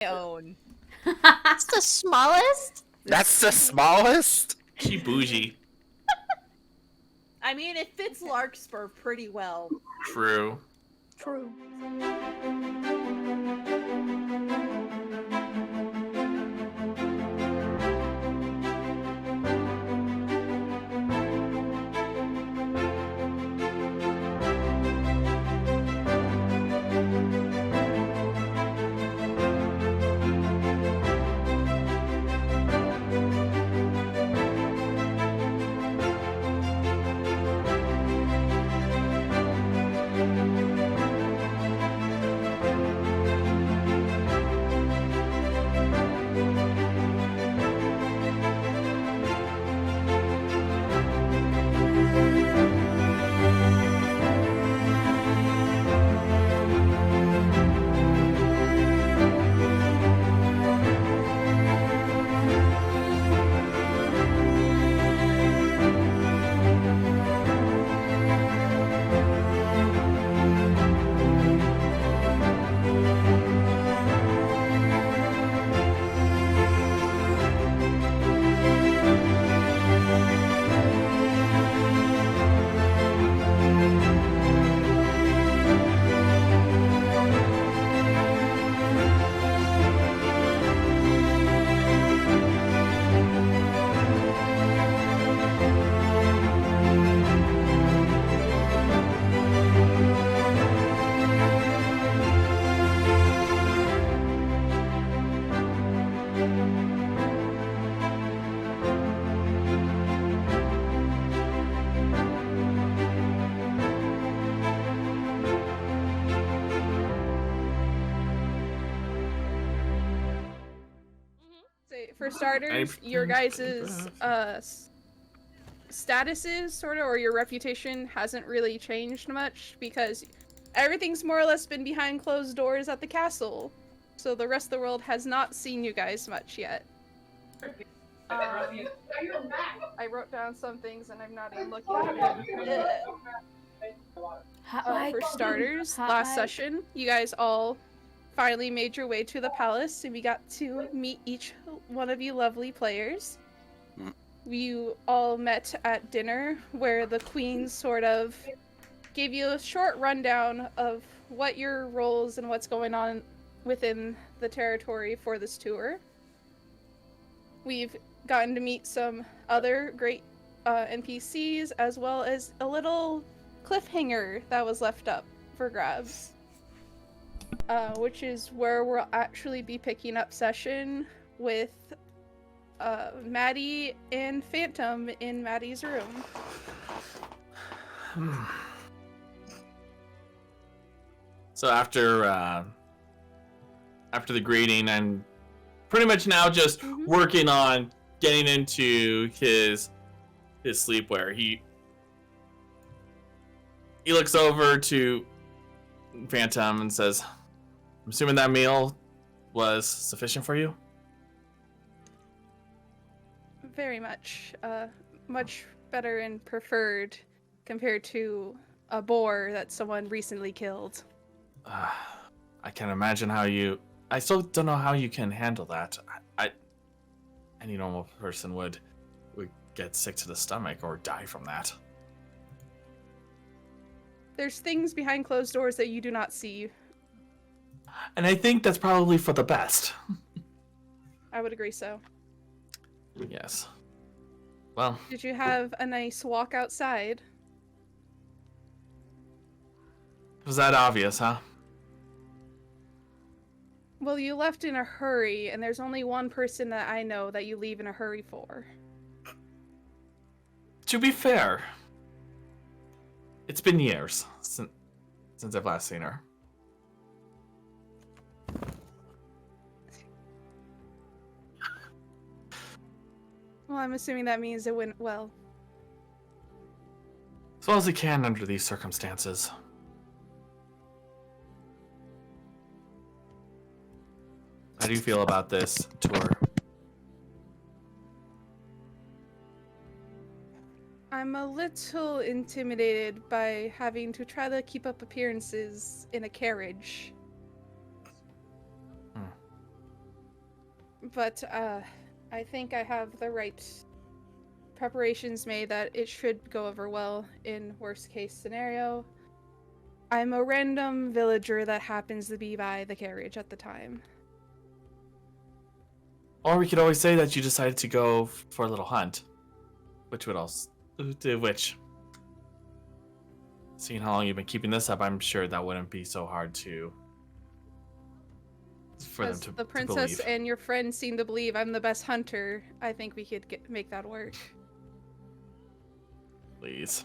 own. That's the smallest? That's the smallest? She bougie. I mean, it fits Larkspur pretty well. True. True. For starters, your guys' statuses, sort of, or your reputation hasn't really changed much because everything's more or less been behind closed doors at the castle. So the rest of the world has not seen you guys much yet. I wrote down some things and I'm not even looking at it. For starters, last session, you guys all finally made your way to the palace and we got to meet each one of you lovely players. You all met at dinner where the queen sort of gave you a short rundown of what your roles and what's going on within the territory for this tour. We've gotten to meet some other great NPCs as well as a little cliffhanger that was left up for grabs. Which is where we'll actually be picking up session with Maddie and Phantom in Maddie's room. So after the greeting, and pretty much now just working on getting into his sleepwear, he looks over to Phantom and says, I'm assuming that meal was sufficient for you? Very much. Much better and preferred compared to a boar that someone recently killed. I can imagine how you... I still don't know how you can handle that. Any normal person would get sick to the stomach or die from that. There's things behind closed doors that you do not see. And I think that's probably for the best. I would agree so. Yes. Well... Did you have a nice walk outside? Was that obvious, huh? Well, you left in a hurry, and there's only one person that I know that you leave in a hurry for. To be fair, it's been years since I've last seen her. Well, I'm assuming that means it went well. As well as it can under these circumstances. How do you feel about this tour? I'm a little intimidated by having to try to keep up appearances in a carriage. But I think I have the right preparations made that it should go over well in worst case scenario. I'm a random villager that happens to be by the carriage at the time. Or we could always say that you decided to go for a little hunt. Which would also... Seeing how long you've been keeping this up, I'm sure that wouldn't be so hard to... for them As to the princess believe. and your friend seem to believe I'm the best hunter, I think we could make that work. Please.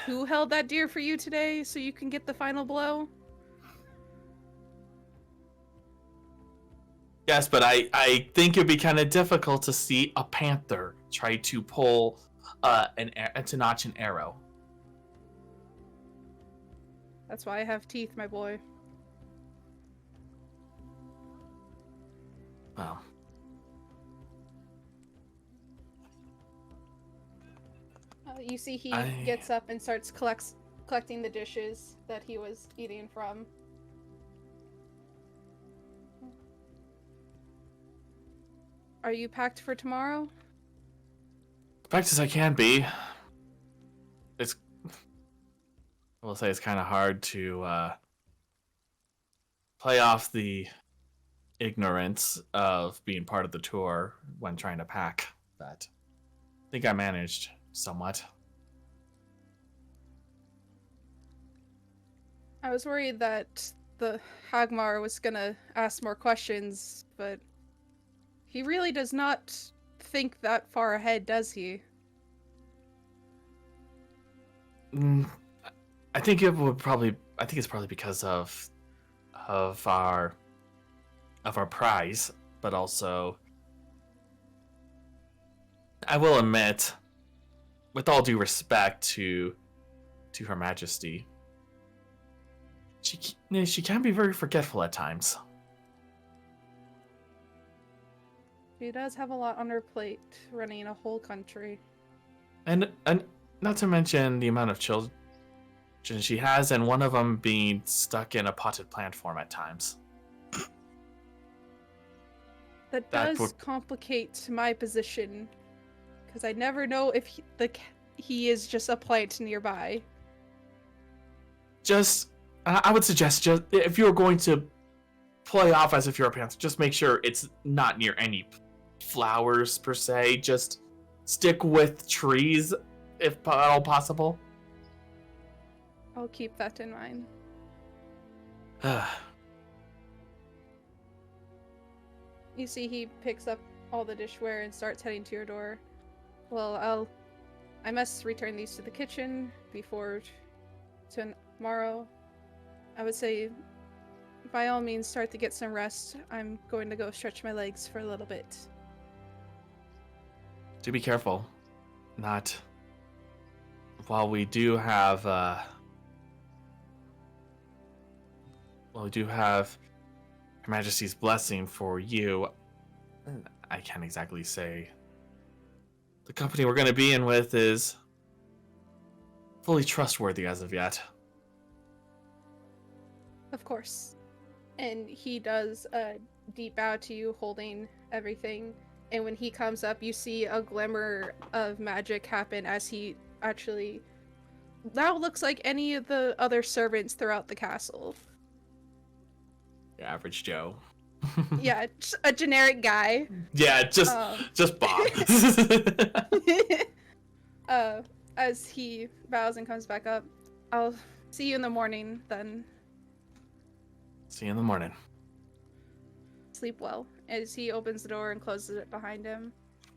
Who held that deer for you today so you can get the final blow? Yes, but I think it'd be kind of difficult to see a panther try to pull to notch an arrow. That's why I have teeth, my boy. Well, You see he I- gets up and starts collecting the dishes that he was eating from. Are you packed for tomorrow? packed as I can be. It's... I will say it's kind of hard to play off the ignorance of being part of the tour when trying to pack. But I think I managed somewhat. I was worried that the Hagmar was gonna ask more questions, but he really does not think that far ahead, does he? I think it would probably. I think it's probably because of our prize, but also, I will admit, with all due respect to Her Majesty, she can be very forgetful at times. She does have a lot on her plate, running a whole country. And not to mention the amount of children she has, and one of them being stuck in a potted plant form at times. That That does would- complicate my position, because I never know if he is just a plant nearby. Just, I would suggest, just if you're going to play off as if you're a panther, just make sure it's not near any flowers per se. Just stick with trees, if at all possible. I'll keep that in mind. You see he picks up all the dishware and starts heading to your door. Well, I must return these to the kitchen before tomorrow. I would say, by all means, start to get some rest. I'm going to go stretch my legs for a little bit. Do be careful. Not. While we do have, Her Majesty's blessing for you, I can't exactly say the company we're going to be in with is fully trustworthy as of yet. Of course. And he does a deep bow to you, holding everything. And when he comes up, you see a glimmer of magic happen as he actually now looks like any of the other servants throughout the castle. Your average Joe. Yeah, just a generic guy. Yeah, just Bob. As he bows and comes back up, I'll see you in the morning then. See you in the morning. Sleep well. As he opens the door and closes it behind him,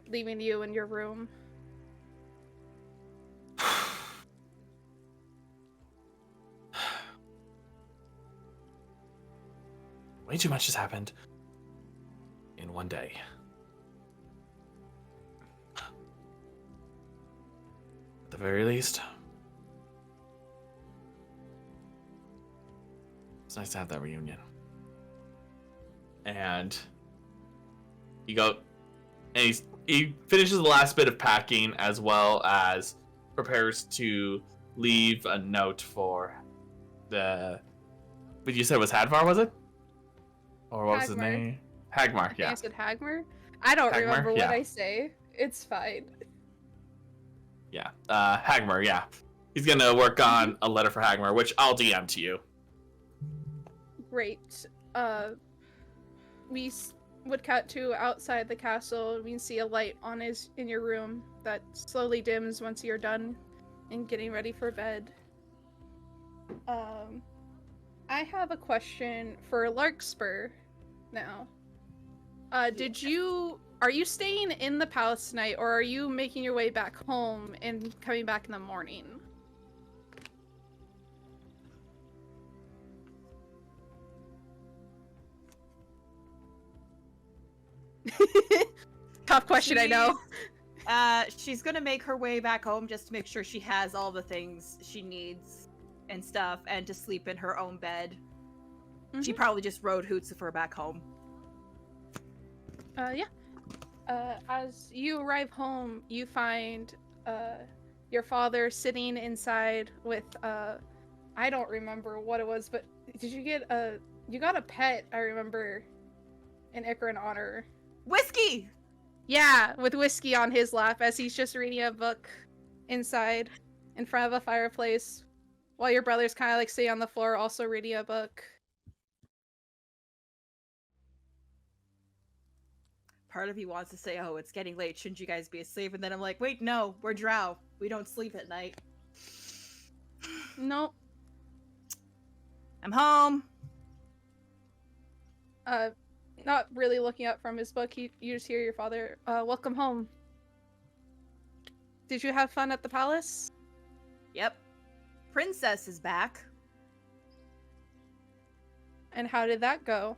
leaving you in your room. Way too much has happened in one day. At the very least, it's nice to have that reunion. And he he finishes the last bit of packing, as well as prepares to leave a note for the. What you said was Hadvar, was it? Or what was his Hagmar. name? Hagmar, I yeah. said Hagmar. I don't Hagmar, remember what yeah. I say. It's fine. Yeah. Hagmar, yeah. He's gonna work on a letter for Hagmar, which I'll DM to you. Great. We would cut to outside the castle. We can see a light on in your room that slowly dims once you're done and getting ready for bed. I have a question for Larkspur now. Are you staying in the palace tonight, or are you making your way back home and coming back in the morning? Tough question, I know. She's gonna make her way back home just to make sure she has all the things she needs and stuff, and to sleep in her own bed. She probably just rode Hootsufer back home. Yeah. As you arrive home, you find your father sitting inside with I don't remember what it was, but did you get you got a pet, I remember, in Ikran honor. Whiskey! Yeah, with whiskey on his lap as he's just reading a book inside in front of a fireplace while your brother's kind of like sitting on the floor also reading a book. Part of you wants to say, oh, it's getting late, shouldn't you guys be asleep? And then I'm like, wait, no, we're drow. We don't sleep at night. Nope. I'm home. Not really looking up from his book, you just hear your father, welcome home. Did you have fun at the palace? Yep. Princess is back. And how did that go?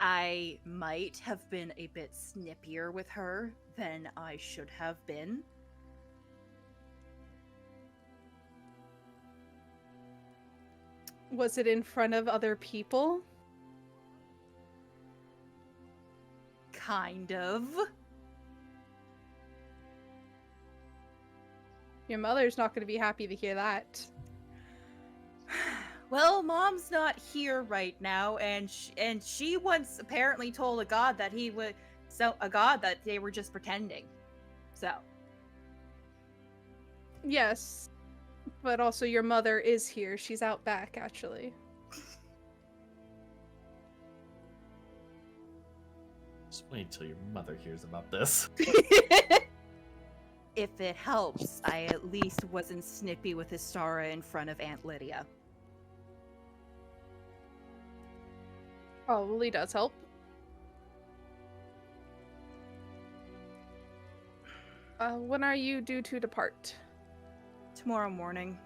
I might have been a bit snippier with her than I should have been. Was it in front of other people? Kind of. Your mother's not going to be happy to hear that. Well, Mom's not here right now, and she once apparently told a god that that they were just pretending. So. Yes, but also your mother is here. She's out back, actually. Just wait until your mother hears about this. If it helps, I at least wasn't snippy with Istara in front of Aunt Lydia. Probably does help. When are you due to depart? Tomorrow morning.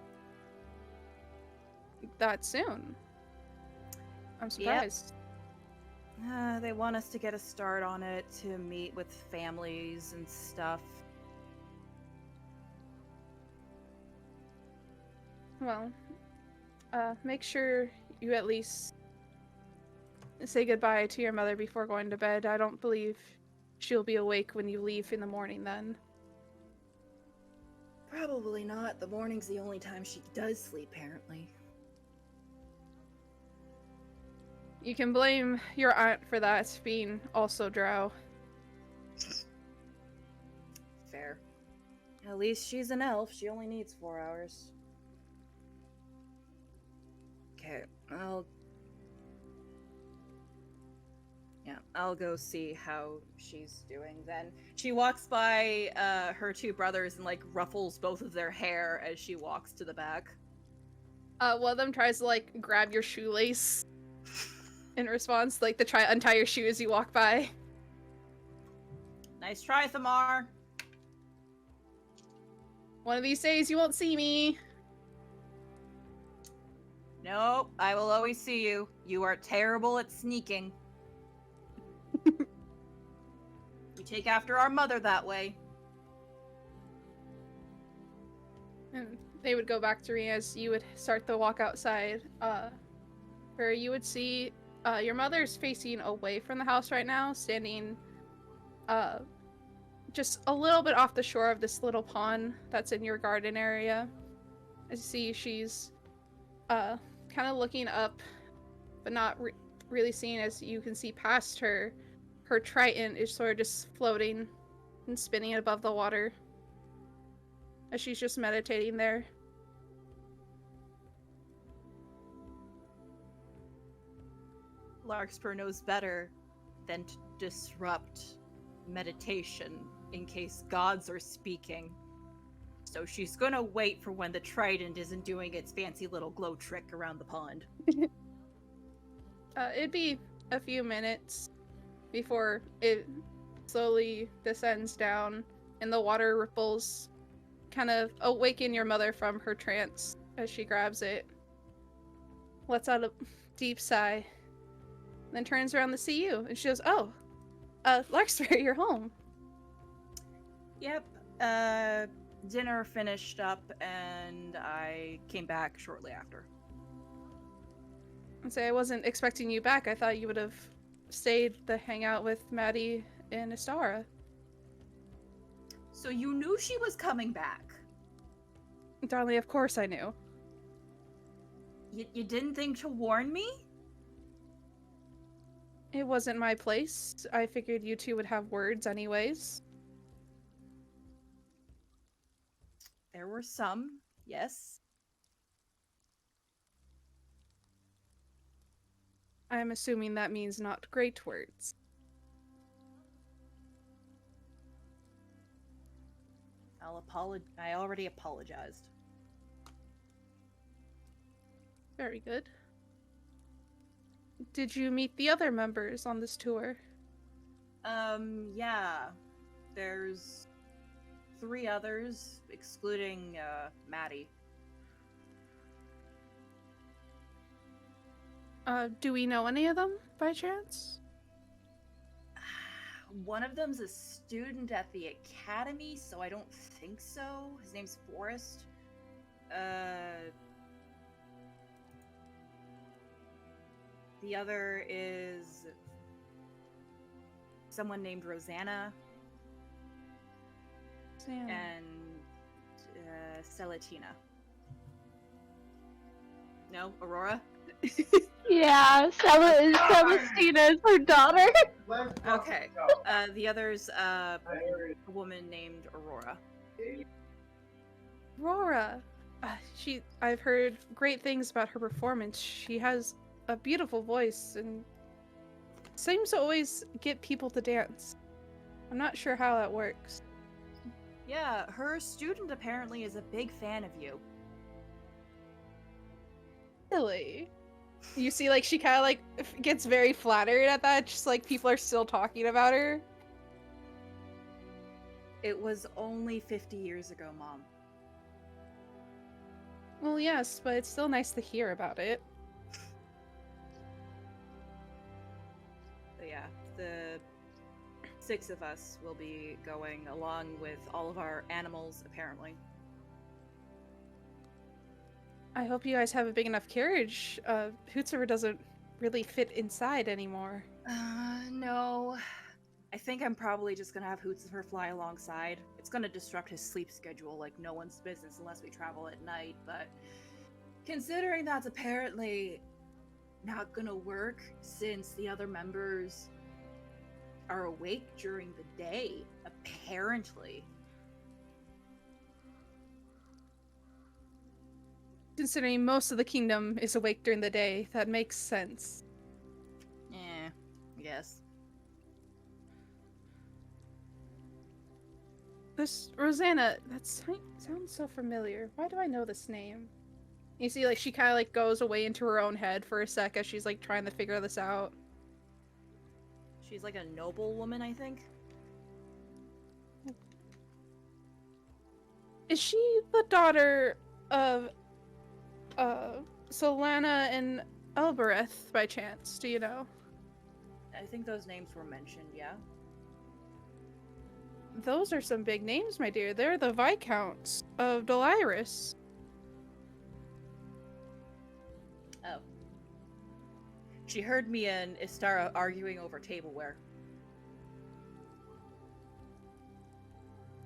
That soon? I'm surprised. They want us to get a start on it, to meet with families and stuff. Well, make sure you at least say goodbye to your mother before going to bed. I don't believe she'll be awake when you leave in the morning then. Probably not. The morning's the only time she does sleep, apparently. You can blame your aunt for that, being also drow. Fair. At least she's an elf. She only needs 4 hours. Okay, I'll go see how she's doing then. She walks by her two brothers and like ruffles both of their hair as she walks to the back. One of them tries to like grab your shoelace in response, like to try to untie your shoe as you walk by. Nice try, Thamar. One of these days you won't see me. Nope, I will always see you. You are terrible at sneaking. We take after our mother that way. And they would go back to me as you would start the walk outside, where you would see your mother's facing away from the house right now, standing just a little bit off the shore of this little pond that's in your garden area. As you see, she's kind of looking up, but not really seeing as you can see past her. Her trident is sort of just floating and spinning above the water as she's just meditating there. Larkspur knows better than to disrupt meditation in case gods are speaking. So she's gonna wait for when the trident isn't doing its fancy little glow trick around the pond. It'd be a few minutes before it slowly descends down and the water ripples kind of awaken your mother from her trance as she grabs it, lets out a deep sigh, then turns around to see you and she goes, "Oh, Larkspur, you're home." Yep, dinner finished up and I came back shortly after. I'd say I wasn't expecting you back. I thought you would have stayed to hang out with Maddie and Istara. So you knew she was coming back? Darling, of course I knew. You didn't think to warn me? It wasn't my place. I figured you two would have words anyways. There were some, yes. I'm assuming that means not great words. I already apologized. Very good. Did you meet the other members on this tour? Yeah. There's 3 others, excluding, Maddie. Do we know any of them, by chance? One of them's a student at the academy, so I don't think so. His name's Forrest. The other is someone named Rosanna Sam. and Celatina. No, Aurora? Yeah, Celestina is her daughter. Okay. The other's a woman named Aurora. Aurora. I've heard great things about her performance. She has a beautiful voice and seems to always get people to dance. I'm not sure how that works. Yeah, her student apparently is a big fan of you. Really? You see, like, she kind of, like, gets very flattered at that, just like people are still talking about her. It was only 50 years ago, Mom. Well, yes, but it's still nice to hear about it. But yeah, the 6 of us will be going along with all of our animals, apparently. I hope you guys have a big enough carriage. Hootser doesn't really fit inside anymore. No. I think I'm probably just gonna have Hootser fly alongside. It's gonna disrupt his sleep schedule like no one's business unless we travel at night, but considering that's apparently not gonna work since the other members are awake during the day, apparently. Considering most of the kingdom is awake during the day, that makes sense. I guess. This Rosanna, that sounds so familiar. Why do I know this name? You see, like, she kind of, like, goes away into her own head for a sec as she's, like, trying to figure this out. She's like a noble woman, I think. Is she the daughter of, Solana and Elbereth, by chance? Do you know? I think those names were mentioned, yeah? Those are some big names, my dear. They're the Viscounts of Dearest. Oh. She heard me and Istara arguing over tableware.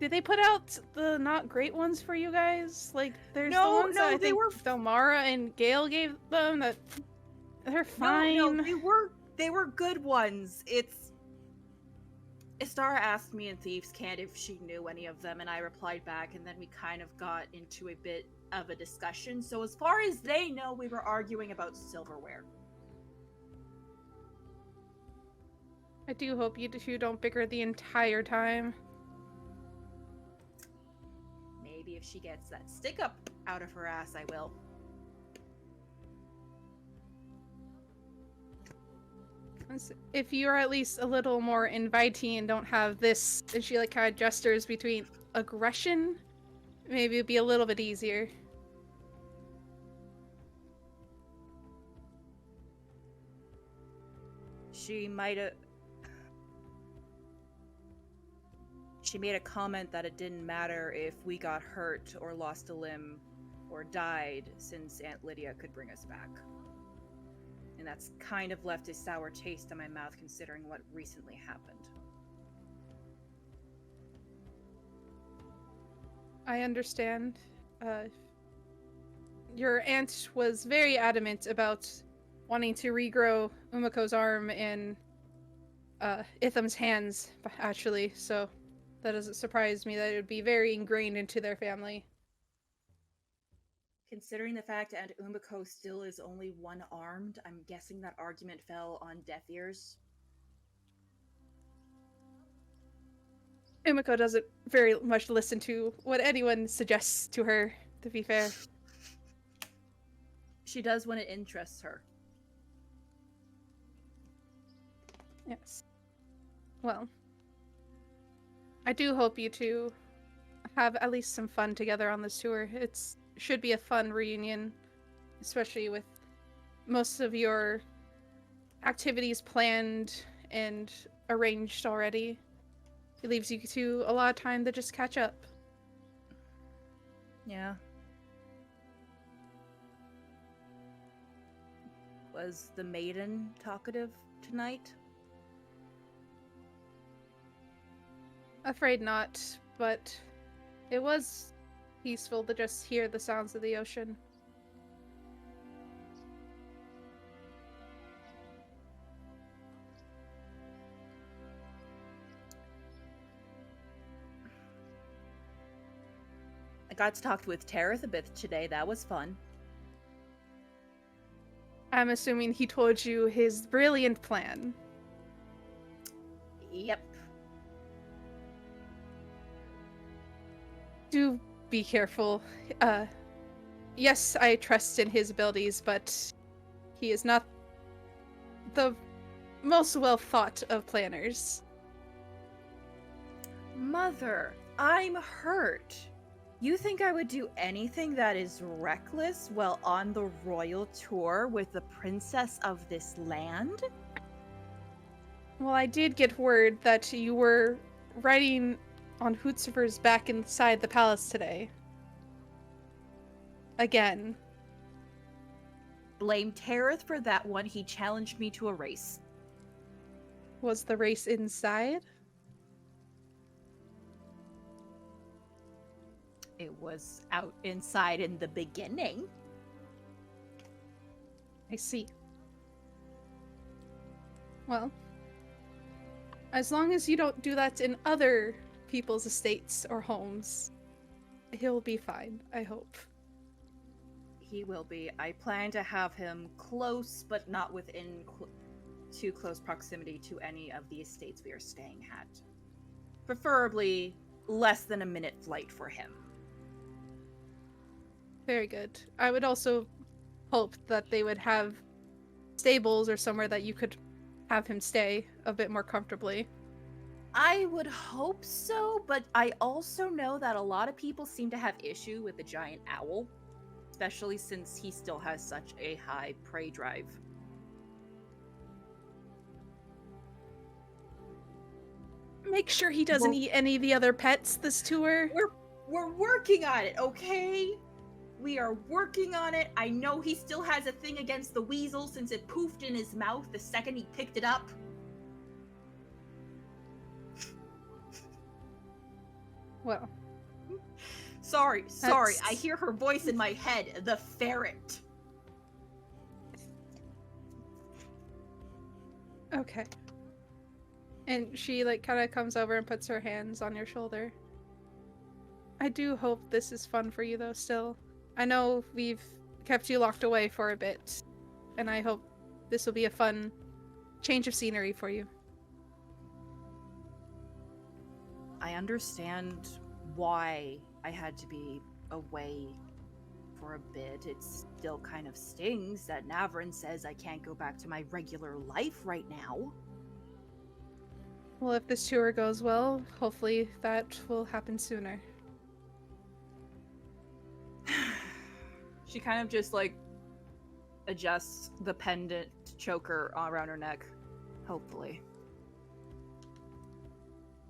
Did they put out the not great ones for you guys? Like, there's No, the ones no, that I they think were Delmara and Gale gave them that they're fine. No, they were good ones. It's Istara asked me in Thieves' Cant if she knew any of them, and I replied back, and then we kind of got into a bit of a discussion. So as far as they know, we were arguing about silverware. I do hope you two don't bicker the entire time. Maybe if she gets that stick up out of her ass, I will. If you're at least a little more inviting and don't have this, and she like kind of gestures between aggression, maybe it'd be a little bit easier. She might have. She made a comment that it didn't matter if we got hurt or lost a limb or died, since Aunt Lydia could bring us back. And that's kind of left a sour taste in my mouth considering what recently happened. I understand. Your aunt was very adamant about wanting to regrow Umako's arm in Itham's hands, actually, so that doesn't surprise me that it would be very ingrained into their family. Considering the fact Aunt Umiko still is only one-armed, I'm guessing that argument fell on deaf ears. Umiko doesn't very much listen to what anyone suggests to her, to be fair. She does when it interests her. Yes. Well, I do hope you two have at least some fun together on this tour. Should be a fun reunion, especially with most of your activities planned and arranged already. It leaves you two a lot of time to just catch up. Yeah. Was the maiden talkative tonight? Afraid not, but it was peaceful to just hear the sounds of the ocean. I got to talk with Tareth a bit today. That was fun. I'm assuming he told you his brilliant plan. Yep. Do be careful. Yes, I trust in his abilities, but he is not the most well thought of planners. Mother, I'm hurt. You think I would do anything that is reckless while on the royal tour with the princess of this land? Well, I did get word that you were riding on Hootsuver's back inside the palace today. Again. Blame Tareth for that one. He challenged me to a race. Was the race inside? It was out inside in the beginning. I see. Well, as long as you don't do that in other people's estates or homes, he'll be fine, I hope. He will be. I plan to have him close, but not within too close proximity to any of the estates we are staying at. Preferably less than a minute flight for him. Very good. I would also hope that they would have stables or somewhere that you could have him stay a bit more comfortably. I would hope so, but I also know that a lot of people seem to have issue with the giant owl, especially since he still has such a high prey drive. Make sure he doesn't eat any of the other pets this tour. We're working on it, okay? We are working on it. I know he still has a thing against the weasel since it poofed in his mouth the second he picked it up. Well, Sorry. I That's- hear her voice in my head. The ferret. okay. And she like kind of comes over and puts her hands on your shoulder. I do hope this is fun for you though still. I know we've kept you locked away for a bit, and I hope this will be a fun change of scenery for you. I understand why I had to be away for a bit. It still kind of stings that Navrin says I can't go back to my regular life right now. Well, if this tour goes well, hopefully that will happen sooner. She kind of just like adjusts the pendant choker around her neck. Hopefully.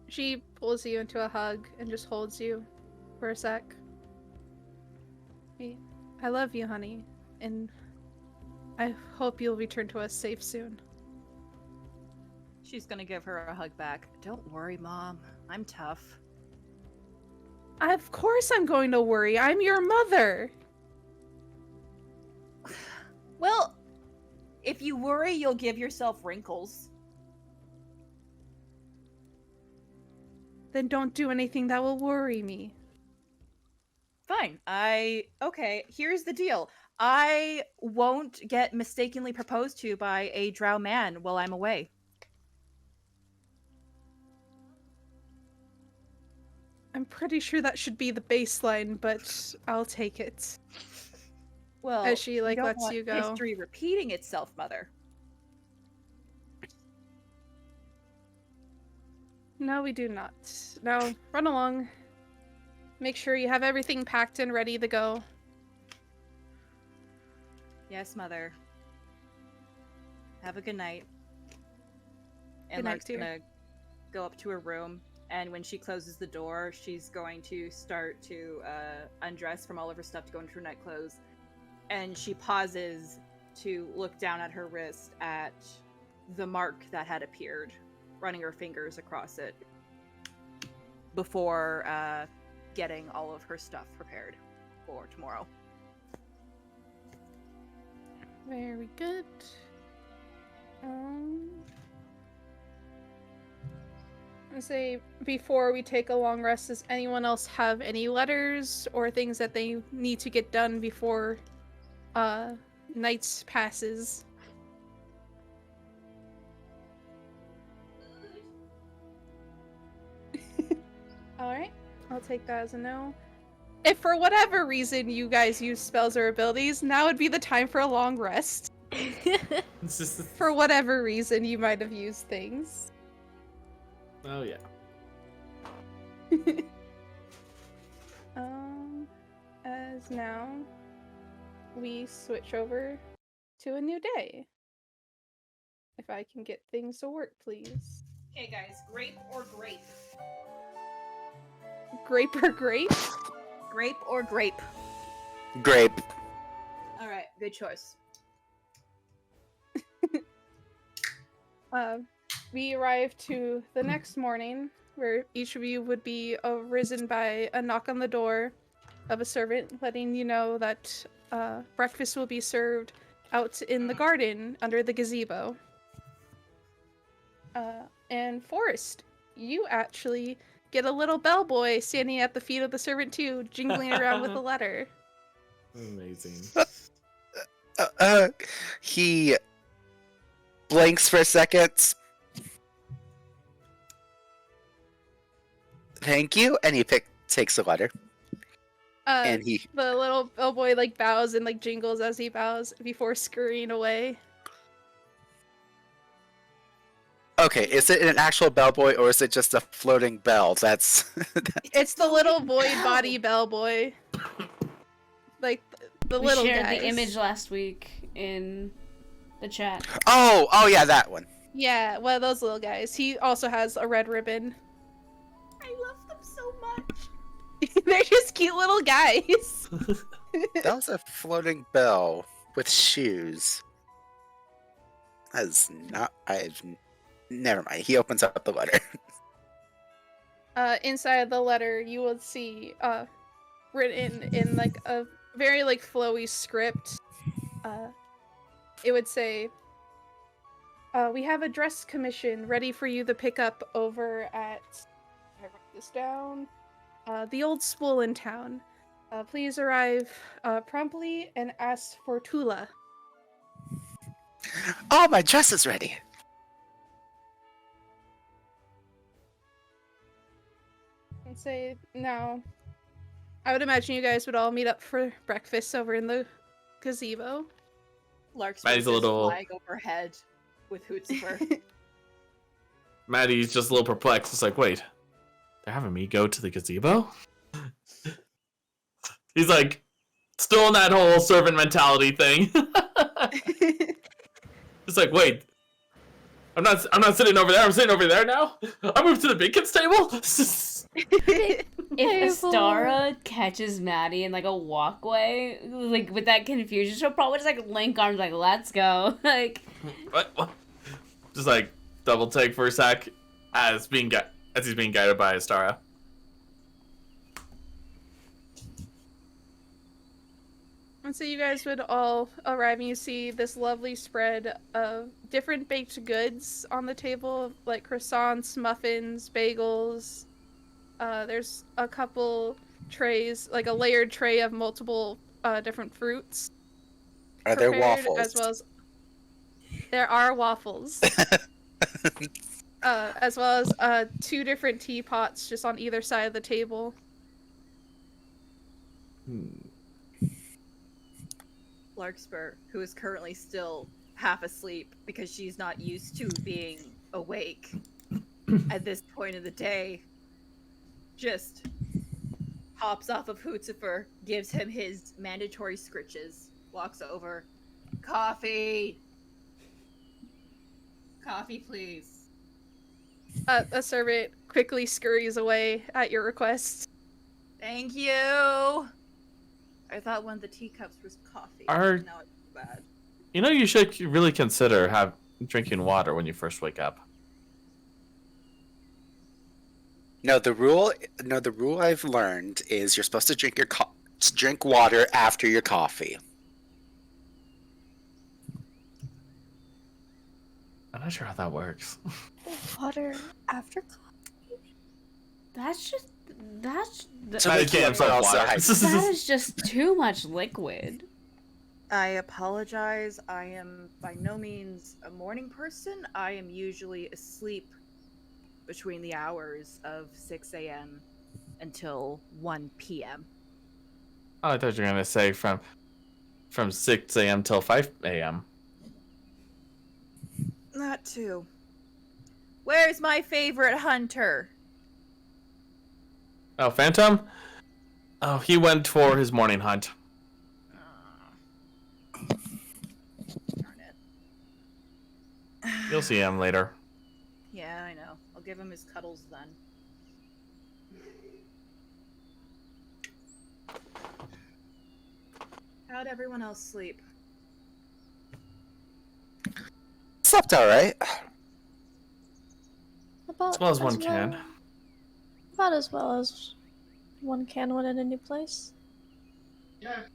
She pulls you into a hug and just holds you for a sec. I love you, honey, and I hope you'll return to us safe soon. She's gonna give her a hug back. Don't worry, Mom. I'm tough. Of course I'm going to worry. I'm your mother. Well, if you worry, you'll give yourself wrinkles. Then don't do anything that will worry me. Fine. Okay, here's the deal. I won't get mistakenly proposed to by a drow man while I'm away. I'm pretty sure that should be the baseline, but I'll take it. Well, As she, like, don't lets want you go. history repeating itself, Mother. No, we do not. Now, run along. Make sure you have everything packed and ready to go. Yes, Mother. Have a good night. And Good night, Lark's dear. gonna go up to her room, and when she closes the door, she's going to start to undress from all of her stuff to go into her night clothes. And she pauses to look down at her wrist at the mark that had appeared, running her fingers across it before getting all of her stuff prepared for tomorrow. Very good. I say before we take a long rest, does anyone else have any letters or things that they need to get done before night passes? Alright, I'll take that as a no. If for whatever reason you guys use spells or abilities, now would be the time for a long rest. It's just For whatever reason you might have used things. oh yeah. As now we switch over to a new day. If I can get things to work, please. Okay, guys, grape or grape? Grape or grape? Grape or grape? Grape. All right, good choice. We arrive to the next morning, where each of you would be arisen by a knock on the door of a servant, letting you know that breakfast will be served out in the garden under the gazebo. And Forrest, you actually get a little bellboy standing at the feet of the servant too, jingling around with a letter. Amazing. He blinks for a second. Thank you, and he takes the letter. And he The little bellboy like bows and like jingles as he bows before scurrying away. okay. Is it an actual bellboy or is it just a floating bell? That's It's the little void body bellboy. Like the We little shared guys. the image last week in the chat. oh yeah, that one. Yeah, one of those little guys. He also has a red ribbon. I love them so much. They're just cute little guys. That was a floating bell with shoes. That's not. Never mind. He opens up the letter. Inside the letter, you will see written in like a very like flowy script. It would say, "We have a dress commission ready for you to pick up over at." I wrote this down. The old spool in town. Please arrive promptly and ask for Tula. Oh, my dress is ready. And say, now, I would imagine you guys would all meet up for breakfast over in the gazebo. Lark's Maddie's a little- flag overhead with Hootsifer. Maddie's just a little perplexed. It's like, wait, they're having me go to the gazebo? He's like, still in that whole servant mentality thing. It's like, wait, I'm not sitting over there. I'm sitting over there now. I moved to the big kids table. If Astara catches Maddie in like a walkway, like with that confusion, she'll probably just like link arms, like let's go, like. What? Just like double take for a sec as he's being guided by Astara. And so you guys would all arrive and you see this lovely spread of different baked goods on the table, like croissants, muffins, bagels. There's a couple trays, like a layered tray of multiple different fruits. Are there prepared, waffles? As well as there are waffles. As well as 2 different teapots just on either side of the table. Larkspur, who is currently still half asleep because she's not used to being awake at this point of the day, just hops off of Hootsifer, gives him his mandatory scritches, walks over. Coffee! Coffee, please. A servant quickly scurries away at your request. Thank you! I thought one of the teacups was coffee. Are- Now it's bad. You know, you should really consider drinking water when you first wake up. No, the rule I've learned is you're supposed to drink water after your coffee. I'm not sure how that works. Water after coffee? That's So Maddie we can't can't put have also water. that is just too much liquid. I apologize. I am by no means a morning person. I am usually asleep between the hours of 6 a.m. until 1 p.m. Oh, I thought you were gonna say from 6 a.m. till 5 a.m. That too. Where's my favorite hunter? Oh, Phantom? Oh, he went for his morning hunt. Darn it. You'll see him later. Yeah, I know. I'll give him his cuddles then. How'd everyone else sleep? Slept alright. About As well as one can. About as well as one can when in a new place.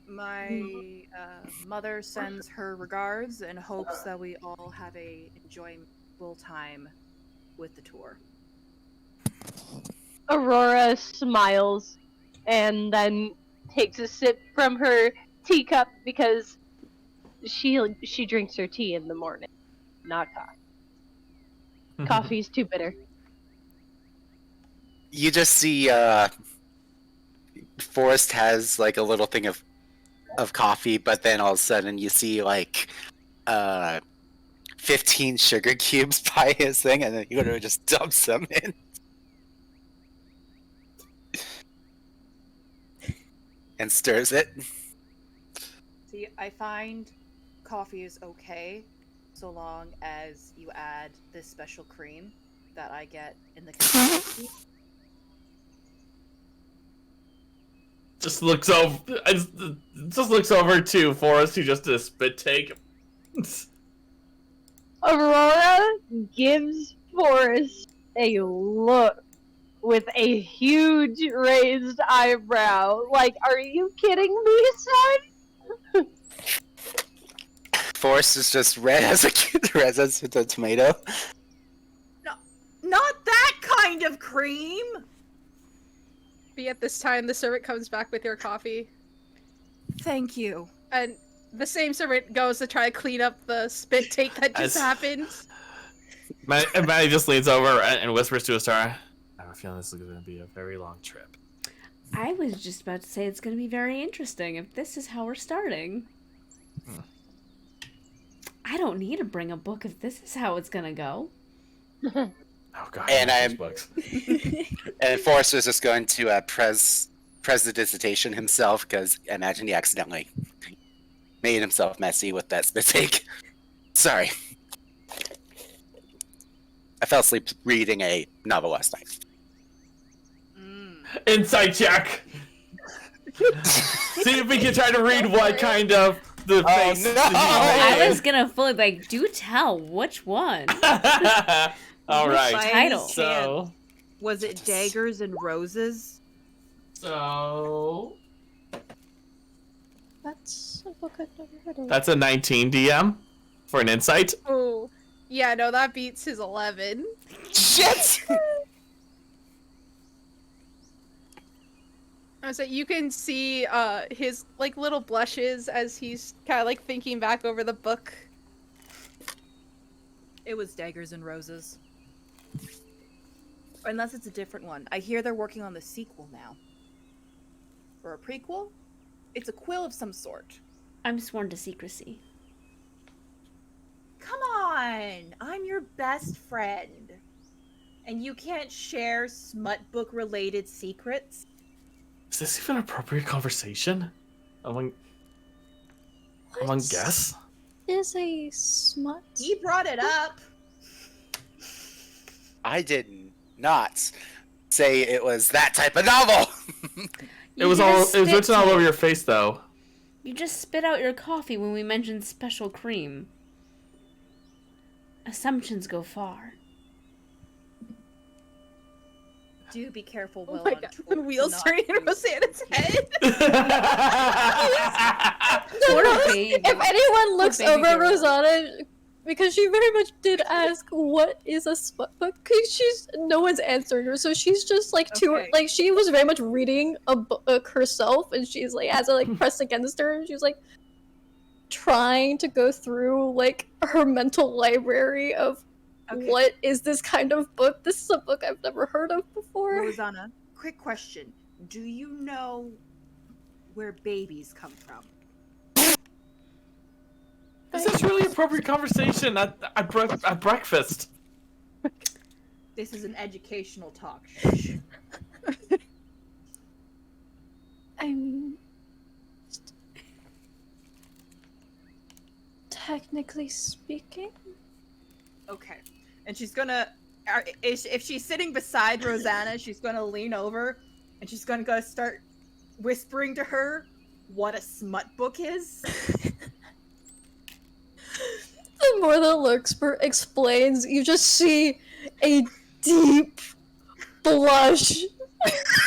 My mother sends her regards and hopes that we all have a enjoyable time with the tour. Aurora smiles and then takes a sip from her teacup because she drinks her tea in the morning, not coffee. Coffee's too bitter. You just see Forrest has like a little thing of coffee, but then all of a sudden you see like 15 sugar cubes by his thing, and then he literally just dumps them in. And stirs it. See, I find coffee is okay so long as you add this special cream that I get in the coffee. Just looks over to Forrest, who just did a spit take. Aurora gives Forrest a look with a huge raised eyebrow. Like, are you kidding me, son? Force is just red as a tomato. Not that kind of cream! But at this time, the servant comes back with your coffee. Thank you. And the same servant goes to try to clean up the spit take that just happened. Maddie just leans over and whispers to Astara, I have a feeling this is going to be a very long trip. I was just about to say it's going to be very interesting if this is how we're starting. I don't need to bring a book if this is how it's going to go. Oh god. And and Forrest is just going to press the dissertation himself because I imagine he accidentally made himself messy with that spit take. Sorry. I fell asleep reading a novel last night. Insight check! See if we can try to read what kind of the face. No! I was gonna fully like, do tell which one. All right. Title. So. Was it Daggers and Roses? So. That's a book I've never heard of. That's a 19 DM for an insight. Oh, yeah, no, that beats his 11. Shit! I was like, you can see his like little blushes as he's kind of like thinking back over the book. It was Daggers and Roses. Unless it's a different one. I hear they're working on the sequel now. Or a prequel? It's a quill of some sort. I'm sworn to secrecy. Come on! I'm your best friend. And you can't share smut book related secrets? Is this even appropriate conversation? Among guests? Is a smut? He brought it up! I did not say it was that type of novel. It was written all over your face though. You just spit out your coffee when we mentioned special cream. Assumptions go far. Do be careful, Will. Oh my on god, Troll the wheels not turning in use Rosanna's head. Poor baby. If anyone looks baby over girl. Rosanna, because she very much did ask what is a smut book, because no one's answering her, so she's just like Okay. like she was very much reading a book herself, and she's like has it like pressed against her, and she's like trying to go through like her mental library of Okay. what is this kind of book. This is a book I've never heard of before. Rosanna, quick question. Do you know where babies come from? Is this really appropriate conversation at breakfast? This is an educational talk. Shh. I'm technically speaking. Okay. And she's gonna, if she's sitting beside Rosanna, she's gonna lean over and she's gonna go start whispering to her what a smut book is. The more the Lurkspur explains, you just see a deep blush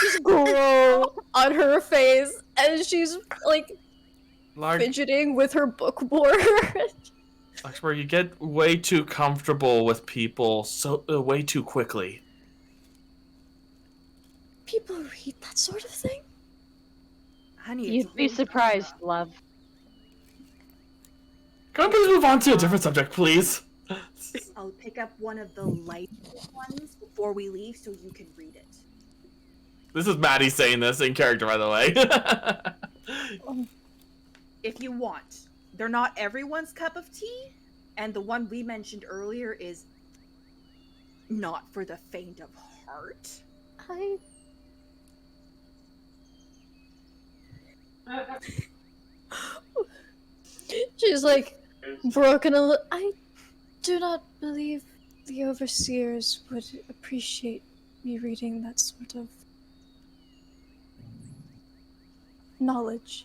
just grow on her face as she's like fidgeting with her book board. Where you get way too comfortable with people way too quickly. People read that sort of thing? Honey, it's You'd be really surprised, genre. love. Can I please move on to a different subject, please? I'll pick up one of the light ones before we leave so you can read it. This is Maddie saying this in character, by the way. If you want. They're not everyone's cup of tea, and the one we mentioned earlier is not for the faint of heart. She's like broken a little. I do not believe the overseers would appreciate me reading that sort of knowledge.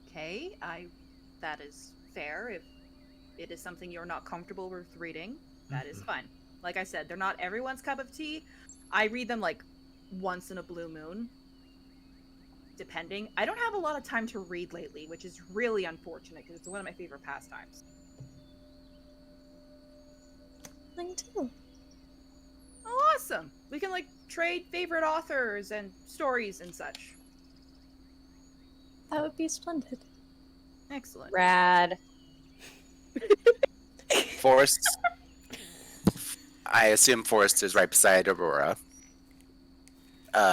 Okay, that is fair if it is something you're not comfortable with reading. That is fine. Like I said, they're not everyone's cup of tea. I read them like once in a blue moon, depending. I don't have a lot of time to read lately, which is really unfortunate because it's one of my favorite pastimes. Mine too. Oh, awesome. We can like trade favorite authors and stories and such. That would be splendid. Excellent. Rad. Forrest. I assume Forrest is right beside Aurora.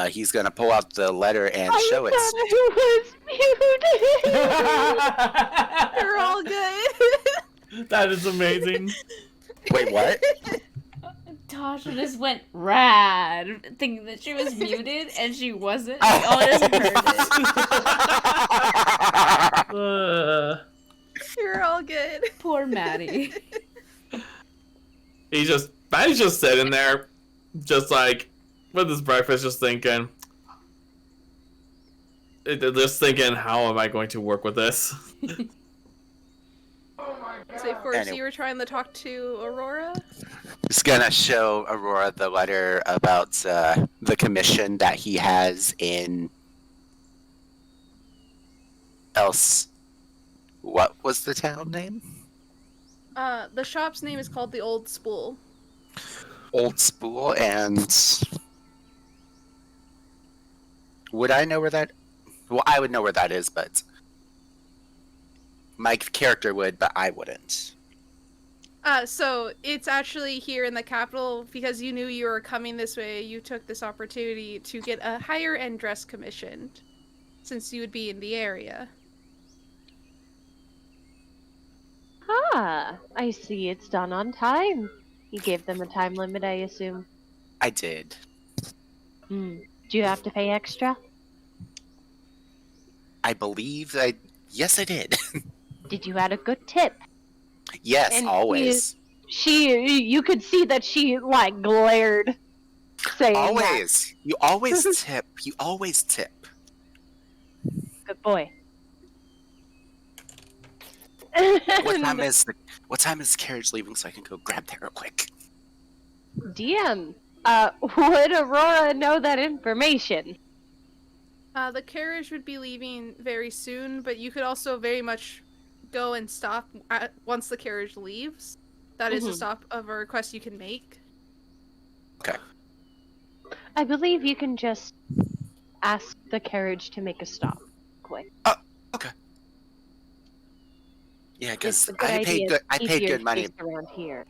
He's gonna pull out the letter and show it. Who was muted? You're all good. That is amazing. Wait, what? Tasha just went rad, thinking that she was muted, and she wasn't. We all just heard it. You're all good. Poor Maddie. Maddie's just sitting there, just like, with his breakfast, just thinking, how am I going to work with this? So, Forrest, you were trying to talk to Aurora? Just gonna show Aurora the letter about the commission that he has in else. What was the town name? The shop's name is called the Old Spool. Old Spool, and would I know where that? Well, I would know where that is, but my character would, but I wouldn't. So it's actually here in the capital because you knew you were coming this way. You took this opportunity to get a higher end dress commissioned, since you would be in the area. Ah, I see it's done on time. You gave them a time limit, I assume. I did. Do you have to pay extra? I believe yes, I did. Did you add a good tip? Yes, And always. You could see that she, like, glared, saying Always. You always tip. You always tip. that. Good boy. What time is the carriage leaving so I can go grab that real quick? DM, would Aurora know that information? The carriage would be leaving very soon, but you could also very much go and stop once the carriage leaves. That is a stop of a request you can make. Okay. I believe you can just ask the carriage to make a stop. Quick. Okay. Yeah, It's because a good I idea. paid Easier good money. space around here.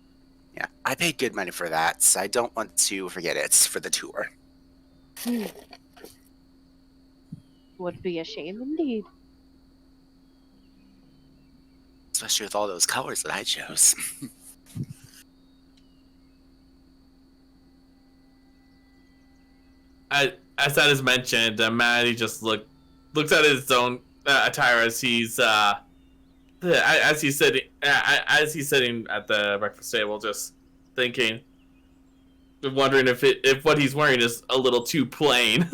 Yeah, I paid good money for that, so I don't want to forget it for the tour. Would be a shame indeed. Especially with all those colors that I chose. As that is mentioned, Maddie just looks at his own attire as he's sitting at the breakfast table, just thinking, wondering if what he's wearing is a little too plain.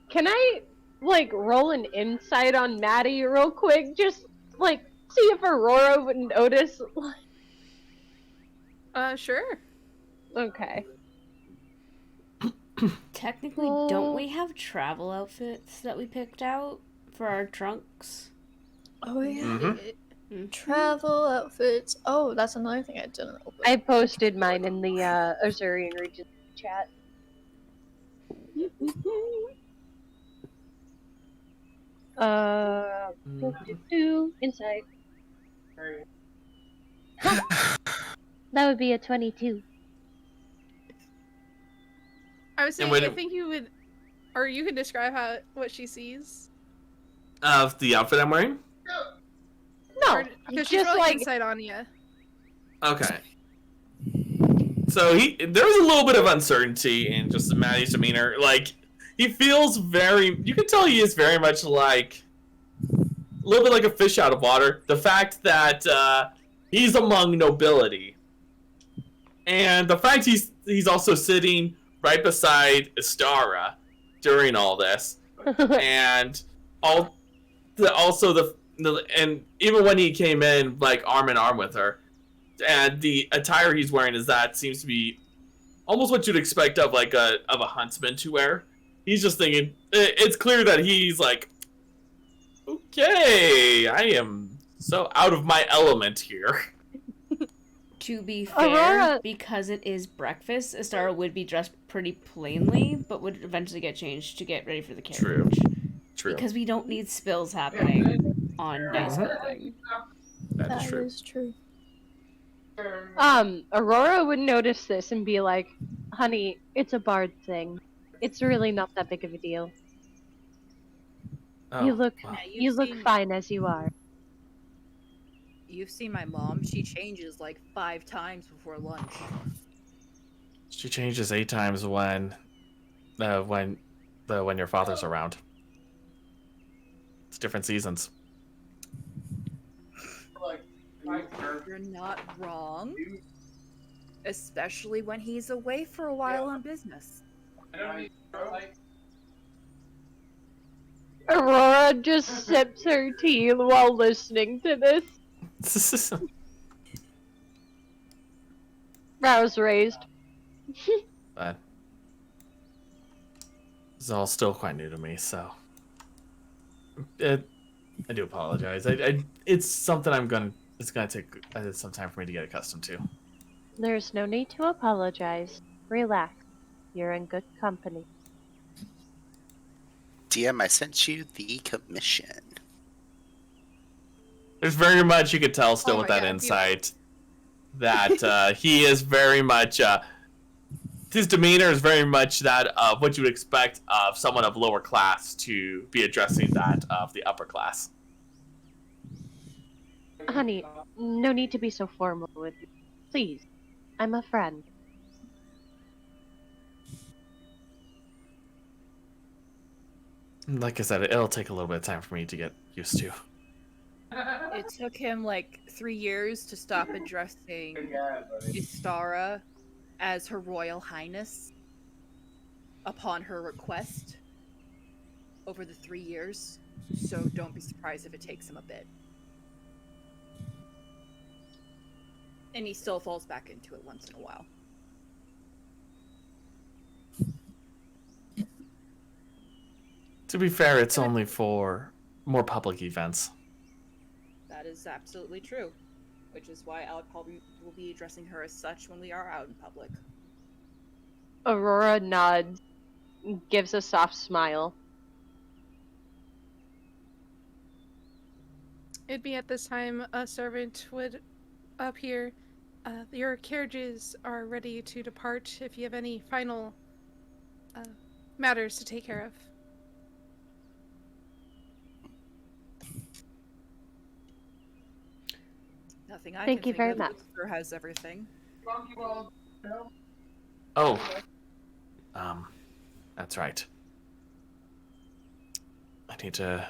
Can I, like, roll an insight on Maddie real quick? Just, like, see if Aurora would notice. Sure. Okay. Technically, don't we have travel outfits that we picked out for our trunks? Oh yeah. Mm-hmm. Travel outfits. Oh, that's another thing I didn't open. I posted mine in the Azurian region chat. Insight. That would be a 22. I was saying, And I think you would, or you could describe what she sees. Of the outfit I'm wearing? No, Because she's just rolling like insight on you. Okay. So there was a little bit of uncertainty in just Maddie's demeanor. Like, he feels you can tell he is very much like, a little bit like a fish out of water. The fact that he's among nobility. And the fact he's also sitting right beside Astara during all this. And also the and even when he came in, like, arm in arm with her, and the attire he's wearing seems to be almost what you'd expect of like a huntsman to wear. He's just thinking, it's clear that he's like, okay, I am so out of my element here. To be fair, Aurora- because it is breakfast, Astara would be dressed pretty plainly, but would eventually get changed to get ready for the carriage. True. Because we don't need spills happening on nice clothing. That is true. is true. Aurora would notice this and be like, honey, it's a bard thing. It's really not that big of a deal. Oh, You look wow. Yeah, you look fine as you are. You've seen my mom. She changes like 5 times before lunch. She changes 8 times when your father's around. It's different seasons. You're not wrong. Especially when he's away for a while on business. Aurora just sips her tea while listening to this. Brows raised. But it's all still quite new to me, so I do apologize. It's something it's gonna take some time for me to get accustomed to. There's no need to apologize. Relax. You're in good company. DM, I sent you the commission. There's very much you could tell still Oh with my that God, insight that he is very much his demeanor is very much that of what you would expect of someone of lower class to be addressing that of the upper class. Honey, no need to be so formal with me. Please. I'm a friend. Like I said, it'll take a little bit of time for me to get used to. It took him like 3 years to stop addressing Istara as Her Royal Highness upon her request over the 3 years. So don't be surprised if it takes him a bit. And he still falls back into it once in a while. To be fair, it's only for more public events. That is absolutely true. Which is why I probably will be addressing her as such when we are out in public. Aurora nods, gives a soft smile. It'd be at this time a servant would appear. Your carriages are ready to depart if you have any final matters to take care of. Nothing I Thank can you very think much. of. Lucifer has everything. Oh. That's right. I need to...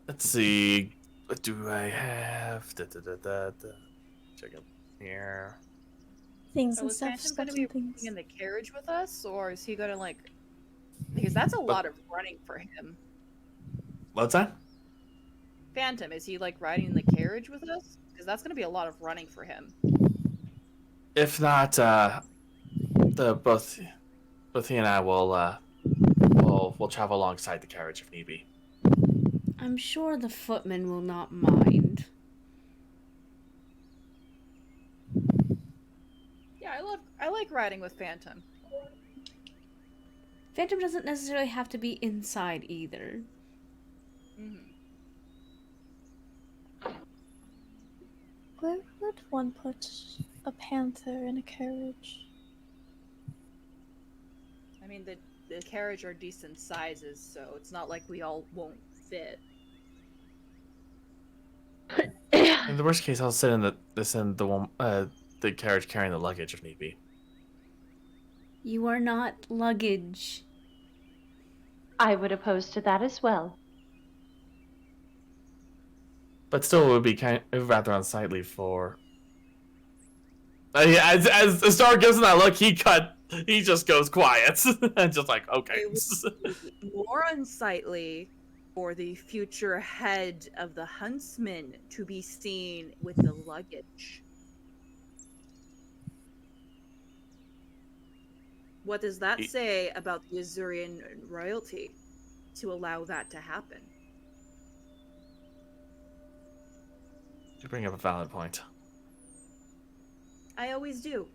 Let's see. What do I have? Check it here. Things So and is stuff, Phantom stuff going to be and things. in the carriage with us, or is he going to like? Because that's a lot of running for him. What's that? Phantom, is he like riding in the carriage with us? Because that's going to be a lot of running for him. If not, both he and I will we'll travel alongside the carriage if need be. I'm sure the footman will not mind. Yeah, I like riding with Phantom. Phantom doesn't necessarily have to be inside either. Mm-hmm. Where would one put a panther in a carriage? I mean, the carriage are decent sizes, so it's not like we all won't fit. In the worst case, I'll sit in the carriage carrying the luggage if need be. You are not luggage. I would oppose to that as well. But still, it would be rather unsightly for. As the star gives him that look, he just goes quiet and just like, okay. It would be more unsightly for the future head of the huntsmen to be seen with the luggage. What does that say about the Azurian royalty to allow that to happen? You bring up a valid point. I always do.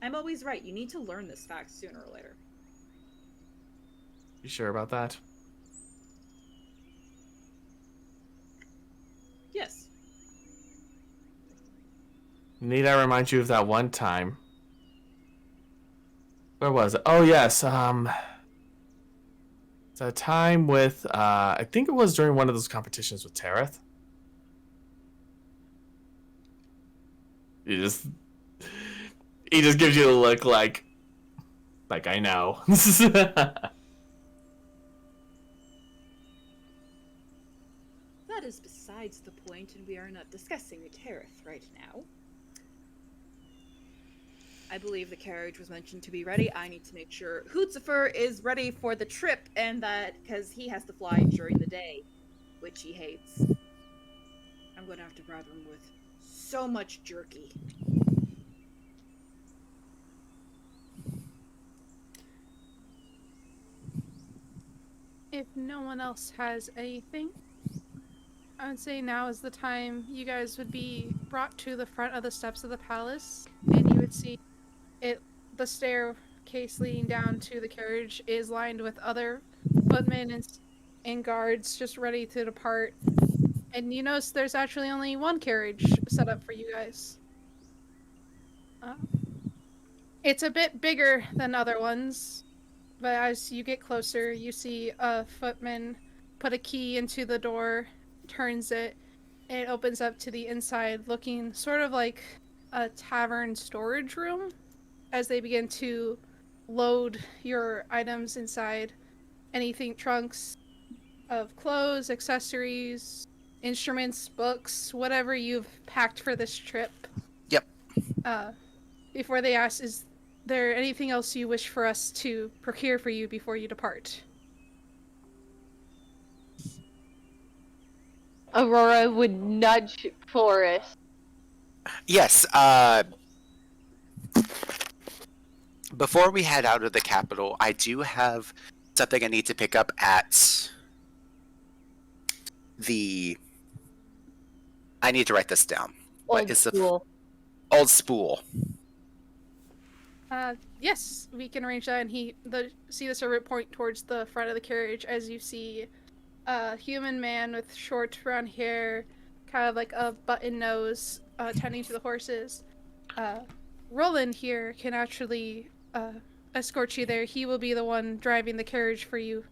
I'm always right. You need to learn this fact sooner or later. You sure about that? Yes. Need I remind you of that one time? Where was it? Oh yes, it's a time with I think it was during one of those competitions with Tareth. He just gives you a look like I know. That is besides the point, and we are not discussing Tareth right now. I believe the carriage was mentioned to be ready. I need to make sure Hootzifer is ready for the trip, and that, because he has to fly during the day, which he hates. I'm going to have to bribe him with so much jerky. If no one else has anything, I would say now is the time you guys would be brought to the front of the steps of the palace, and you would see the staircase leading down to the carriage is lined with other footmen and guards just ready to depart. And you notice there's actually only one carriage set up for you guys. It's a bit bigger than other ones, but as you get closer, you see a footman put a key into the door, turns it, and it opens up to the inside, looking sort of like a tavern storage room as they begin to load your items inside. Anything, trunks of clothes, accessories, instruments, books, whatever you've packed for this trip. Yep. Before they ask, is there anything else you wish for us to procure for you before you depart? Aurora would nudge Forrest. Yes, before we head out of the capital, I do have something I need to pick up at the... I need to write this down. What is Spool. the... Old Spool. Yes, we can arrange that, and see the servant point towards the front of the carriage as you see a human man with short brown hair, kind of like a button nose, tending to the horses. Roland here can actually escort you there. He will be the one driving the carriage for you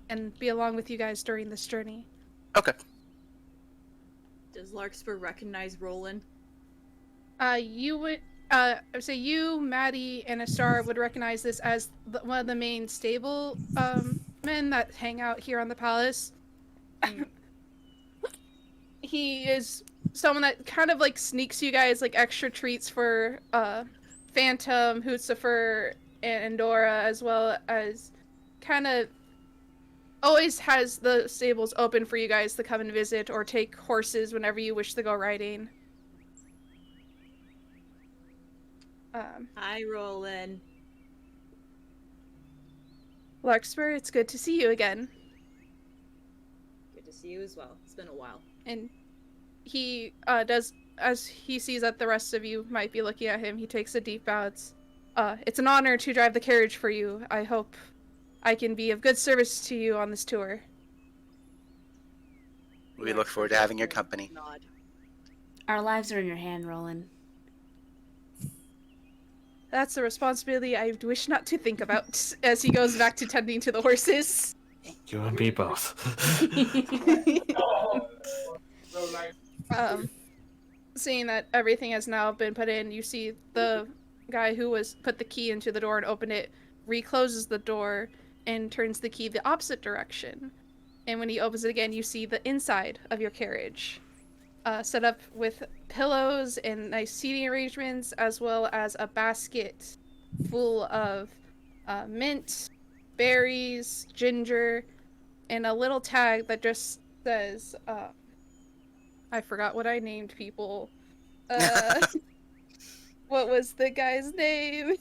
and be along with you guys during this journey. Okay. Does Larkspur recognize Roland? You would... I would say you, Maddie, and Astar would recognize this as one of the main stable men that hang out here on the palace. He is someone that kind of like sneaks you guys like extra treats for Phantom, Hootzifer, and Endora, as well as kind of always has the stables open for you guys to come and visit or take horses whenever you wish to go riding. Hi, Roland. Larkspur, it's good to see you again. Good to see you as well. It's been a while. And he does, as he sees that the rest of you might be looking at him, he takes a deep bow. It's an honor to drive the carriage for you. I hope I can be of good service to you on this tour. We look forward to having your company. Nod. Our lives are in your hand, Roland. That's a responsibility I wish not to think about as he goes back to tending to the horses. You and me both. Seeing that everything has now been put in, you see the guy who put the key into the door and opened it, recloses the door and turns the key the opposite direction. And when he opens it again, you see the inside of your carriage. Set up with pillows and nice seating arrangements, as well as a basket full of mint, berries, ginger, and a little tag that just says, I forgot what I named people. What was the guy's name?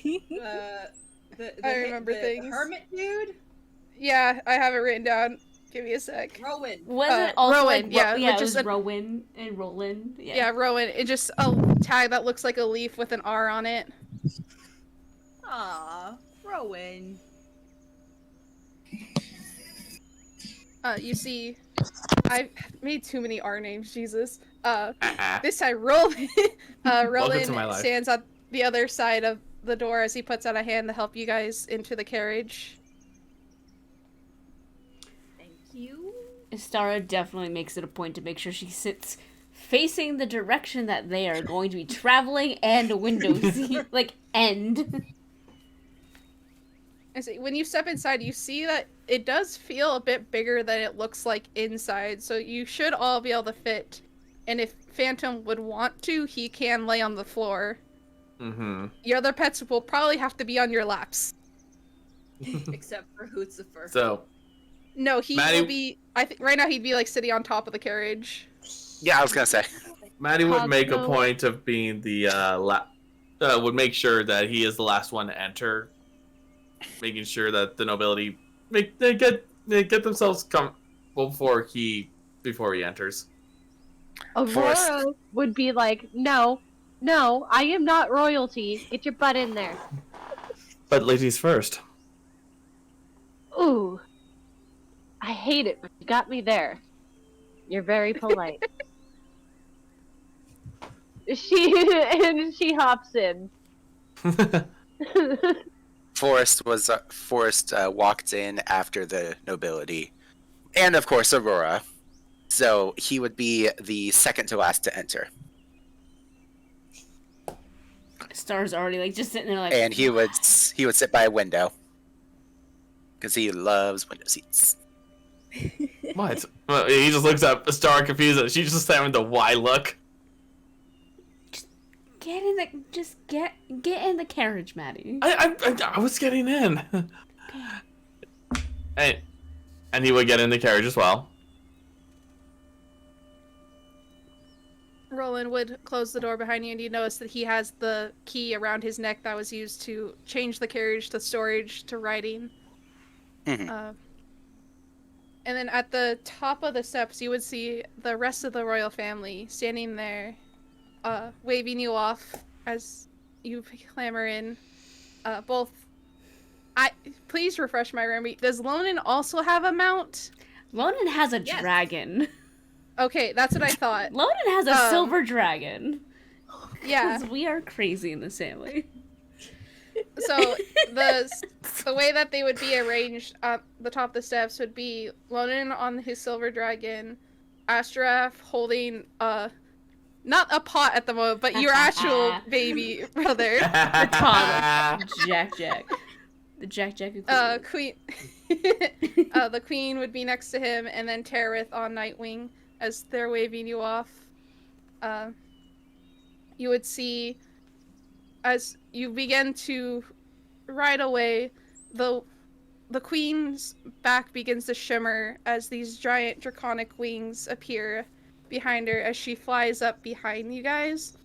I remember things. The hermit dude? Yeah, I have it written down. Give me a sec. Rowan. Was it also Rowan, like, yeah, yeah, which it is was a- Rowan and Roland. Yeah, Rowan. It's just a tag that looks like a leaf with an R on it. Aw, Rowan. You see, I've made too many R names, Jesus. Uh-uh. This time, Roland, Welcome to my life. stands on the other side of the door as he puts out a hand to help you guys into the carriage. Thank you. Astara definitely makes it a point to make sure she sits facing the direction that they are going to be traveling and a window seat, like, end. And so when you step inside, you see that it does feel a bit bigger than it looks like inside, so you should all be able to fit. And if Phantom would want to, he can lay on the floor. Mm-hmm. Your other pets will probably have to be on your laps. Except for Hootsufer. So, No, he Maddie- will be. I think right now he'd be like sitting on top of the carriage. Yeah, I was gonna say. Maddie would make a Cosmo. point of being the would make sure that he is the last one to enter, making sure that the nobility they get themselves comfortable before he enters. Aurora would be like, no, I am not royalty. Get your butt in there. But ladies first. Ooh. I hate it, but you got me there. You're very polite. She hops in. Forrest walked in after the nobility, and of course Aurora. So he would be the second to last to enter, Star's already like just sitting there like, and he would sit by a window because he loves window seats. What? Well, he just looks up, Star confused, and she's just having the why look. get in the get in the carriage, Maddie. I was getting in. And he would get in the carriage as well. Roland would close the door behind you, and you notice that he has the key around his neck that was used to change the carriage to storage to riding. Mhm. And then at the top of the steps, you would see the rest of the royal family standing there, waving you off as you clamber in. Please refresh my memory. Does Lonan also have a mount? Lonan has a Yes. dragon. Okay, that's what I thought. Lonan has a Um, silver dragon. Yeah. 'Cause we are crazy in this family. So the way that they would be arranged at the top of the steps would be Lonan on his silver dragon, Astraf holding not a pot at the moment, but your actual baby brother. The toddler. Jack. The Jack equivalent. Queen. The queen would be next to him, and then Terith on Nightwing as they're waving you off. You would see as you begin to ride away, the queen's back begins to shimmer as these giant draconic wings appear behind her as she flies up behind you guys,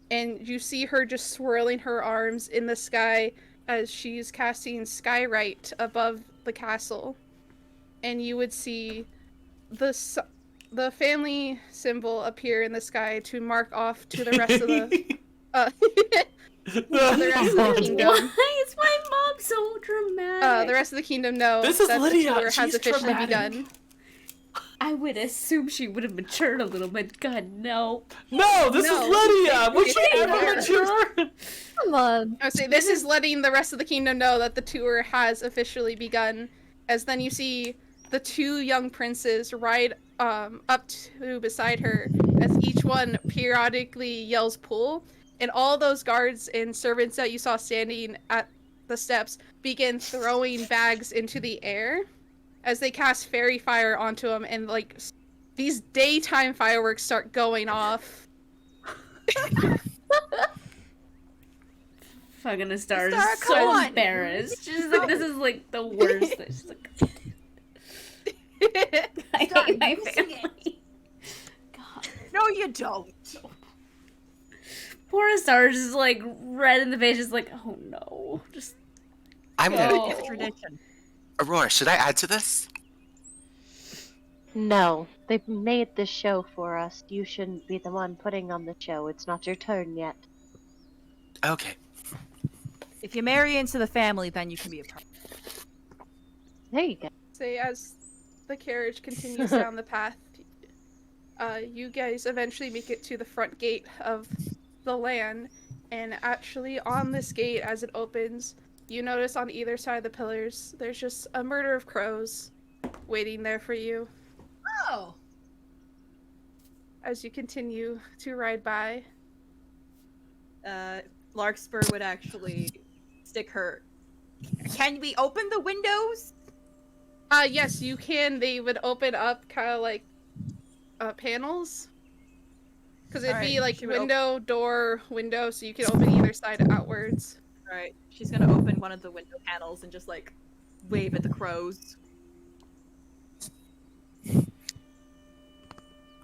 and you see her just swirling her arms in the sky as she's casting Skywrite above the castle. And you would see the family symbol appear in the sky to mark off to the rest of the the rest of the kingdom. Why is my mom so dramatic? The rest of the kingdom know This is that Lydia. the tour has She's officially dramatic. begun. I would assume she would have matured a little bit. God, no. No, this No. is Lydia. Would she Yeah. ever mature? Come on. I would say this is letting the rest of the kingdom know that the tour has officially begun, as then you see the two young princes ride up to beside her as each one periodically yells pull, and all those guards and servants that you saw standing at the steps begin throwing bags into the air as they cast fairy fire onto them, and like these daytime fireworks start going off. Fucking Star Star, is come so on. embarrassed. She's like, this is like the worst. She's like, I Stop hate my using family. God. No, you don't. Poor Astar's just like red in the face, just like, oh no. Just I'm gonna. go. It's tradition. Aurora, should I add to this? No, they've made the show for us. You shouldn't be the one putting on the show. It's not your turn yet. Okay. If you marry into the family, then you can be a part. There you go. Say as the carriage continues down the path, you guys eventually make it to the front gate of the land, and actually on this gate, as it opens, you notice on either side of the pillars, there's just a murder of crows waiting there for you Oh. as you continue to ride by. Larkspur would actually stick her. Can we open the windows? Yes, you can. They would open up kind of like panels. Because it'd be Alright, like she would window, door, window, so you can open either side outwards. Alright, she's gonna open one of the window panels and just like wave at the crows.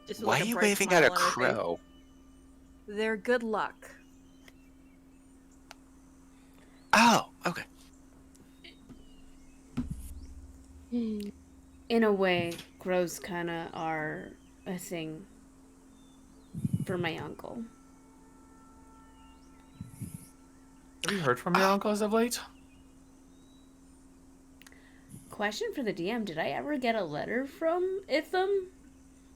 Just with, Why like, are you bright waving smile at a on her face. crow? They're good luck. Oh, okay. In a way, crows kinda are a thing for my uncle. Have you heard from your uncle as of late? Question for the DM, did I ever get a letter from Itham?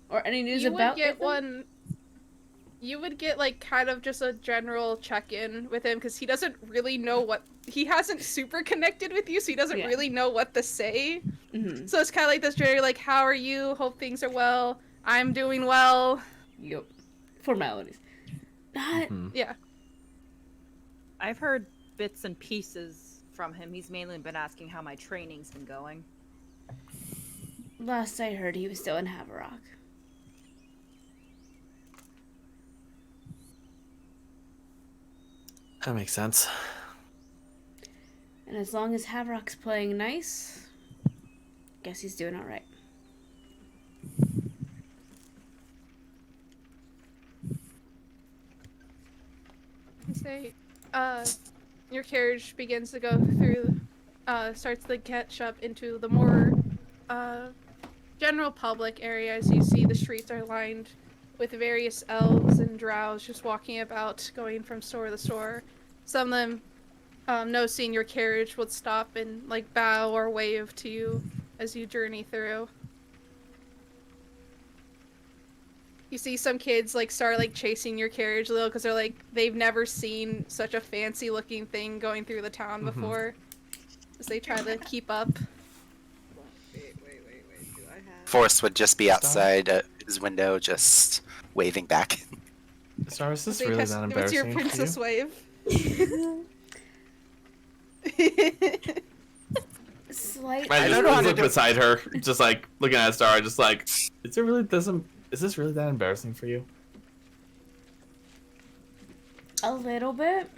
Or any news You about would get Itham? one. You would get like kind of just a general check-in with him because he doesn't really know what he hasn't super connected with you, so he doesn't Yeah. really know what to say. Mm-hmm. So it's kind of like this general like, "How are you? Hope things are well. I'm doing well." Yep. Formalities. Not Yeah. I've heard bits and pieces from him. He's mainly been asking how my training's been going. last I heard he was still in Haverock. That makes sense. And as long as Haverock's playing nice, guess he's doing alright. Say, your carriage begins to go through, starts to catch up into the more, general public area. As you see, the streets are lined with various elves and drows just walking about, going from store to store. Some of them, noticing your carriage, would stop and, like, bow or wave to you as you journey through. You see some kids, like, start, like, chasing your carriage a little because they're, like, they've never seen such a fancy-looking thing going through the town before. As they try to keep up. Wait. Do I have... Forrest would just be outside his window, just waving back. Sorry, is this They really test- that What's your embarrassing princess for you? wave? Slight. I I just don't know how to look do it. beside her, just like looking at Star, just like, is this really that embarrassing for you? A little bit.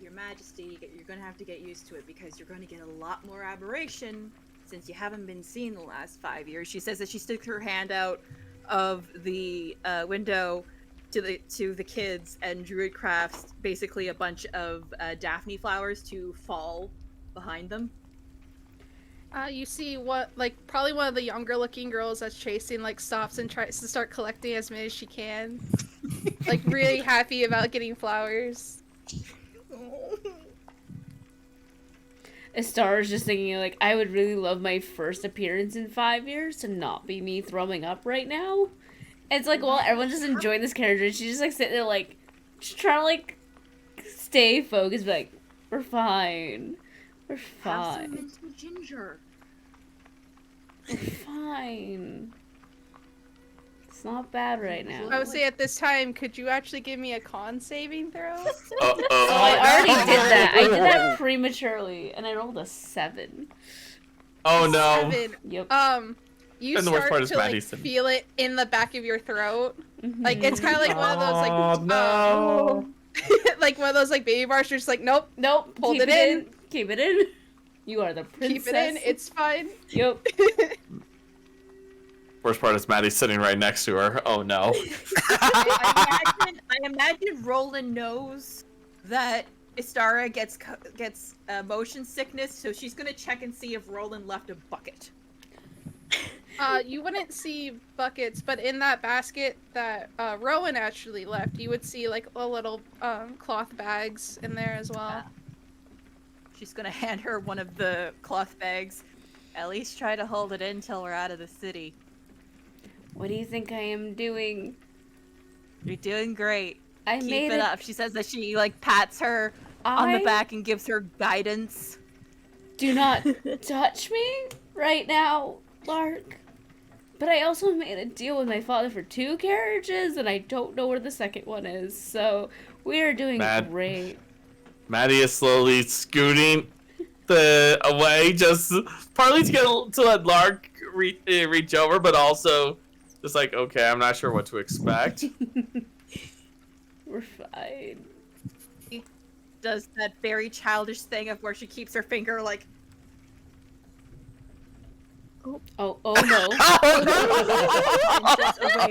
Your Majesty, you're gonna have to get used to it because you're gonna get a lot more aberration since you haven't been seen the last 5 years. She says that she sticks her hand out of the window to the kids and Druid crafts basically a bunch of Daphne flowers to fall behind them. You see what, like, probably one of the younger looking girls that's chasing, like, stops and tries to start collecting as many as she can. Like, really happy about getting flowers. Star is just thinking, like, I would really love my first appearance in 5 years to not be me throwing up right now. And it's like, well, everyone's just enjoying this character, and she's just, like, sitting there, like, just trying to, like, stay focused, like, we're fine. We're Have some fine. minted ginger. We're fine. It's not bad right now. I would say at this time, could you actually give me a con saving throw? Oh, I already did that. I did that prematurely, and I rolled a 7. Oh no. 7. Yep. You And the worst start part is to, like, Maddie's. feel it in the back of your throat. Mhm. Like, it's kind of like one of those, like, Oh no. like one of those, like, baby bars. You're just like, nope, Nope. hold keep it in. Keep it in. You are the princess. Keep it in. It's fine. Yup. Worst part is Maddie's sitting right next to her. Oh no. I imagine Roland knows that Istara gets motion sickness, so she's gonna check and see if Roland left a bucket. You wouldn't see buckets, but in that basket that Rowan actually left, you would see like a little cloth bags in there as well. She's gonna hand her one of the cloth bags. At least try to hold it in till we're out of the city. What do you think I am doing? You're doing great. I Keep made it up. She says that she like pats her on the back and gives her guidance. Do not touch me right now, Lark. But I also made a deal with my father for 2 carriages, and I don't know where the second one is. So we are doing great. Maddie is slowly scooting away, just partly to let Lark reach over, but also just like, okay, I'm not sure what to expect. We're fine. She does that very childish thing of where she keeps her finger like. Oh no.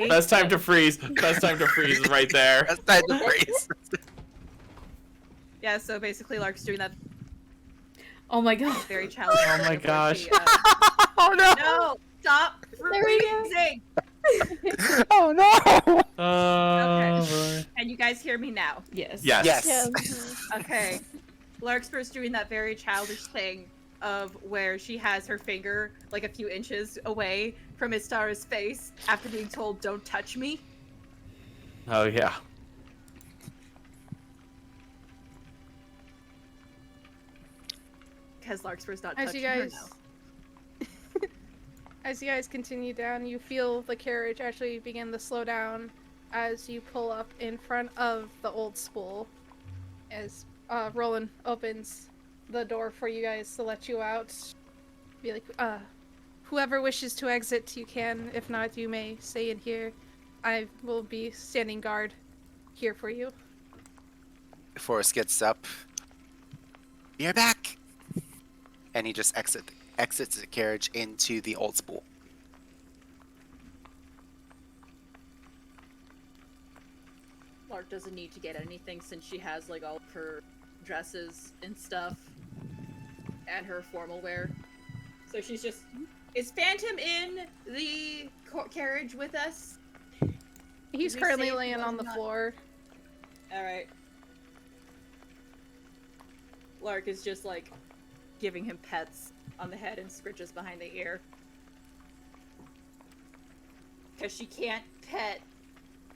That's time to freeze. That's time to freeze right there. That's time to freeze. Yeah, so basically Lark's doing that Oh my god. very childish. Oh my thing of where gosh. she, Oh no! no! Stop freezing! Oh no! Okay. And you guys hear me now? Yes. Yes. Yes. Okay. Larkspur's doing that very childish thing of where she has her finger like a few inches away from Istara's face after being told, "Don't touch me." Oh yeah. Because Larkspur's not As touching you her guys, now. as you guys continue down, you feel the carriage actually begin to slow down as you pull up in front of the old spool. As Roland opens the door for you guys to let you out, be like, whoever wishes to exit, you can. If not, you may stay in here. I will be standing guard here for you. Forrest gets up. You're back! And he just exits the carriage into the old spool. Lark doesn't need to get anything since she has like all of her dresses and stuff and her formal wear. So she's just... Is Phantom in the carriage with us? He's we currently say he laying was on the not? floor. Alright. Lark is just like giving him pets on the head and scritches behind the ear. Because she can't pet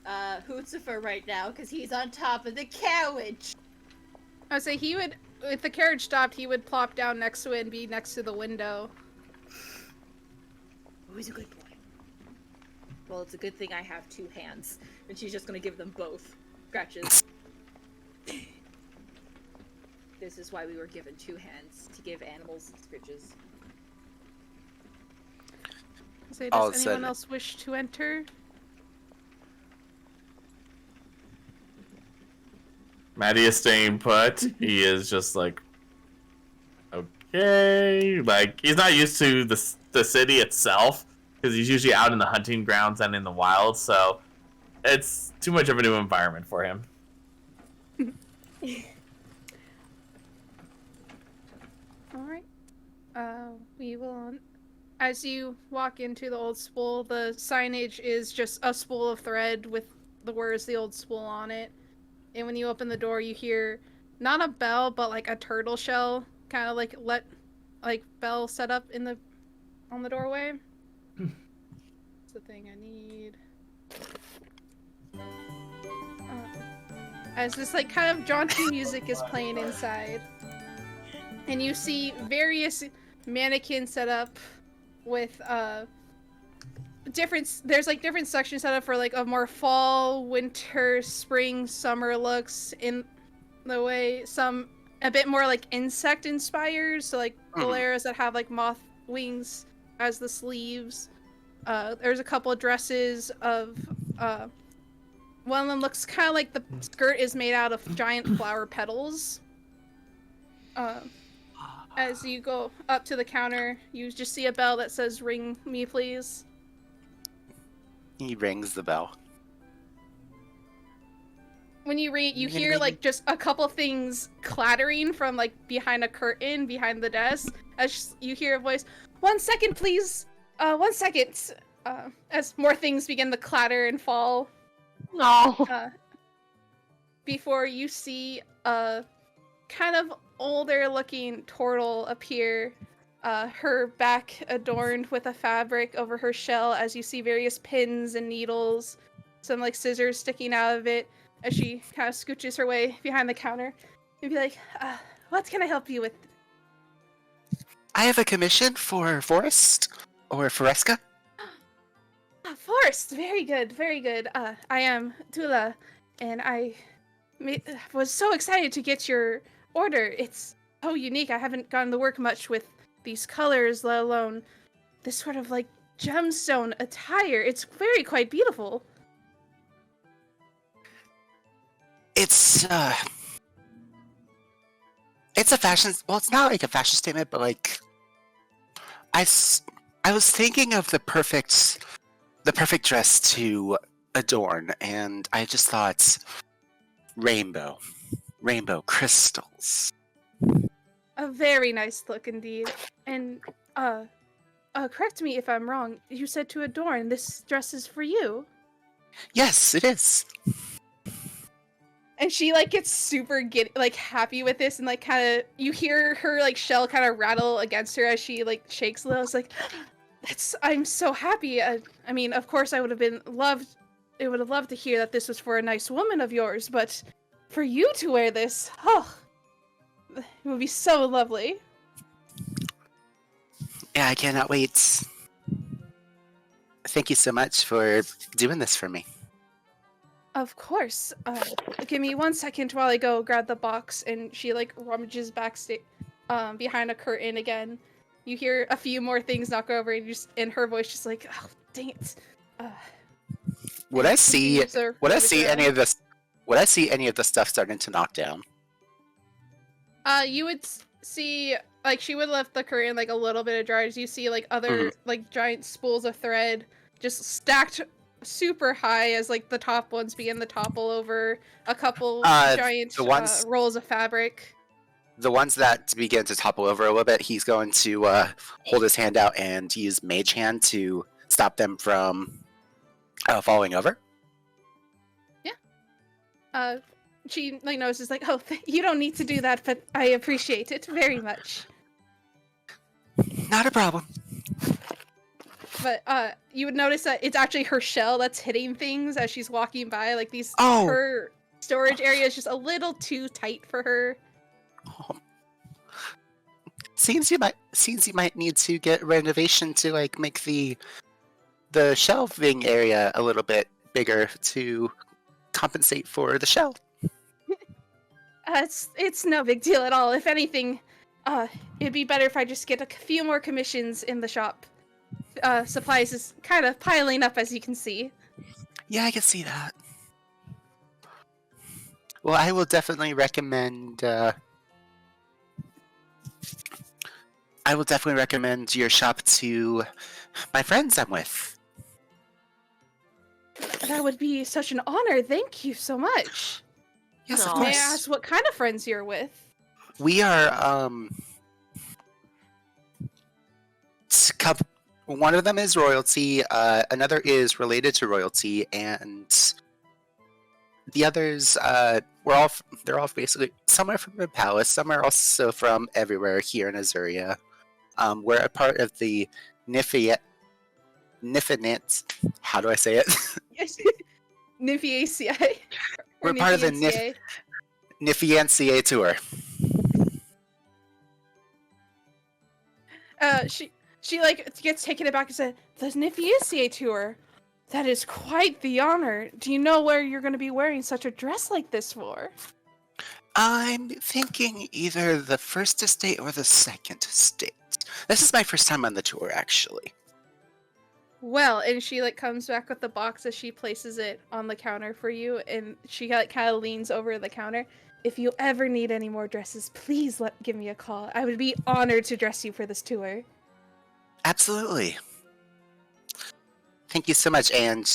Hootsufer right now because he's on top of the carriage. I would say he would, if the carriage stopped, he would plop down next to it and be next to the window. Oh, he's a good boy. Well, it's a good thing I have 2 hands. And she's just gonna give them both scratches. This is why we were given 2 hands, to give animals scritches. Say, All of a does sudden- anyone else wish to enter? Maddie is staying put. He is just like, okay. Like, he's not used to the city itself, because he's usually out in the hunting grounds and in the wild, so it's too much of a new environment for him. Alright. We will... As you walk into the old spool, the signage is just a spool of thread with the words "the old spool" on it. And when you open the door, you hear not a bell, but like a turtle shell, kind of like bell set up in on the doorway. That's the thing I need. As this like kind of jaunty music is playing inside, and you see various mannequins set up with there's like different sections set up for like a more fall, winter, spring, summer looks, in the way some a bit more like insect inspired, so like boleros that have like moth wings as the sleeves. There's a couple of dresses of one of them looks kind of like the skirt is made out of giant flower petals. As you go up to the counter, you just see a bell that says, "Ring me, please." He rings the bell. When you ring, you Ring, ring, hear ring. like just a couple things clattering from like behind a curtain behind the desk. As you hear a voice, "1 second, please. 1 second." As more things begin to clatter and fall. No. Before you see a kind of older looking turtle appear, her back adorned with a fabric over her shell, as you see various pins and needles, some like scissors sticking out of it, as she kind of scooches her way behind the counter and be like, "What can I help you with?" I have a commission for Forest or Foresca. Forrest, very good, very good. I am Tula, and I was so excited to get your order. It's so unique. I haven't gotten to work much with these colors, let alone this sort of like gemstone attire. It's quite beautiful. It's a fashion. Well, it's not like a fashion statement, but like I was thinking of the perfect dress to adorn, and I just thought rainbow crystals. A very nice look indeed. And correct me if I'm wrong. You said to adorn. This dress is for you. Yes, it is. And she like gets super happy with this, and like kind of you hear her like shell kind of rattle against her as she like shakes a little. It's like, I'm so happy. I mean, of course, I would have loved to hear that this was for a nice woman of yours, but for you to wear this, it would be so lovely. Yeah, I cannot wait. Thank you so much for doing this for me. Of course. Give me 1 second while I go grab the box, and she like rummages behind a curtain again. You hear a few more things knock over, and her voice just like, "Oh, dang it." Would I see any of the stuff starting to knock down? You would see like she would lift the curtain like a little bit ajar as you see like other like giant spools of thread just stacked super high as like the top ones begin to topple over a couple giant rolls of fabric. The ones that begin to topple over a little bit, he's going to hold his hand out and use Mage Hand to stop them from falling over. Yeah. She like notices like, "Oh, you don't need to do that, but I appreciate it very much." Not a problem. But you would notice that it's actually her shell that's hitting things as she's walking by. Like these, Oh. Her storage area is just a little too tight for her. Oh. Seems you might need to get renovation to like make the shelving area a little bit bigger to compensate for the shell. It's no big deal at all. If anything, it'd be better if I just get a few more commissions in the shop. Supplies is kind of piling up, as you can see. Yeah, I can see that. Well, I will definitely recommend. Your shop to my friends I'm with. That would be such an honor. Thank you so much. Yes, of Aw. May I course. ask what kind of friends you're with? We are one of them is royalty, another is related to royalty, and the others they're all basically, some are from the palace, some are also from everywhere here in Azuria. We're a part of the Nymphaeaceae. How do I say it? Nymphaeaceae. We're part of the Nymphaeaceae tour. She like gets taken aback and said, "The Nymphaeaceae tour? That is quite the honor. Do you know where you're going to be wearing such a dress like this for?" I'm thinking either the first estate or the second estate. This is my first time on the tour, actually. Well, and she like comes back with the box as she places it on the counter for you, and she like kind of leans over the counter. if you ever need any more dresses, please give me a call. I would be honored to dress you for this tour. Absolutely. Thank you so much. And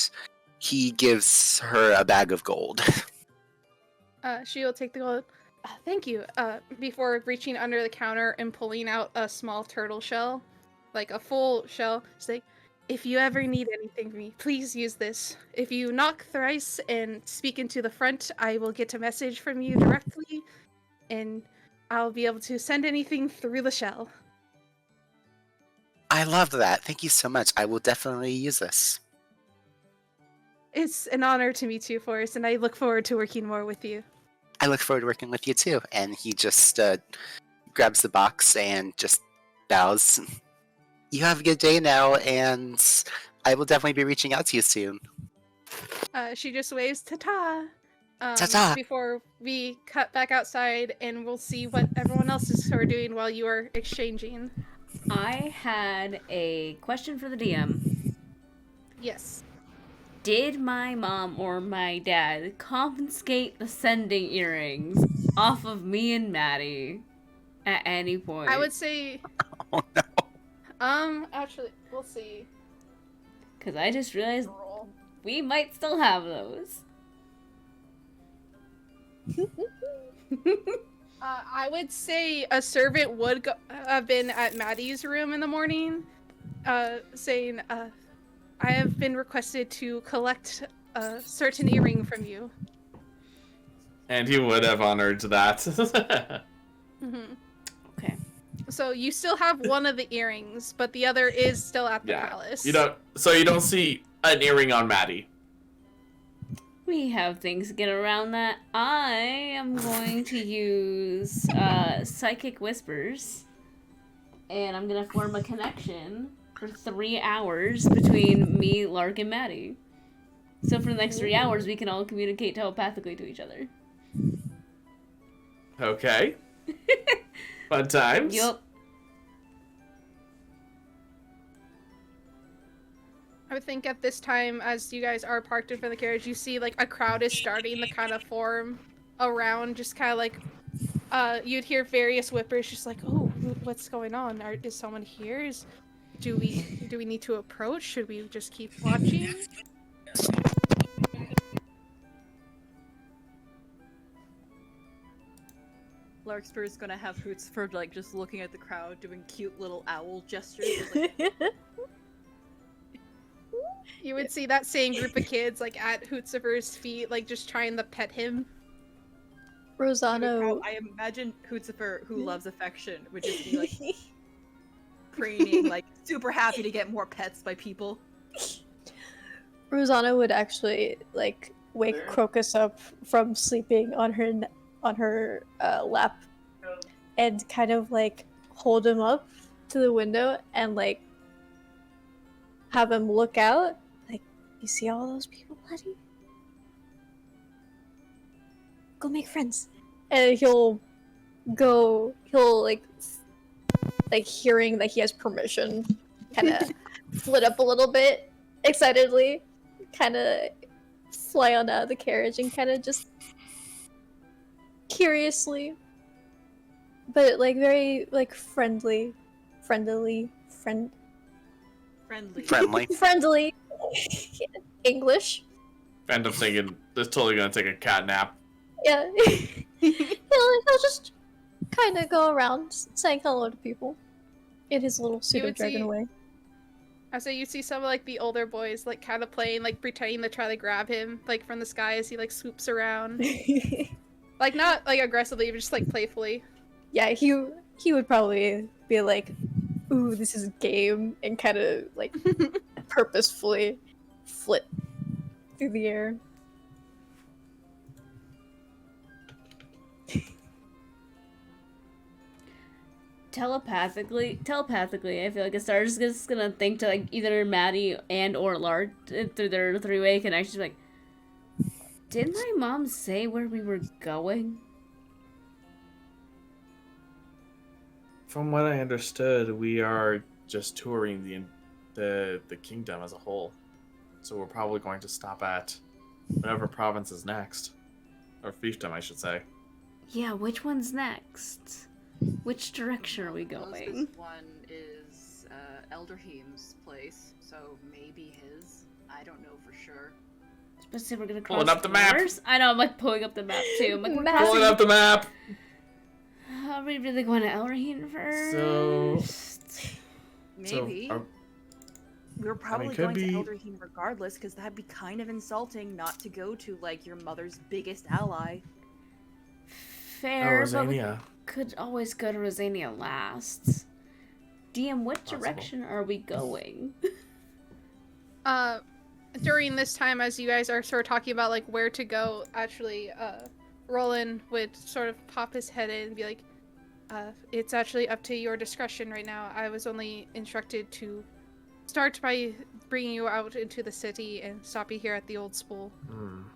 he gives her a bag of gold. She will take the gold. Thank you. Before reaching under the counter and pulling out a small turtle shell, like a full shell, she's like, if you ever need anything from me, please use this. If you knock thrice and speak into the front, I will get a message from you directly, and I'll be able to send anything through the shell. I love that. Thank you so much. I will definitely use this. It's an honor to meet you, Forrest, and I look forward to working more with you. I look forward to working with you too. And he just grabs the box and just bows. You have a good day now, and I will definitely be reaching out to you soon. She just waves ta-ta. Ta-ta. Before we cut back outside, and we'll see what everyone else is sort of doing while you are exchanging. I had a question for the DM. Yes. Did my mom or my dad confiscate the sending earrings off of me and Maddie at any point? I would say... Oh no. Actually, we'll see. Because I just realized we might still have those. I would say a servant would have been at Maddie's room in the morning, saying, I have been requested to collect a certain earring from you. And he would have honored that. Mm-hmm. Okay. So you still have one of the earrings, but the other is still at the palace. You don't see an earring on Maddie. We have things to get around that. I am going to use Psychic Whispers, and I'm going to form a connection for 3 hours between me, Lark, and Maddie. So for the next 3 hours, we can all communicate telepathically to each other. Okay. Fun times. Yup. I would think at this time, as you guys are parked in front of the carriage, you see like a crowd is starting to kind of form around, just kind of like, you'd hear various whispers, just like, oh, what's going on? Is someone here? Do we need to approach? Should we just keep watching? Larkspur's gonna have Hootsford like just looking at the crowd, doing cute little owl gestures. Like, You would see that same group of kids like at Hootsifer's feet, like just trying to pet him. Rosano. I imagine Hootsifer, who loves affection, would just be like preening, like super happy to get more pets by people. Rosana would actually like wake Crocus up from sleeping on her lap and kind of like hold him up to the window and like have him look out. Like, you see all those people, buddy? Go make friends. And he'll like hearing that he has permission, kind of flit up a little bit excitedly, kind of fly on out of the carriage and kind of just curiously, but like very like friendly English. End up thinking this totally gonna take a cat nap. Yeah. he'll just kind of go around saying hello to people in his little pseudo dragon way. I say you see some of like the older boys like kind of playing, like pretending to try to grab him like from the sky as he like swoops around. Like not like aggressively, but just like playfully. Yeah, he would probably be like, "Ooh, this is a game," and kind of like purposefully flit through the air. Telepathically, I feel like a star is just gonna think to like either Maddie and or Lark through their three-way connection. Like, did my mom say where we were going? From what I understood, we are just touring the kingdom as a whole. So we're probably going to stop at whatever province is next. Or fiefdom, I should say. Yeah, which one's next? Which direction are we going? Closest one is Elderheim's place, so maybe his. I don't know for sure. But say we're gonna cross Pulling up the map. doors? I know, I'm like pulling up the map too. I'm like, we're Map. crossing. Pulling up the map. Are we really going to Elderheim first? So- Maybe. So, We're probably could going be- to Elderheim regardless, because that'd be kind of insulting not to go to, like, your mother's biggest ally. Fair, but we Rosania. could always go to Rosania last. DM, what Possible. direction are we going? During this time, as you guys are sort of talking about like where to go, actually, Roland would sort of pop his head in and be like, "It's actually up to your discretion right now. I was only instructed to start by bringing you out into the city and stop you here at the old school.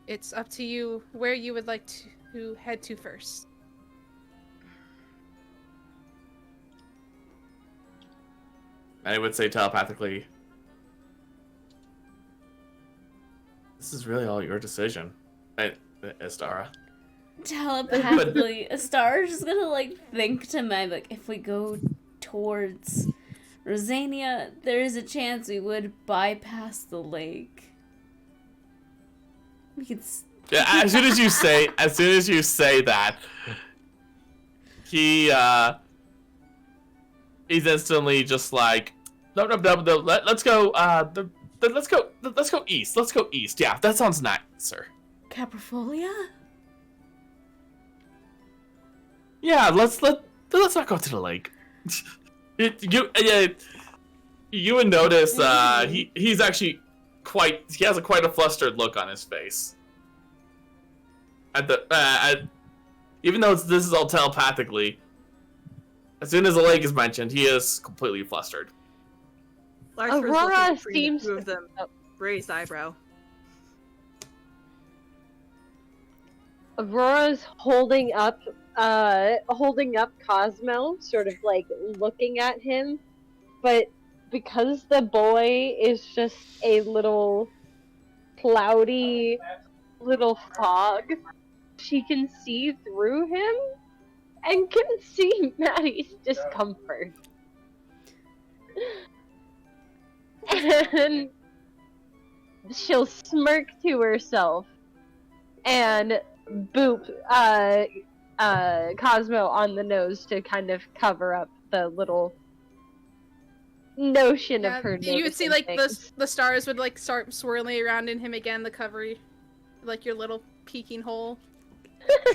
It's up to you where you would like to head to first." I would say telepathically. This is really all your decision, Estara. Telepathically, a star is just gonna like think to mind like if we go towards Rosania, there is a chance we would bypass the lake. We could. Yeah, as soon as you say that, he's instantly just like, no, let's go, let's go east. Yeah, that sounds nice, sir. Caprifolia? Yeah, let's not go to the lake. You would notice he's actually he has quite a flustered look on his face. Even though this is all telepathically, as soon as the lake is mentioned, he is completely flustered. Aurora seems Two of them raised eyebrow. Aurora's holding up Cosmo, sort of like looking at him, but because the boy is just a little cloudy little fog, she can see through him and can see Maddie's discomfort. And she'll smirk to herself and boop Cosmo on the nose to kind of cover up the little notion of her. You would see like things. the stars would like start swirling around in him again, the cover, like your little peeking hole.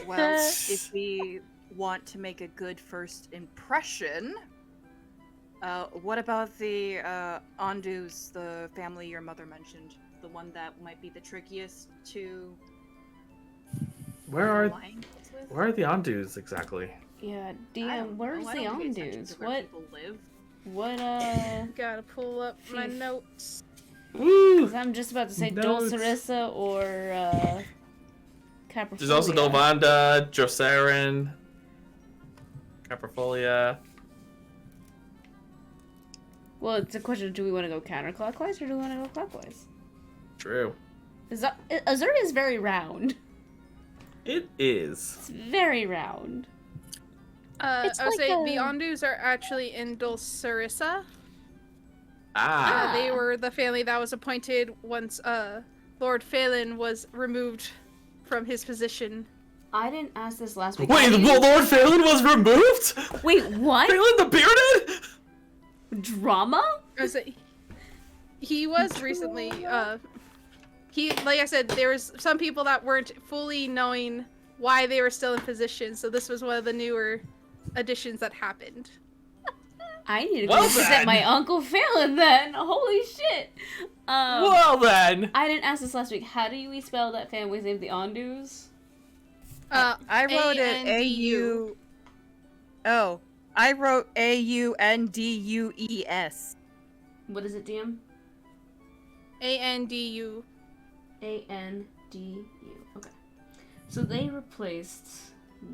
Well, if we want to make a good first impression, what about the Ondus, the family your mother mentioned? The one that might be the trickiest to Where are align with? the Ondus exactly? Yeah, I DM, don't where's know. I the don't pay attention Ondus? to where people live. What, Gotta pull up my Chief. notes. Woo! 'cause I'm just about to say Dol Notes. Serissa or, Caprifolia. There's also Dolvanda, Josarin, Caprifolia. Well, it's a question of do we want to go counterclockwise or do we want to go clockwise? True. Azuria is very round. It is. It's very round. It's I would like say a- the Ondus are actually in Dol Serissa. Ah. They were the family that was appointed once Lord Phelan was removed from his position. I didn't ask this last week. Wait, Lord Phelan was removed? Wait, what? Phelan the Bearded? Drama? I was like, he was recently he, like I said, there was some people that weren't fully knowing why they were still in position, so this was one of the newer additions that happened. I need to go Well visit then. my Uncle Phelan then. Holy shit. Well then. I didn't ask this last week. How do you spell that family's name? The Ondus? I wrote it A-N-D-U. Oh, I wrote Aundues. What is it, DM? A-N-D-U. A-N-D-U. Okay. So they replaced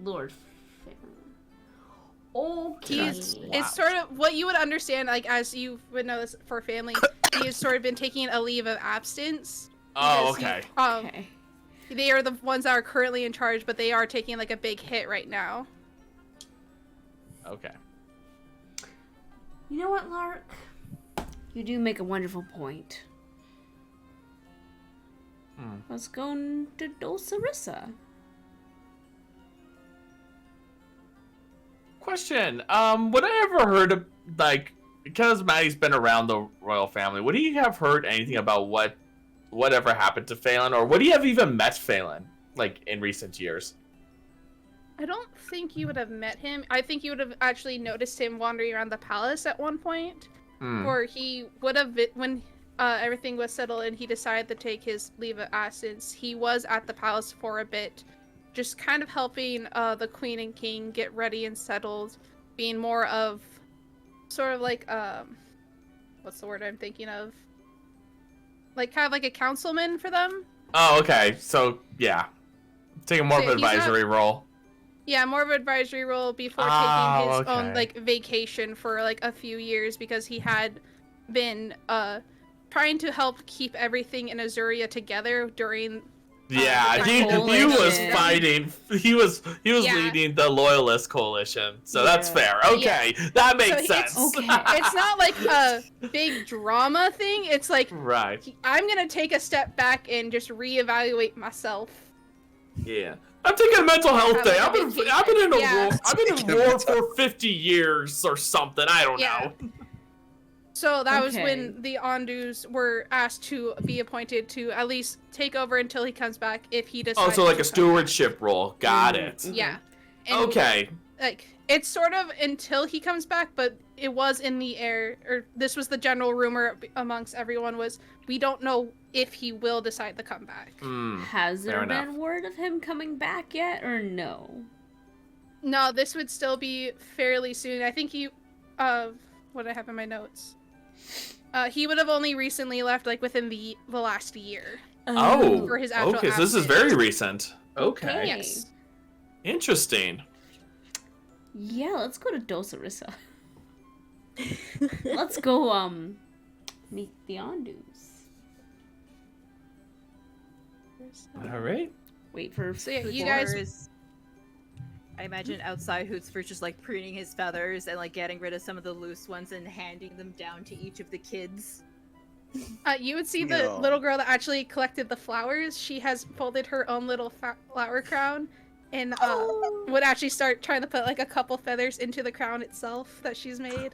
Lord Phelan. Okay. It's sort of what you would understand, like, as you would know this for family, he has sort of been taking a leave of absence. Oh, because okay. he, Okay. they are the ones that are currently in charge, but they are taking like a big hit right now. Okay. You know what, Lark? You do make a wonderful point. Let's go to Dol Serissa. Question. Would I ever heard of, like, because Maddie's been around the royal family, would he have heard anything about whatever happened to Phelan, or would he have even met Phelan, like, in recent years? I don't think you would have met him. I think you would have actually noticed him wandering around the palace at one point. Or he would have, when everything was settled and he decided to take his leave of absence, he was at the palace for a bit, just kind of helping the queen and king get ready and settled, being more of sort of like, what's the word I'm thinking of? Like, kind of like a councilman for them. Oh, okay. So, yeah. Taking more of an advisory role. Yeah, more of an advisory role before taking his own, like, vacation for, like, a few years, because he had been, trying to help keep everything in Azuria together during... Yeah, he was fighting. He was leading the Loyalist coalition, so that's fair. Okay, that makes sense. It's not like a big drama thing. It's like, right. I'm gonna take a step back and just reevaluate myself. Yeah, I'm taking a mental health day. I've been in war for 50 years or something. I don't know. So that was when the Ondus were asked to be appointed to at least take over until he comes back, if he decides. Oh, so like a stewardship role. Got it. Yeah. And okay. Like, it's sort of until he comes back, but it was in the air, or this was the general rumor amongst everyone, was we don't know if he will decide to come back. Has there been word of him coming back yet, or no? No, this would still be fairly soon. I think he, what I have in my notes. He would have only recently left, like, within the last year. Oh, for his actual okay, so this is very recent. Okay. Yes. Interesting. Yeah, let's go to Dol Serissa. Let's go, meet the Ondus. All right. Wait for... So yeah, you guys... I imagine outside Hootsford's just like pruning his feathers and like getting rid of some of the loose ones and handing them down to each of the kids. You would see the little girl that actually collected the flowers. She has folded her own little flower crown and would actually start trying to put like a couple feathers into the crown itself that she's made.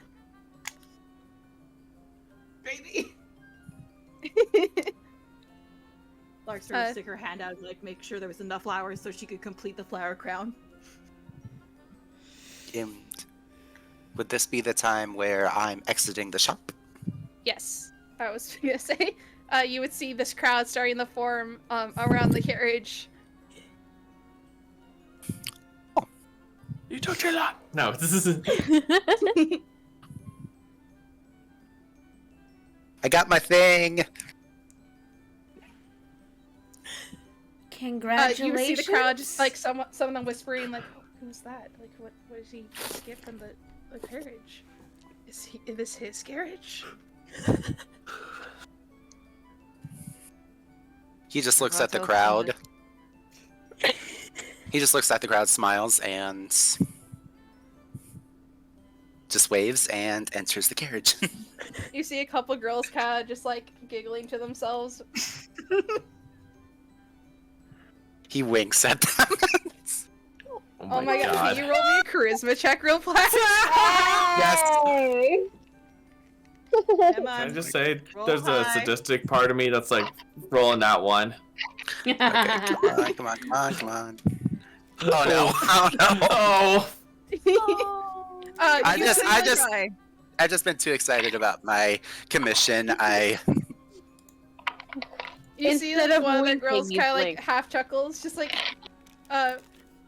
Baby! Lark sort of stick her hand out and like make sure there was enough flowers so she could complete the flower crown. Would this be the time where I'm exiting the shop? Yes, I was gonna say. You would see this crowd starting to form around the carriage. Oh. You took your lot. No, this isn't. I got my thing. Congratulations. You would see the crowd just like some of them whispering like, "Who's that? Like, what did he get from the carriage? Is this his carriage?" He just looks at the crowd. He just looks at the crowd, smiles, and just waves and enters the carriage. You see a couple girls kind of just like giggling to themselves. He winks at them. Oh my god, can you roll me a charisma check real fast? Yes. Can I just say, there's a sadistic part of me that's like rolling that one. Okay, come on. Oh no! Oh no! Oh! I've just been too excited about my commission. You see that one of the girls kind of like half chuckles, just like,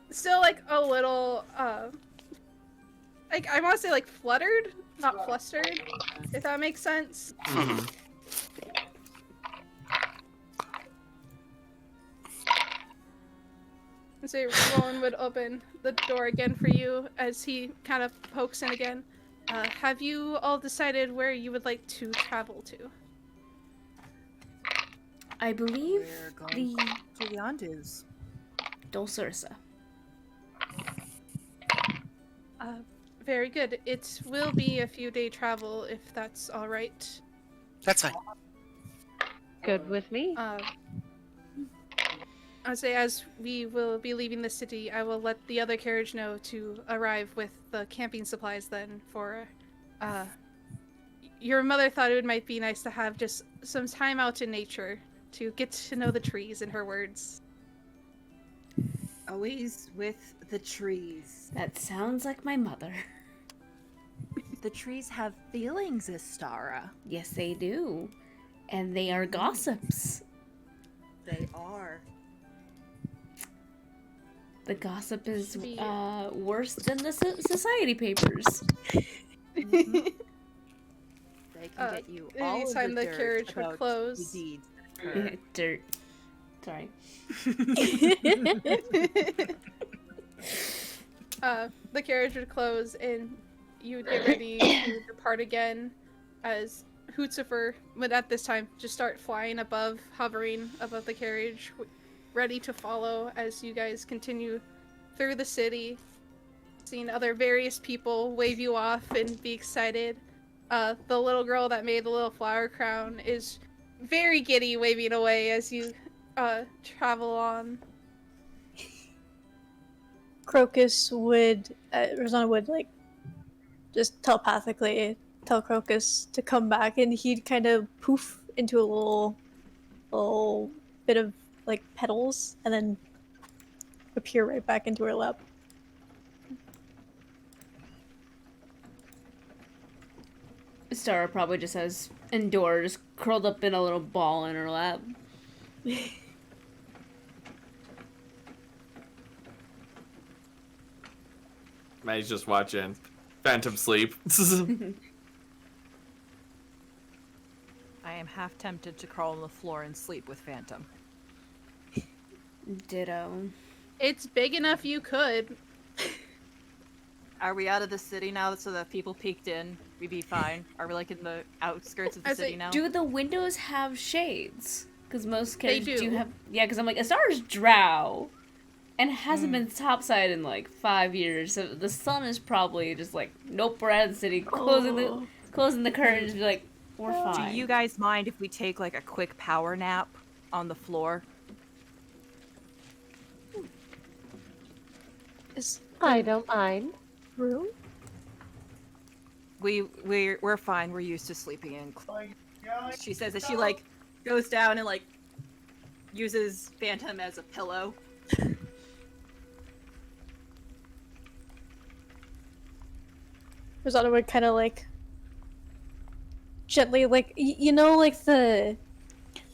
still like a little, like I want to say like fluttered, not flustered, if that makes sense. And so Rowan would open the door again for you as he kind of pokes in again. Have you all decided where you would like to travel to? I believe We're going the to the Andus. Dol Serissa. Very good. It will be a few day travel if that's all right. That's fine. Good with me. I'd say as we will be leaving the city, I will let the other carriage know to arrive with the camping supplies then for, your mother thought it might be nice to have just some time out in nature to get to know the trees, in her words. Always with the trees. That sounds like my mother. The trees have feelings, Astara. Yes, they do. And they are gossips. They are. The gossip is Yeah. worse than the society papers. They can get you all of Anytime the the dirt carriage would about close. the deeds that occurred. Dirt. Sorry. The carriage would close and you would get ready to depart again as Hootsufer would at this time just start flying above, hovering above the carriage, ready to follow as you guys continue through the city, seeing other various people wave you off and be excited. The little girl that made the little flower crown is very giddy waving away as you travel on. Crocus would, Rosanna would like just telepathically tell Crocus to come back, and he'd kind of poof into a little bit of like petals, and then appear right back into her lap. Stara probably just has Endor just curled up in a little ball in her lap. Maddie's just watching Phantom Sleep. I am half tempted to crawl on the floor and sleep with Phantom. Ditto. It's big enough you could. Are we out of the city now so that people peeked in? We'd be fine. Are we like in the outskirts of the I city say, now? Do the windows have shades? Because most carriages do. have. Yeah, because I'm like, Astara's drow. And hasn't been topside in like 5 years. So the sun is probably just like, nope, we're out of the city. Closing the curtains, be like, we're Do fine. you guys mind if we take like a quick power nap on the floor? Is I don't mind. room? We're fine. We're used to sleeping in. She says that she like goes down and like uses Phantom as a pillow. Rosanna would kind of like gently, like you know, like the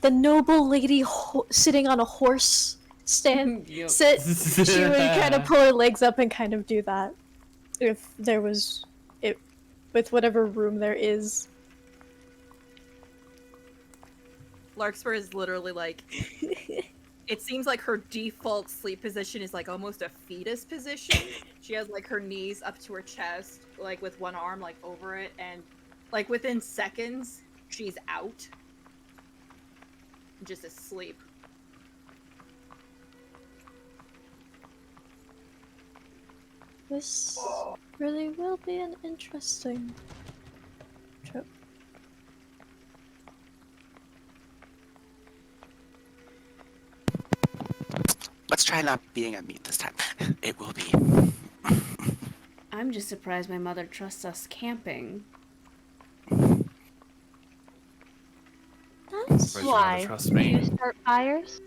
noble lady sitting on a horse stand. Yep. Sit. She would kind of pull her legs up and kind of do that, if there was it, with whatever room there is. Larkspur is literally like. It seems like her default sleep position is like almost a fetus position. She has like her knees up to her chest, like with one arm like over it, and like within seconds, she's out. Just asleep. This really will be an interesting trip. Let's try not being on mute this time. It will be. I'm just surprised my mother trusts us camping. That's Surprised your mother Why? trusts Do me. you start fires?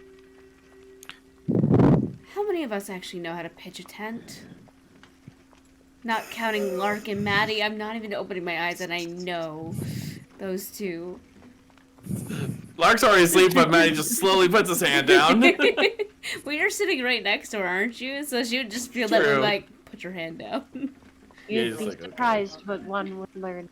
How many of us actually know how to pitch a tent? Not counting Lark and Maddie, I'm not even opening my eyes and I know those two. Lark's already asleep, but Maddie just slowly puts his hand down. We are sitting right next to her, aren't you? So she would just feel that True. we're like, put your hand down. Yeah, You'd just be like, okay. surprised what one would learn.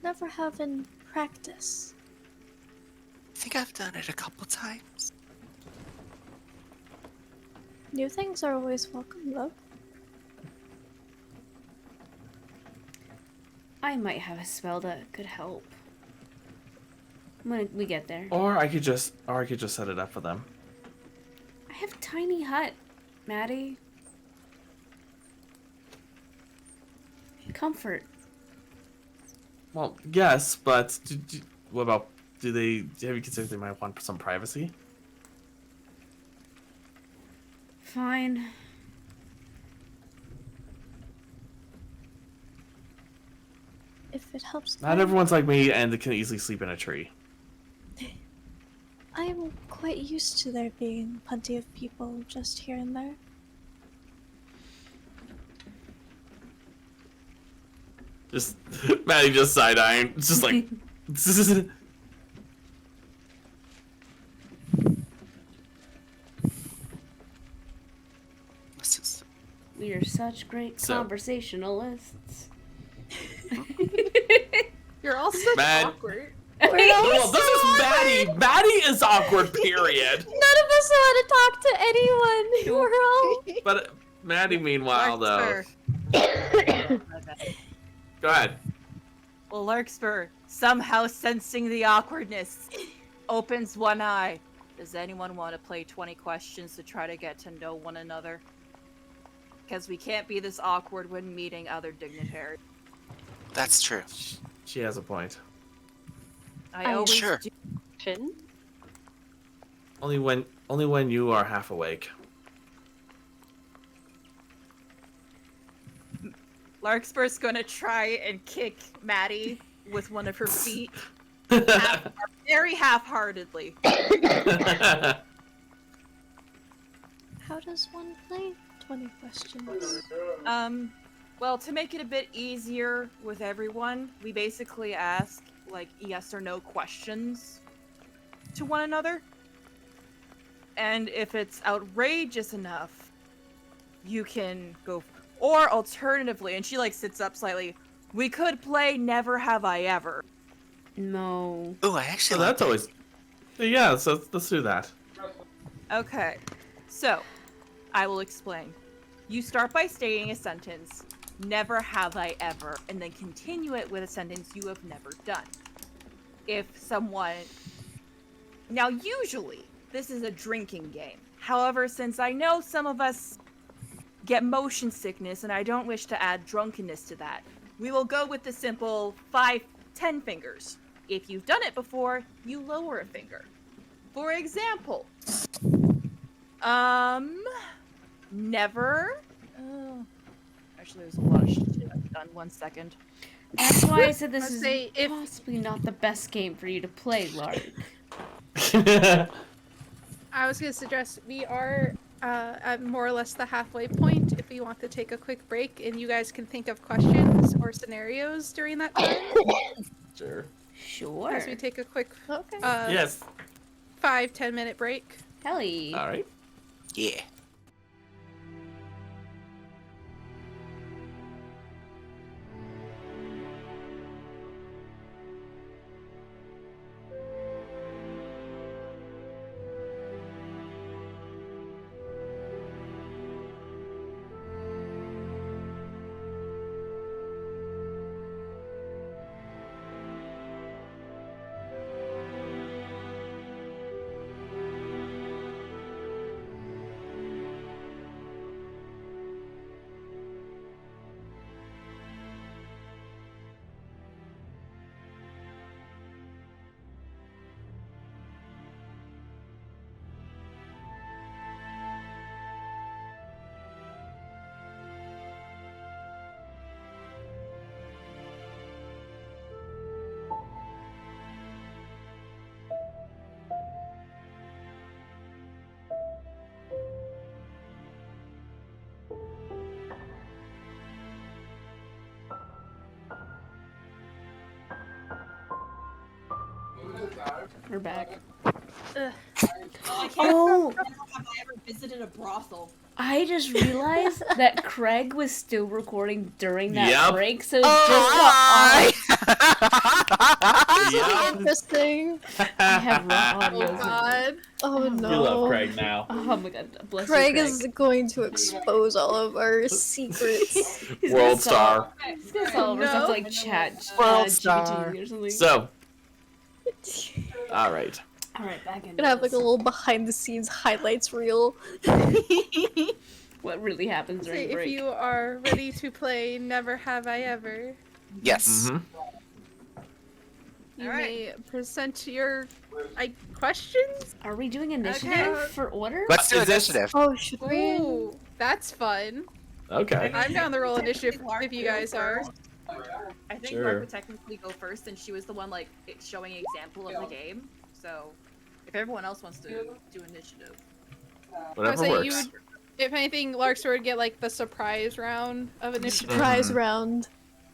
never have in practice. I think I've done it a couple times. New things are always welcome, though. I might have a spell that could help. When we get there. Or I could just set it up for them. I have a tiny hut, Maddie. Comfort. Well, yes, but what about? Have you considered they might want some privacy? Fine. If it helps. Not everyone's like me and can easily sleep in a tree. I am quite used to there being plenty of people just here and there. Just Maddie just side-eyeing. It's just like We are such great conversationalists. You're all so Mad- awkward. well, this is Maddie. Maddie is awkward, period. None of us know how to talk to anyone. We're all. But Maddie, meanwhile, though. Larkspur. Go ahead. Well, Larkspur, somehow sensing the awkwardness, opens one eye. Does anyone want to play 20 questions to try to get to know one another? Because we can't be this awkward when meeting other dignitaries. That's true. She has a point. I always Sure. do. Chin? Only when you are half awake. Larkspur's gonna try and kick Maddie with one of her feet, very half-heartedly. How does one play 20 questions? Well, to make it a bit easier with everyone, we basically ask, like, yes or no questions to one another. And if it's outrageous enough, you can go... Or alternatively, and she, like, sits up slightly, we could play Never Have I Ever. No. Oh, I So actually that's always. Yeah, so let's do that. Okay, so, I will explain. You start by stating a sentence, never have I ever, and then continue it with a sentence you have never done. If someone... Now, usually, this is a drinking game. However, since I know some of us get motion sickness, and I don't wish to add drunkenness to that, we will go with the simple 5, 10 fingers. If you've done it before, you lower a finger. For example, never... actually, there's a lot of shit I've done. 1 second. That's why I said this is Say, if- possibly not the best game for you to play, Lark. I was going to suggest we are at more or less the halfway point if we want to take a quick break and you guys can think of questions or scenarios during that time. Sure. Sure. As we take a quick Okay. Yes. 5-10 minute break. Helly. All right. Yeah. We're back. I can't Oh. remember have I ever visited a brothel. I just realized that Craig was still recording during that Yep. break, so just Yep. Interesting. I have raw Oh audio. now. god. Oh You no. You love Craig now. Oh my god, bless Craig you, is going to expose all of our secrets. He's World gonna star. He's gonna solve all of our stuff No. to, like chat World GPT star. or something. So, all right. Alright, back in. Gonna have like a little behind the scenes highlights reel. What really happens Say during if break. you are ready to play Never Have I Ever, Yes. Mm-hmm. you Alright. may present your questions. Are we doing initiative Okay. for order? Let's do Is this- initiative. Oh, should we? Ooh, that's fun. Okay. I'm down the roll initiative if you guys are. I think Sure. Lark would technically go first, and she was the one like showing example of the game. So, if everyone else wants to do initiative, Whatever say works. you would, if anything, Larkster would get like the surprise round of initiative. Surprise Mhm. round.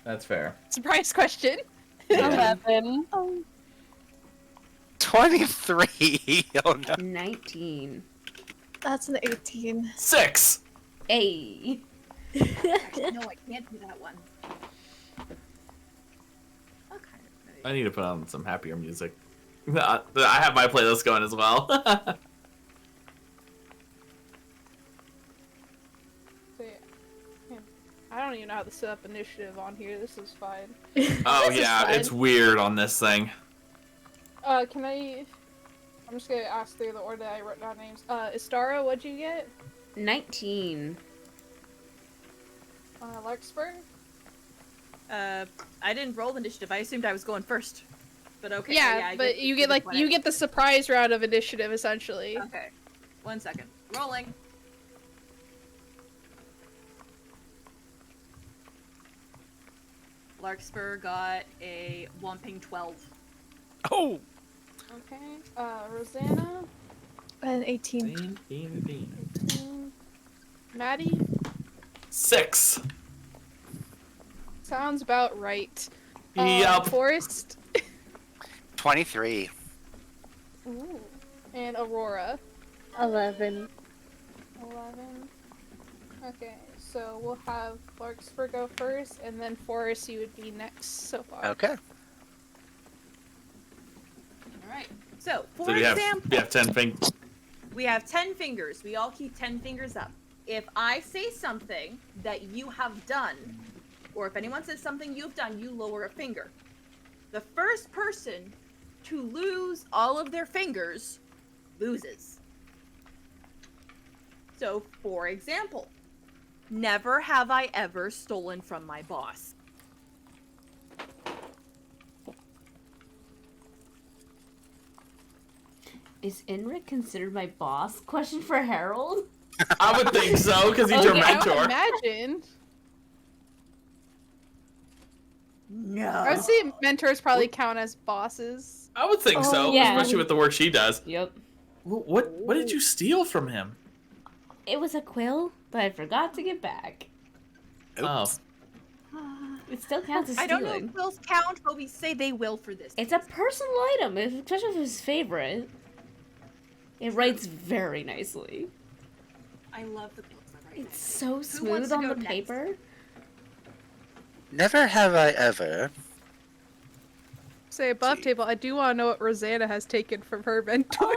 That's fair. Surprise question. Yeah. 11. 23. Oh no. 19. That's an 18. 6. A. no, I can't do that one. Okay. I need to put on some happier music. I have my playlist going as well. So, yeah. I don't even know how to set up initiative on here. This is fine. Oh This is yeah, fun. it's weird on this thing. Can I? I'm just gonna ask through the order that I wrote down names. Istara, what'd you get? 19. Larkspur? I didn't roll initiative. I assumed I was going first. But okay. Yeah, I but you get like you get the surprise round of initiative essentially. Okay. 1 second. Rolling. Larkspur got a whomping 12. Oh. Okay. Rosanna, An 18. Maddie. 6. Sounds about right. Yup. Forrest. 23. Ooh. And Aurora. 11. 11. Okay, so we'll have Larkspur go first, and then Forrest, you would be next so far. Okay. Alright. So, for So we have 10 fingers. we have 10 fingers. We all keep 10 fingers up. If I say something that you have done, or if anyone says something you've done, you lower a finger. The first person to lose all of their fingers loses. So, for example, never have I ever stolen from my boss. Is Enric considered my boss? Question for Harold? I would think so, because he's your Okay. I would mentor. imagine. No. I would say mentors probably count as bosses. I would think so, Oh, yeah. especially with the work she does. Yep. What did you steal from him? It was a quill, but I forgot to get back. Oops. It still counts as I don't know stealing. if wills count, but we say they will for this. It's a personal item, especially if it's his favorite. It writes very nicely. I love the quills I write. It's so wants smooth to on go the next? paper. Never have I ever. Say above table, I do want to know what Rosanna has taken from her mentor.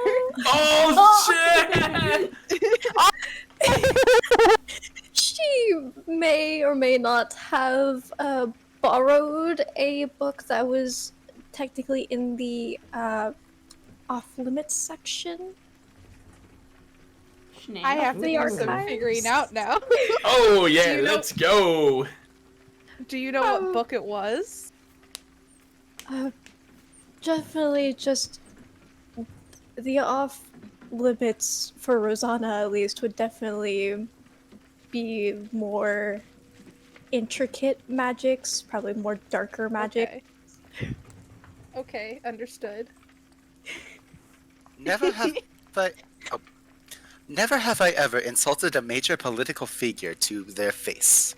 Oh shit! She may or may not have borrowed a book that was technically in the off-limits section. I have to The do some archives? figuring out now. Oh yeah, Do you know- let's go. Do you know what book it was? Definitely just the off-limits for Rosanna, at least, would definitely be more intricate magics, probably more darker magic. Okay, understood. Never have I. Oh. Never have I ever insulted a major political figure to their face.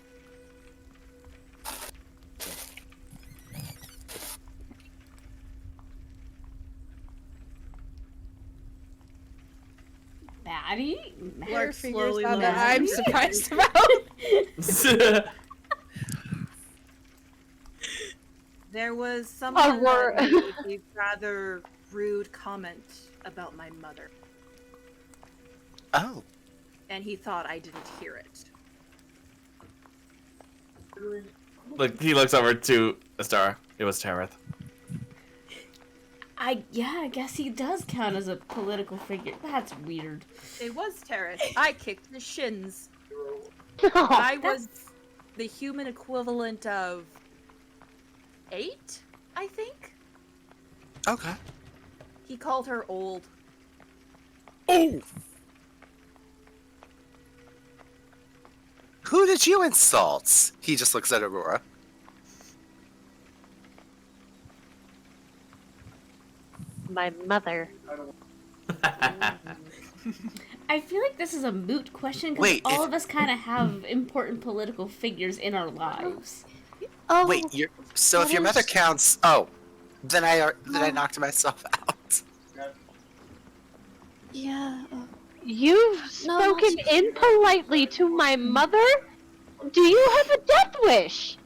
baddie? Lark Lark figures slowly out that lowers I'm his surprised about. There was someone Aurora. that made a rather rude comment about my mother, Oh, and he thought I didn't hear it. Like he looks over to Astara. It was Tareth. I guess he does count as a political figure. That's weird. It was Terrace. I kicked his shins. Oh, I was the human equivalent of 8, I think. okay. He called her old. Oh! Who did you insult? He just looks at Aurora. my mother. I feel like this is a moot question because Wait, all if- of us kind of have important political figures in our lives. Oh, Wait, so if that your mother is- counts, then I knocked myself out. yeah. You've No, spoken that's- impolitely to my mother? Do you have a death wish?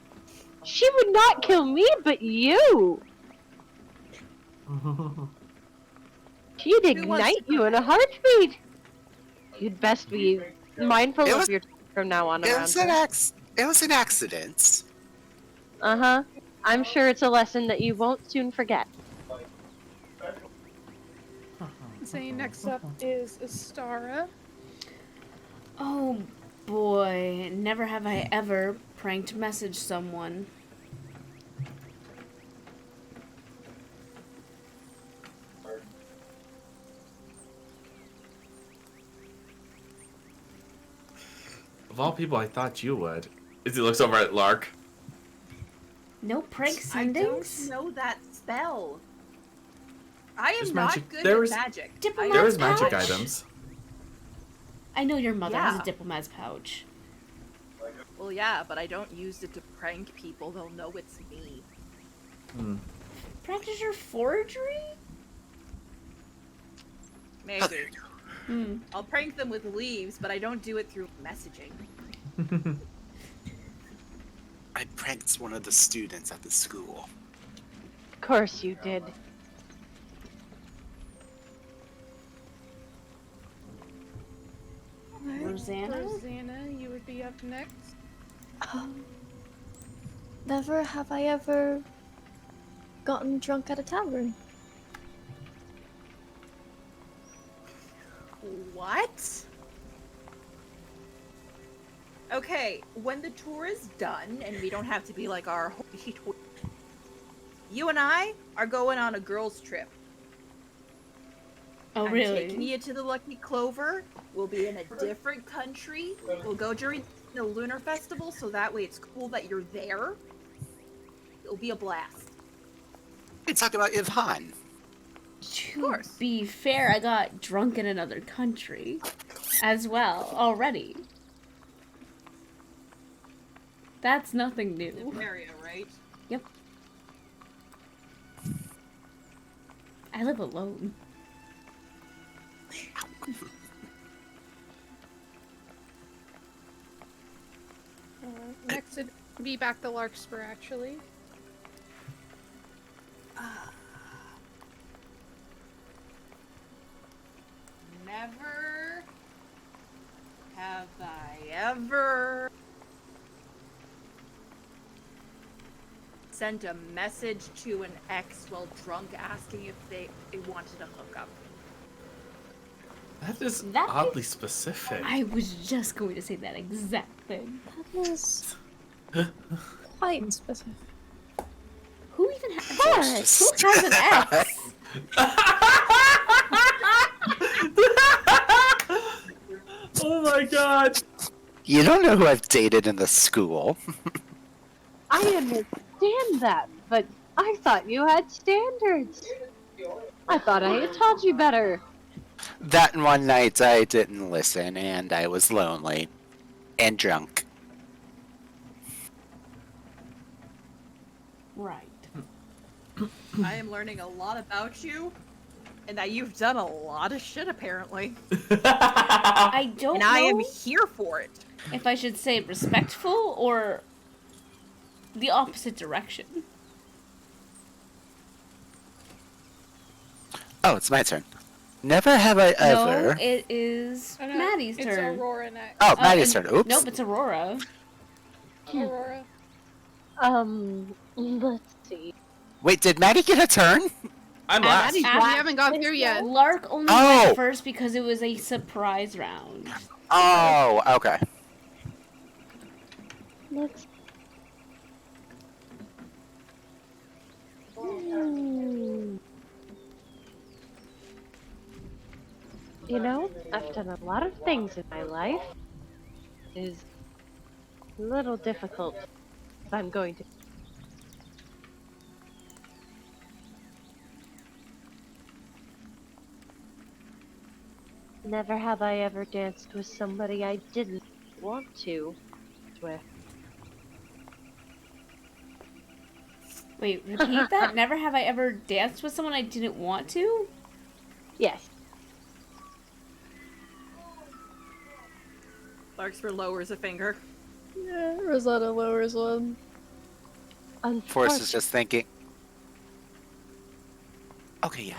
She would not kill me, but you. She'd Who wants ignite to you in a heartbeat. You'd best be mindful It of was- your from now on It around was her. it was an accident. Uh-huh. I'm sure it's a lesson that you won't soon forget. Saying next up is Astara. Oh boy, never have I ever pranked message someone. Of all people, I thought you would. As he looks over at Lark. No prank I don't sendings? know that spell. I am There's not magic- good there is- at magic. Diplomat- There is magic pouch? items. I know your mother has Yeah. a diplomat's pouch. Well, yeah, but I don't use it to prank people. They'll know it's me. Hmm. Practice your forgery? Maybe. Oh, there you go. Hmm. I'll prank them with leaves, but I don't do it through messaging. I pranked one of the students at the school. Of course you did. Rosanna? Rosanna, you would be up next. Never have I ever gotten drunk at a tavern. What? Okay, when the tour is done and we don't have to be like our you and I are going on a girls' trip. Oh, I'm really? taking you to the Lucky Clover. We'll be in a different country. We'll go during the Lunar Festival, so that way it's cool that you're there. It'll be a blast. Hey, talk about Yvonne. To course. be fair, I got drunk in another country as well already. That's nothing new. Nymphaeaceae, right? Yep. I live alone. Next would be back to Larkspur, actually. Never have I ever sent a message to an ex while drunk asking if they wanted to hook up. That is That oddly specific. I was just going to say that exact thing. That is quite specific. Who even has Just- who has an ex? Oh my god! You don't know who I've dated in the school. I understand that, but I thought you had standards. I thought I had told you better. That one night I didn't listen and I was lonely and drunk. Right. I am learning a lot about you. and that you've done a lot of shit apparently. I don't And know I am here for it. if I should say respectful or the opposite direction. Oh, it's my turn. Never have I ever. No, it is Oh, no, Maddie's it's turn. Aurora next. Oh, Maddie's and- turn. Oops. Nope, it's Aurora. Aurora. Let's see. Wait, did Maddie get a turn? I'm At- last. We at- haven't gone through yet. Lark only Oh! went first because it was a surprise round. Oh, okay. Let's. You know, I've done a lot of things in my life. It is a little difficult if I'm going to. Never have I ever danced with somebody I didn't want to with. Wait, repeat that? Never have I ever danced with someone I didn't want to? Yes. Larkspur lowers a finger. Yeah, Rosetta lowers one. Forrest is just thinking. Okay, yeah.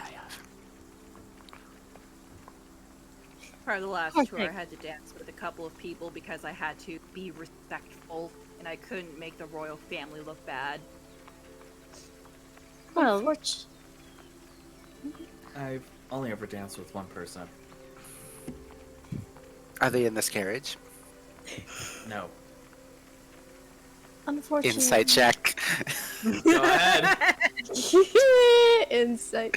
Part of the last Okay. tour, I had to dance with a couple of people because I had to be respectful and I couldn't make the royal family look bad. Well, Unfortunately, I've only ever danced with one person. Are they in this carriage? No. unfortunately. Insight check. Go ahead. Insight.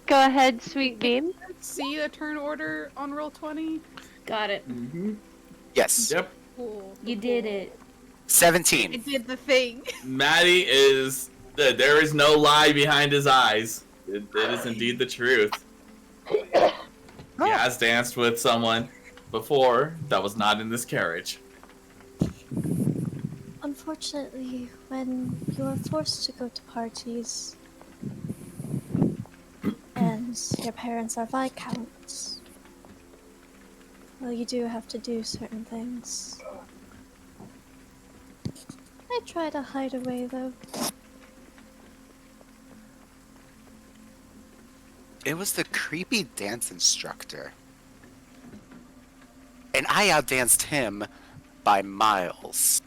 go ahead, sweet bean. See the turn order on roll 20? Got it. Mm-hmm. Yes. Yep. Cool. You did it. 17. I did the thing. Maddie is. There is no lie behind his eyes. It is indeed the truth. He has danced with someone before that was not in this carriage. Unfortunately, when you are forced to go to parties and your parents are viscounts, well, you do have to do certain things. I try to hide away, though. It was the creepy dance instructor. And I outdanced him by miles.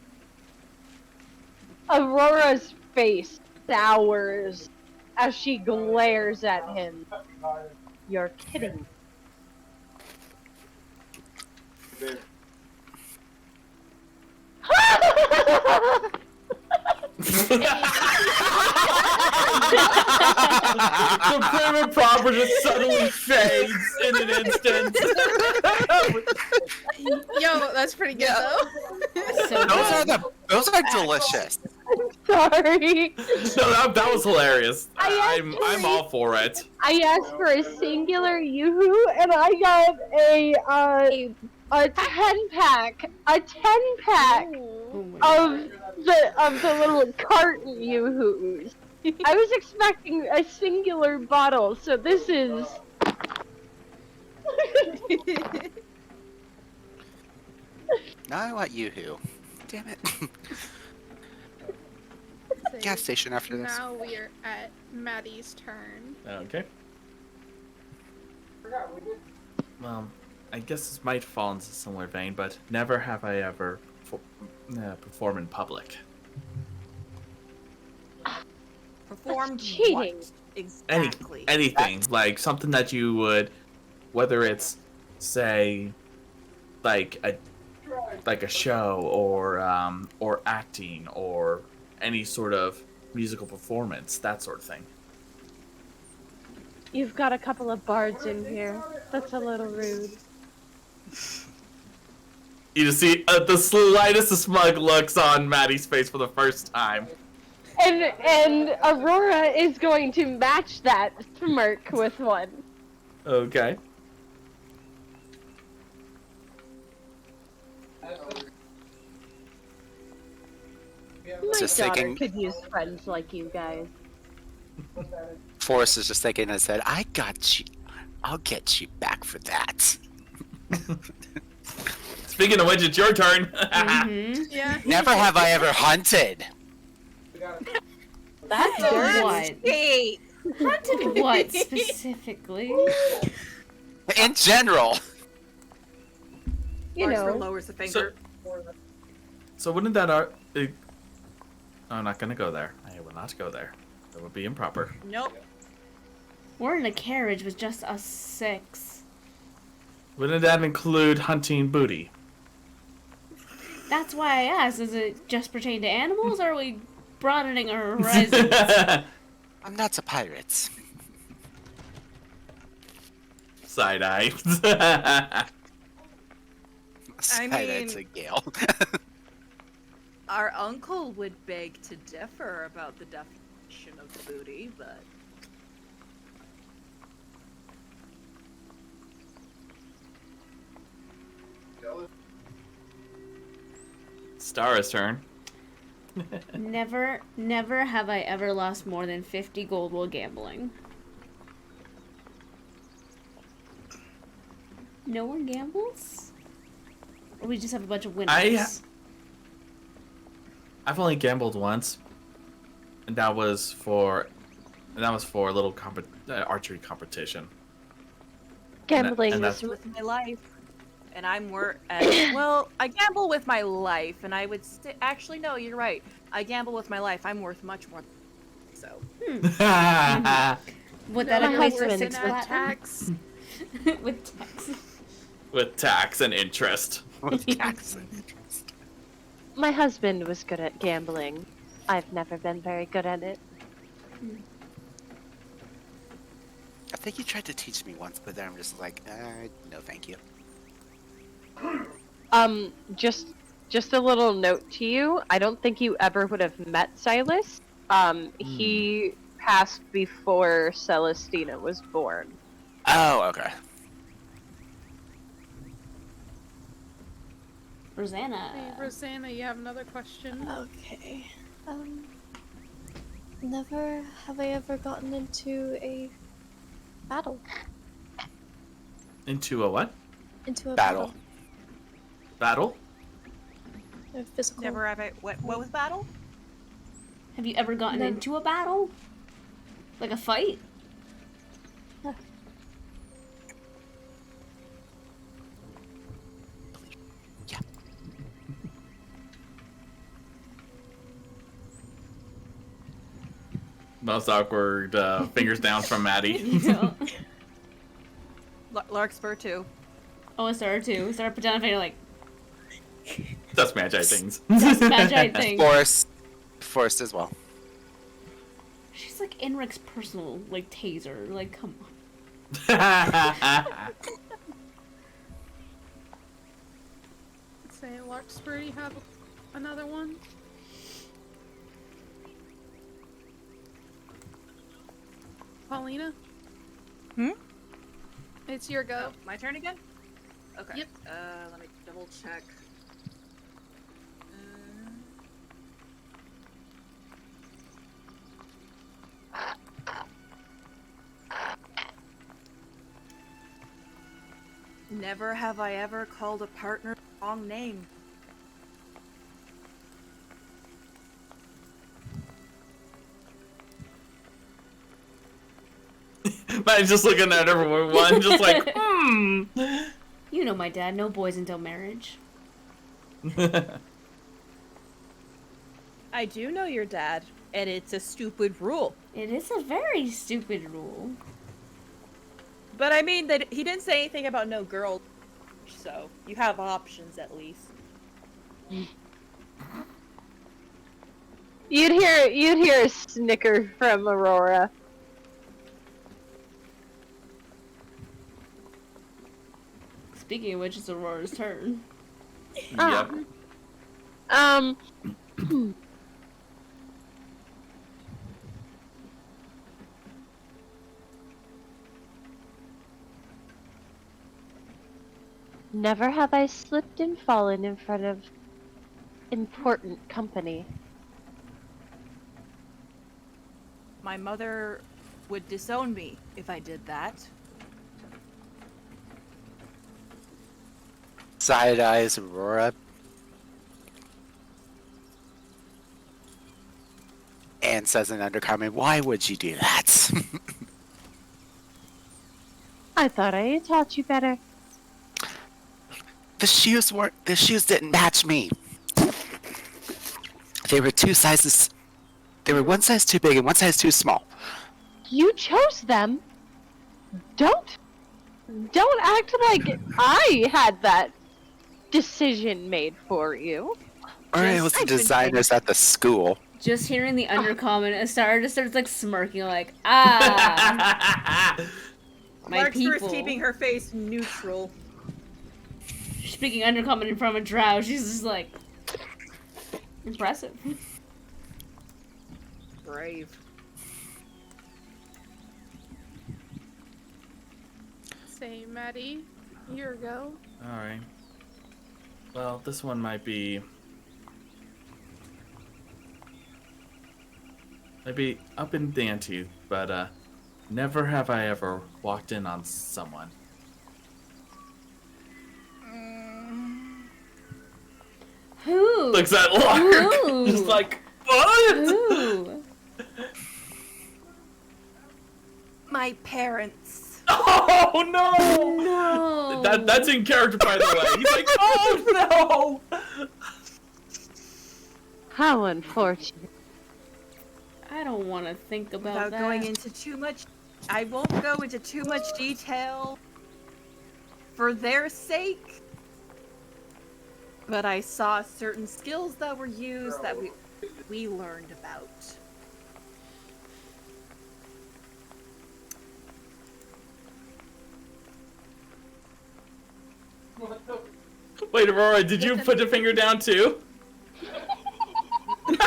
Aurora's face sours as she glares at him. You're kidding. The prim and proper just suddenly fades in an instant. Yo, that's pretty good though. So Those are delicious. Sorry. No, that was hilarious. I I'm actually- all for it. I asked for a singular yoo-hoo and I got a 10-pack. A 10-pack of the little carton yoo-hoos. I was expecting a singular bottle, so this is. Now I want Yoo-hoo. Damn it. Gas station after this. Now we are at Maddie's turn. Okay. Well, I guess this might fall into a similar vein, but never have I ever perform in public. Performed cheating. what? Exactly. Anything, like something that you would, whether it's, say, like a show or acting or any sort of musical performance, that sort of thing. You've got a couple of bards in here. That's a little rude. You just see the slightest of smug looks on Maddie's face for the first time. And Aurora is going to match that smirk with one. Okay. My Just daughter thinking- could use friends like you guys. Forrest is just thinking and said, I got you. I'll get you back for that. Speaking of which, it's your turn. Mm-hmm. Yeah. Never have I ever hunted. That's what? Hey, Hunted what specifically? In general. You Larkspur know. lowers the finger. So wouldn't that I'm not gonna go there. I will not go there. That would be improper. Nope. We're in a carriage with just us 6. Wouldn't that include hunting booty? That's why I asked. Does it just pertain to animals, or are we broadening our horizons? I'm not a pirate. Side eye. It's a Gale. Our uncle would beg to differ about the definition of booty, but Stara's turn. Never have I ever lost more than 50 gold while gambling. No one gambles? Or we just have a bunch of winners? I've only gambled once, and that was for a little archery competition. Gambling and is that's- with my life. And I'm well, I gamble with my life, and I would actually, no, you're right. I gamble with my life. I'm worth much more. So. Would that My equate to husband 6 is platinum? Tax. With tax. With tax and interest. My husband was good at gambling. I've never been very good at it. I think he tried to teach me once, but then I'm just like, no, thank you. Just a little note to you. I don't think you ever would have met Silas. He passed before Celestina was born. Oh, okay. Rosanna. Hey, Rosanna, you have another question? Okay. Never have I ever gotten into a battle. Into a what? Into a Battle. Battle? A physical. Never have I. What was battle? Have you ever gotten Never. into a battle? Like a fight? Most awkward fingers down from Maddie. No. Larkspur too. Oh, it's Sarah too. Sarah put down a finger like, That's Magi things. that's Magi thing. Forrest as well. She's like Enric's personal, like, taser. Like, come on. Let's say Larkspur, you have another one? Paulina? Hmm? It's your go. Oh, my turn again? Okay. Yep. Let me double check. Never have I ever called a partner the wrong name. Maddie's just looking at everyone, just like, You know my dad, no boys until marriage. I do know your dad, and it's a stupid rule. It is a very stupid rule. But I mean that he didn't say anything about no girl, so you have options at least. You'd hear a snicker from Aurora. Speaking of which, it's Aurora's turn. Yep. Never have I slipped and fallen in front of important company. My mother would disown me if I did that. Side eyes Aurora. And says in undercurrent, why would you do that? I thought I taught you better. The shoes didn't match me. They were 2 sizes. They were 1 size too big and 1 size too small. You chose them. Don't act like I had that decision made for you. Or it was the designers at the school. Just hearing the undercomment, Astara just starts like smirking, like, ah, my Larkspur's people. keeping her face neutral. Speaking undercomment in front of a drow, she's just like, impressive. Brave. Say, Maddie, here we go. Alright. Well, this one might be... maybe up in the ante, but never have I ever walked in on someone. Who? Looks at Lark! Who? Just like, what? Who? My parents. Oh no! No. That's in character, by the way. He's like, oh no! How unfortunate. I don't want to think about Without that. going into too much, I won't go into too much detail for their sake. But I saw certain skills that were used that we learned about. Wait, Aurora, did you put the finger down too? Just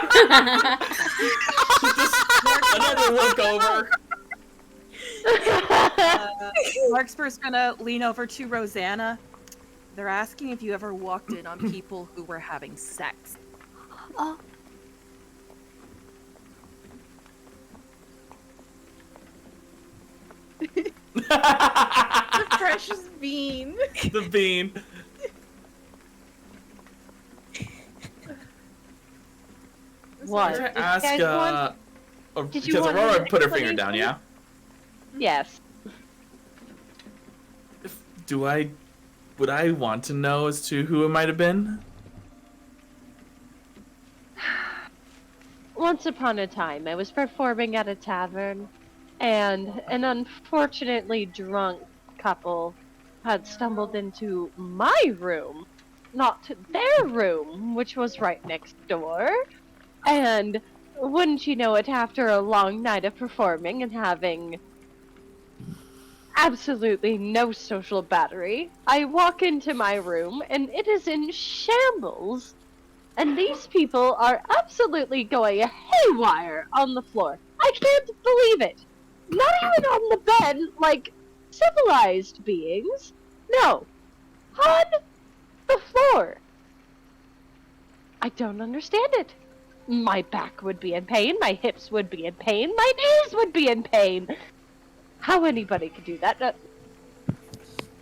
another look over. Larkspur's gonna lean over to Rosanna. They're asking if you ever walked in on people who were having sex. The precious bean. The bean. What? Can I Did ask, you guys did you because want Aurora an put her finger down, explanation? yeah? Yes. Would I want to know as to who it might have been? Once upon a time, I was performing at a tavern, and an unfortunately drunk couple had stumbled into my room, not their room, which was right next door. And wouldn't you know it, after a long night of performing and having absolutely no social battery, I walk into my room and it is in shambles. And these people are absolutely going haywire on the floor. I can't believe it. Not even on the bed, like civilized beings. No. On the floor. I don't understand it. My back would be in pain, my hips would be in pain, my knees would be in pain. How anybody could do that?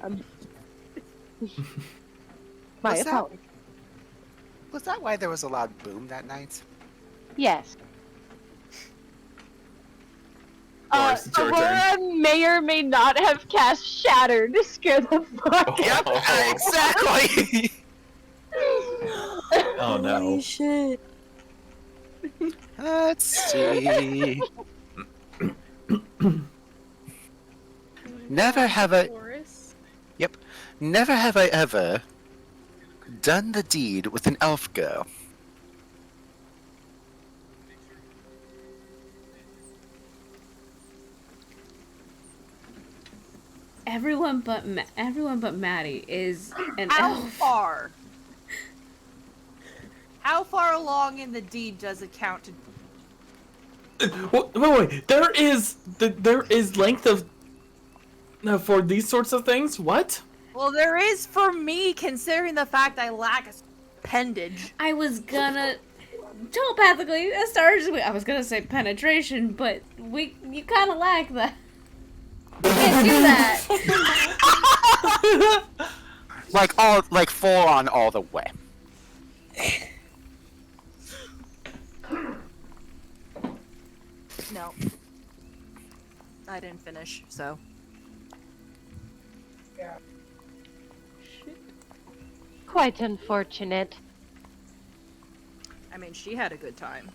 My Was that- apologies. Was that why there was a loud boom that night? Yes. Doris, it's your Aurora may or may not have cast Shatter to scare the fuck Yep, exactly! Oh no. Holy shit. Let's see. Never have I ever done the deed with an elf girl. Everyone but Maddie is an How elf. far? How far along in the deed does it count to? Wait. There is length of for these sorts of things. What? Well, there is for me, considering the fact I lack a appendage. I was gonna telepathically, I was gonna say penetration, but you kind of lack that. You can't do that. like full on all the way. No. I didn't finish, so. Quite unfortunate. I mean, she had a good time.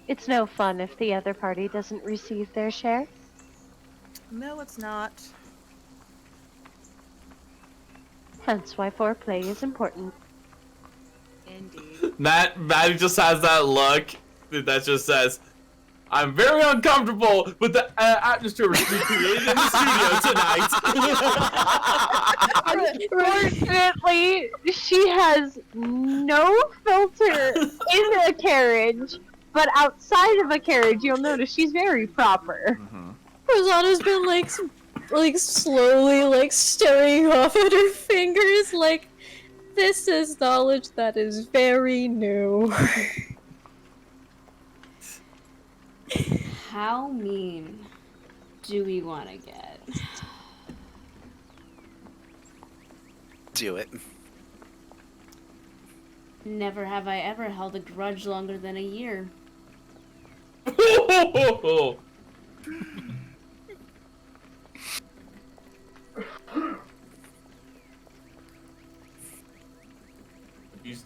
It's no fun if the other party doesn't receive their share. No, it's not. Hence why foreplay is important. Indeed. Maddie just has that look that just says, I'm very uncomfortable with the atmosphere we created in the studio tonight. Unfortunately, she has no filter in a carriage, but outside of a carriage, you'll notice she's very proper. Rosanna's been like slowly like staring off at her fingers like this is knowledge that is very new. How mean do we want to get? Do it. Never have I ever held a grudge longer than a year.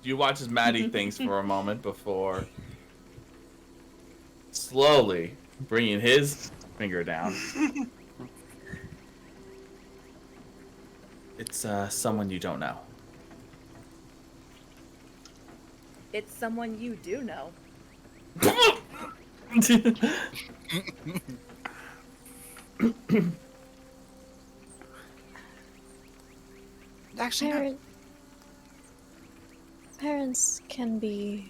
You watch as Maddie thinks for a moment before slowly bringing his finger down. It's someone you don't know. It's someone you do know. Actually, no. Parents can be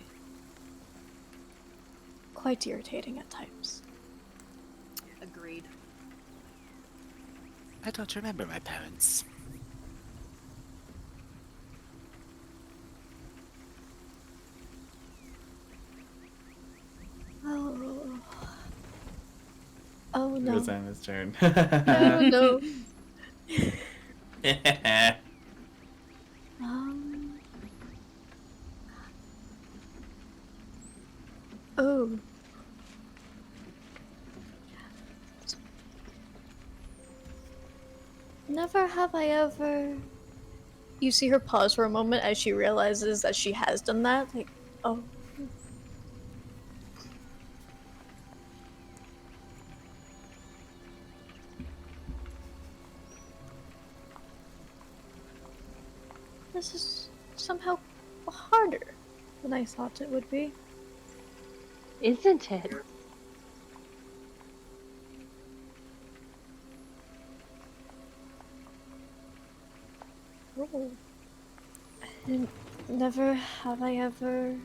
quite irritating at times. Agreed. I don't remember my parents. Oh no. Rosanna's turn. Oh no. Oh. Never have I ever. You see her pause for a moment as she realizes that she has done that. Like, oh. This is somehow harder than I thought it would be. Isn't it? Oh. And never have I ever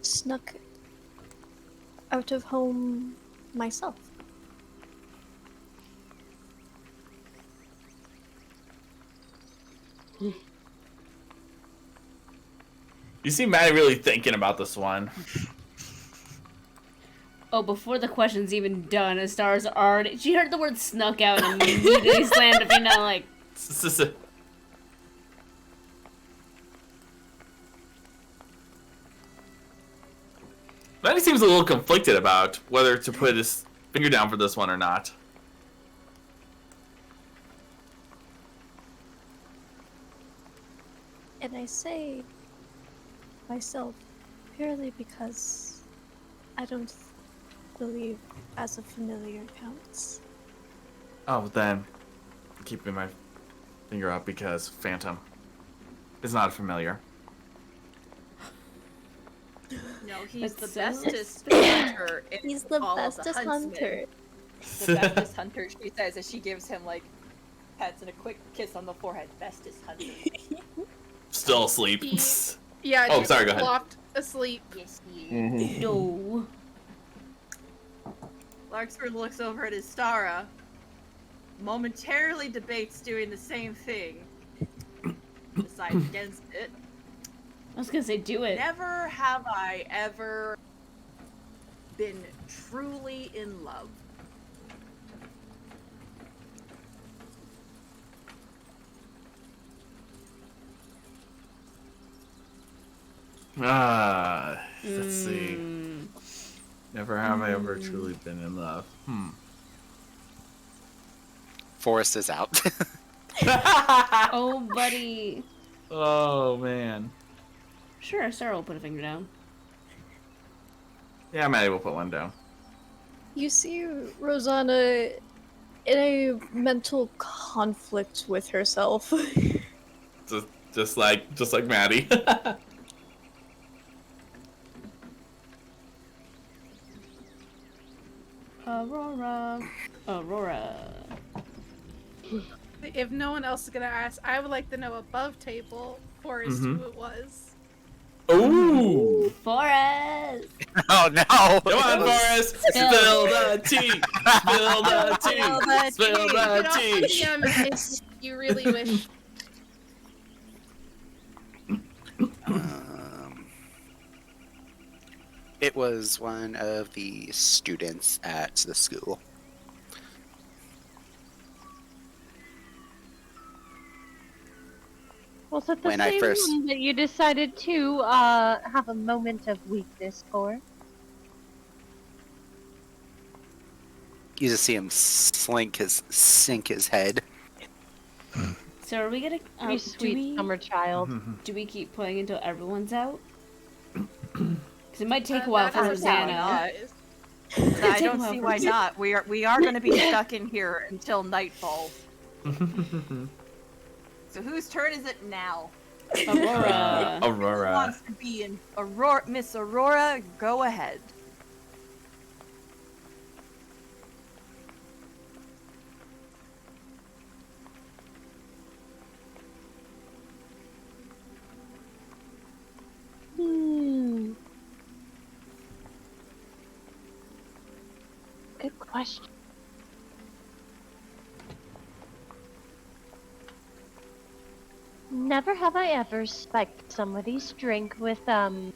snuck out of home myself. You see Maddie really thinking about this one. Oh, before the question's even done, Astar's already. She heard the word snuck out and immediately slammed her finger like. Maddie seems a little conflicted about whether to put his finger down for this one or not. And I say myself purely because I don't believe as a familiar counts. Oh, then keeping my finger up because Phantom is not familiar. No, he's That's the so- bestest hunter in He's the all of bestest the huntsmen. hunter. The bestest hunter, she says, as she gives him like pets and a quick kiss on the forehead. Bestest hunter. Still asleep. Yeah, Oh, she's sorry, go ahead. flopped asleep. Yes, he is. No. Larkspur looks over at Istara, momentarily debates doing the same thing, decides against it, was gonna say do it. Never have I ever been truly in love. Let's see. Never have I ever truly been in love. Forrest is out. Oh, buddy. Oh, man. Sure, Sarah will put a finger down. Yeah, Maddie will put one down. You see Rosanna in a mental conflict with herself. Just like Maddie. Aurora. If no one else is gonna ask, I would like to know above table Forrest who it was. Ooh! Forrest! Oh no! Come on, Forrest! Spill the tea! Spill the tea! Spill You the can also tea! DM if you really wish. It was one of the students at the school. Was it the When I same first- one that you decided to have a moment of weakness for? You just see him sink his head. So are we gonna... You sweet summer child. Do we keep playing until everyone's out? Because it might take a while That for is how Rosanna. it is. I don't see why not. We are going to be stuck in here until nightfall. So whose turn is it now? Aurora. Who Aurora. wants to be in Aurora? Miss Aurora, go ahead. Good question. Never have I ever spiked somebody's drink with, the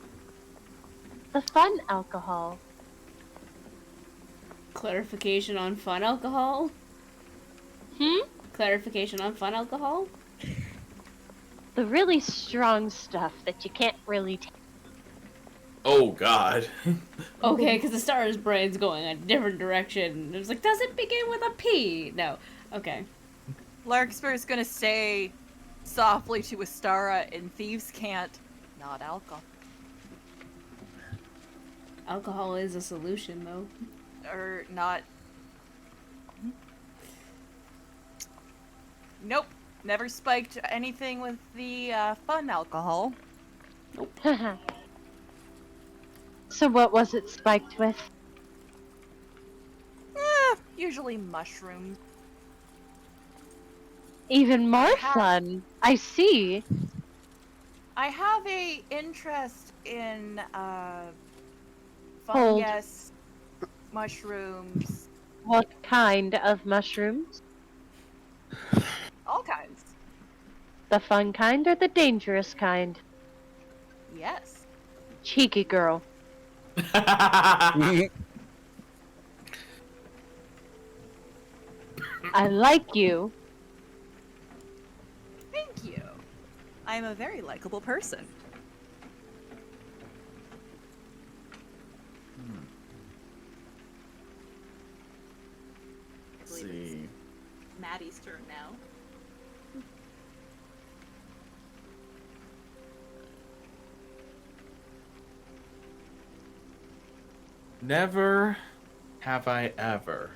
fun alcohol. Clarification on fun alcohol? Clarification on fun alcohol? The really strong stuff that you can't really take. Oh, God. Okay, because the star's brain's going a different direction. It was like, does it begin with a P? No. Okay. Larkspur is going to say softly to Astara, and thieves can't. Not alcohol. Alcohol is a solution, though. Or not. Nope. Never spiked anything with the fun alcohol. So what was it spiked with? Usually mushrooms. Even more have- fun. I see. I have a interest in Hold. fungus, mushrooms, What kind of mushrooms? all kinds. The fun kind or the dangerous kind? Yes. Cheeky girl. Mm-hmm. I like you. Thank you. I'm a very likable person. I Let's believe it's see. Maddie's turn now. Never have I ever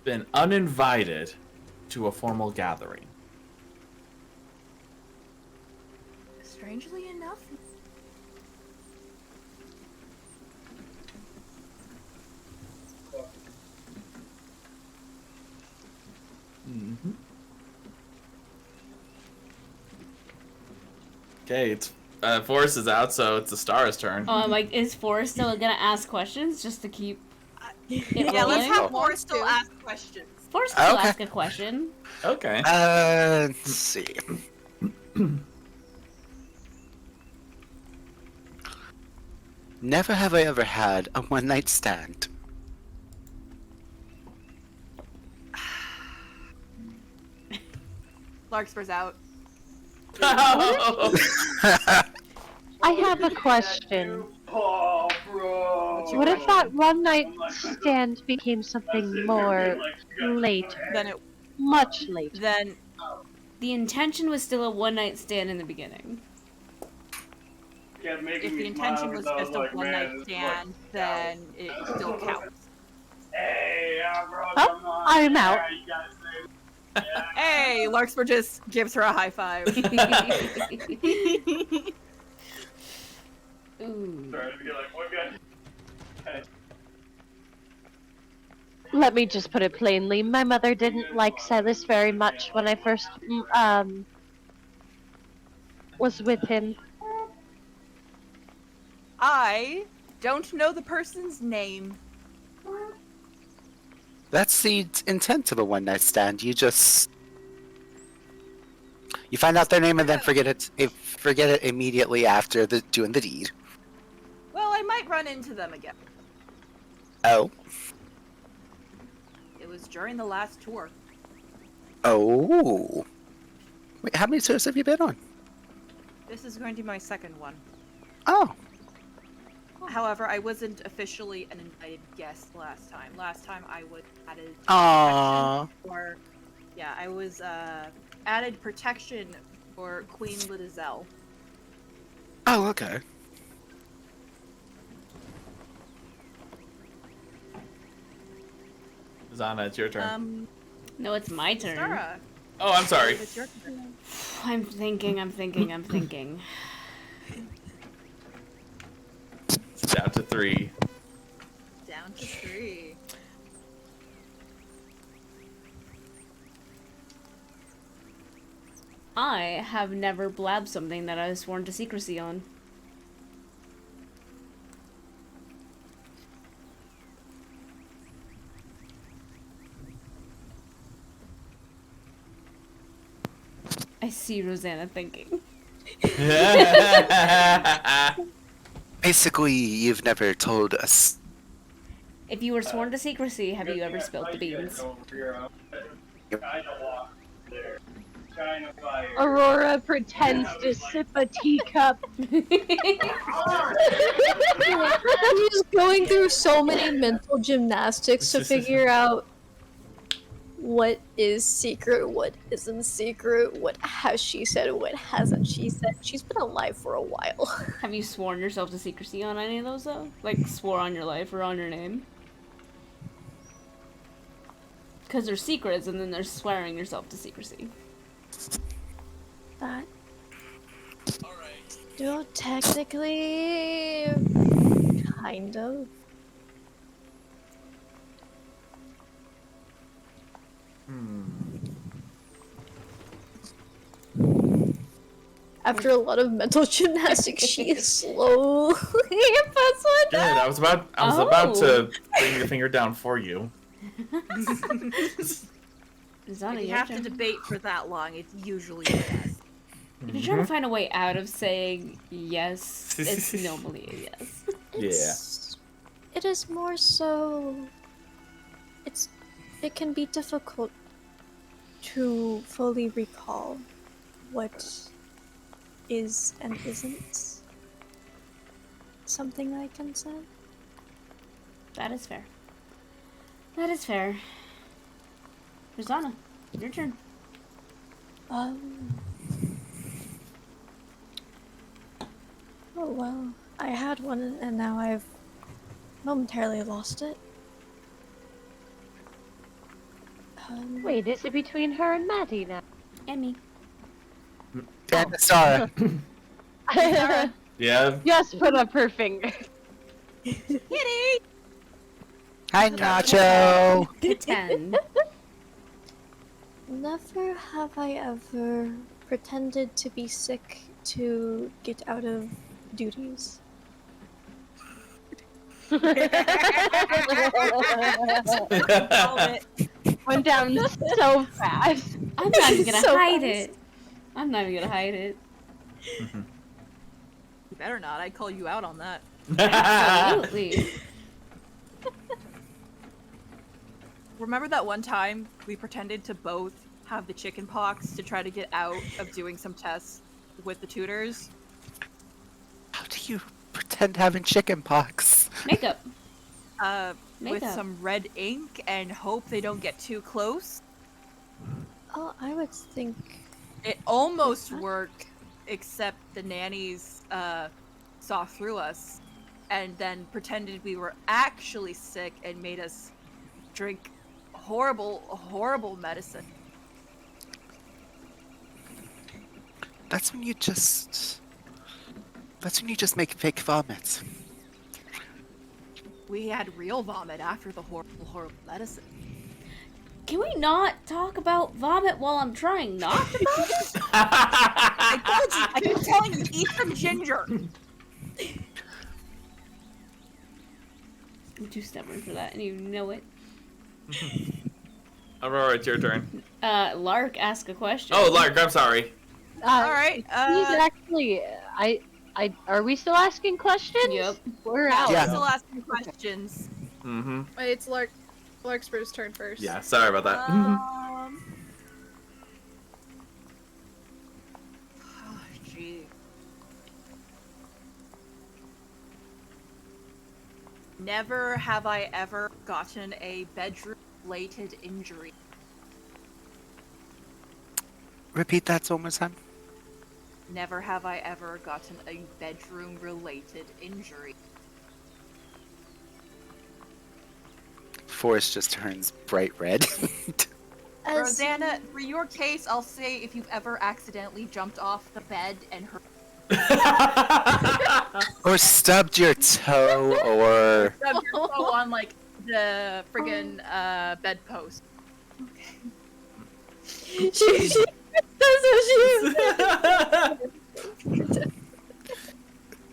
been uninvited to a formal gathering. Strangely enough, Mm-hmm. Okay, it's Forrest is out, so it's the star's turn. Oh, I'm like, is Forrest still gonna ask questions just to keep it yeah, let's rolling? have Forrest still ask questions. Forrest will Okay. ask a question. Okay. Let's see. Never have I ever had a one-night stand. Larkspur's out. I have a question. What if that one night stand became something more later? Then it Much later. then The intention was still a one night stand in the beginning. if the intention was just a one night stand, then it still counts. Oh, I'm out. Hey, Larkspur just gives her a high five. Ooh. Let me just put it plainly. My mother didn't like Silas very much when I first was with him. I don't know the person's name. That's the intent of a one-night stand. You find out their name and then forget it. Forget it immediately after doing the deed. Well, I might run into them again. Oh. It was during the last tour. Oh. Wait, how many tours have you been on? This is going to be my second one. Oh. However, I wasn't officially an invited guest last time. Last time I was added Aww. for, yeah, I was added protection for Queen Lidizel. Oh, okay. Zana, it's your turn. No, it's my turn. Sarah, Oh, I'm sorry. it's your turn. I'm thinking. It's down to 3. Down to 3. I have never blabbed something that I was sworn to secrecy on. I see Rosanna thinking. Basically, you've never told us. If you were sworn to secrecy, have you ever spilled the beans? Aurora pretends to sip a teacup. He's going through so many mental gymnastics to figure out what is secret, what isn't secret, what has she said, what hasn't she said. She's been alive for a while. Have you sworn yourself to secrecy on any of those, though? Like, swore on your life or on your name? Because there's secrets, and then there's swearing yourself to secrecy. That still technically kind of. After a lot of mental gymnastics, she is slowly puts one Good. down. I was about to bring your finger down for you. Zana, If you your have to turn. debate for that long, it's usually yes. If you're trying to find a way out of saying yes, it's normally a yes. It is more so. It can be difficult to fully recall what is and isn't something I can say. That is fair. That is fair. Rosanna, your turn. Oh well, I had one and now I've momentarily lost it. Wait, is it between her and Maddie now? Emmy. And Sarah. Yeah. Just put up her finger. Kitty! Hi, Nacho. 10. Never have I ever pretended to be sick to get out of duties. Called it. Went down so fast. I'm not even gonna So hide fast. it. I'm not even gonna hide it. You better not. I'd call you out on that. Absolutely. Remember that one time we pretended to both have the chicken pox to try to get out of doing some tests with the tutors? How do you pretend having chicken pox? Makeup. With Makeup. some red ink and hope they don't get too close. Oh, I would think. It almost worked, except the nannies saw through us and then pretended we were actually sick and made us drink horrible medicine. That's when you just make fake vomit. We had real vomit after the horrible medicine. Can we not talk about vomit while I'm trying not to vomit? I told you, I keep telling you, eat some ginger. I'm too stubborn for that, and you know it. Aurora, it's your turn. Lark, ask a question. Oh, Lark, I'm sorry. All right. He's actually, are we still asking questions? Yep. We're Yeah, out. Yeah. we're still asking questions. Mm-hmm. It's Larkspur's turn first. Yeah, sorry about that. Oh, gee. Never have I ever gotten a bedroom-related injury. Repeat that one more time. Never have I ever gotten a bedroom-related injury. Forest just turns bright red. As Rosanna, for your case, I'll say if you've ever accidentally jumped off the bed and hurt Or stubbed your toe, or stubbed your toe on like the friggin' bedpost. she that's what she.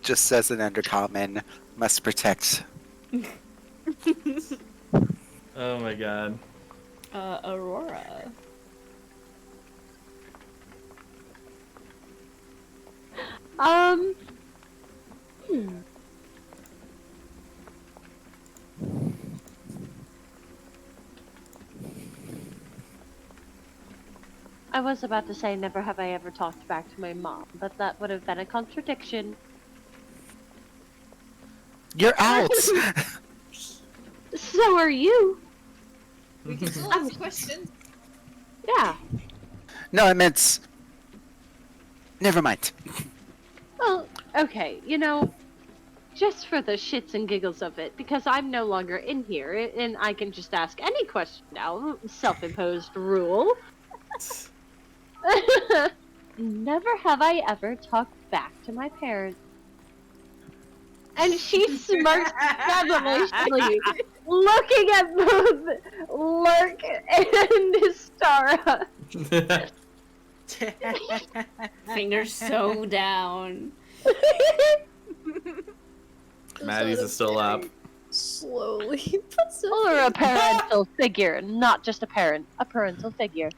just says an undercommon, must protect. Oh my god. Aurora. I was about to say never have I ever talked back to my mom, but that would have been a contradiction. You're out! So are you. We can still ask questions. Yeah. No, I meant... Never mind. Well, okay, just for the shits and giggles of it, because I'm no longer in here, and I can just ask any question now. Self-imposed rule. Never have I ever talked back to my parents. And she smirks devilishly, looking at both Lurk and Stara. Fingers so down. Maddie's is still up. Slowly puts it. Or a parental figure, not just a parent, a parental figure.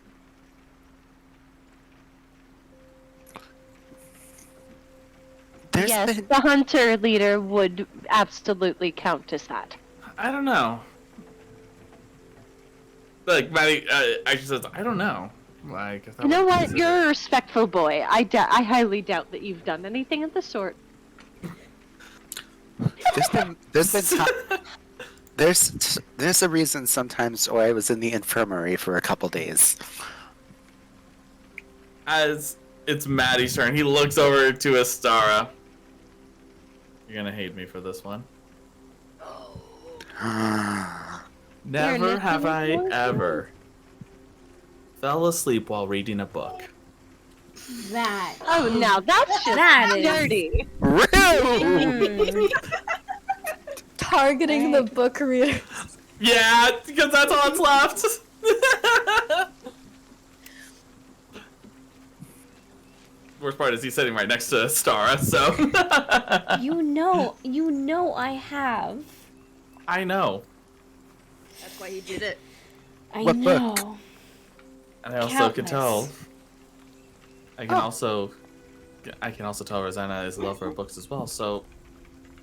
Yes, been... the hunter leader would absolutely count as that. I don't know. Like, Maddie actually says, I don't know. Like, if that You know was what? considered- You're a respectful boy. I highly doubt that you've done anything of the sort. There's a reason sometimes why I was in the infirmary for a couple days. As it's Maddie's turn, he looks over to Astara. You're gonna hate me for this one. Never have I ever fell asleep while reading a book. That. Oh, now that's just That is- dirty. Rude! Targeting the book reader. Yeah, because that's all that's left. Worst part is he's sitting right next to Astara, so. You know I have. I know. That's why he did it. I What know. book? And I also can Countless. tell. I can also tell Rosanna is a lover of books as well. So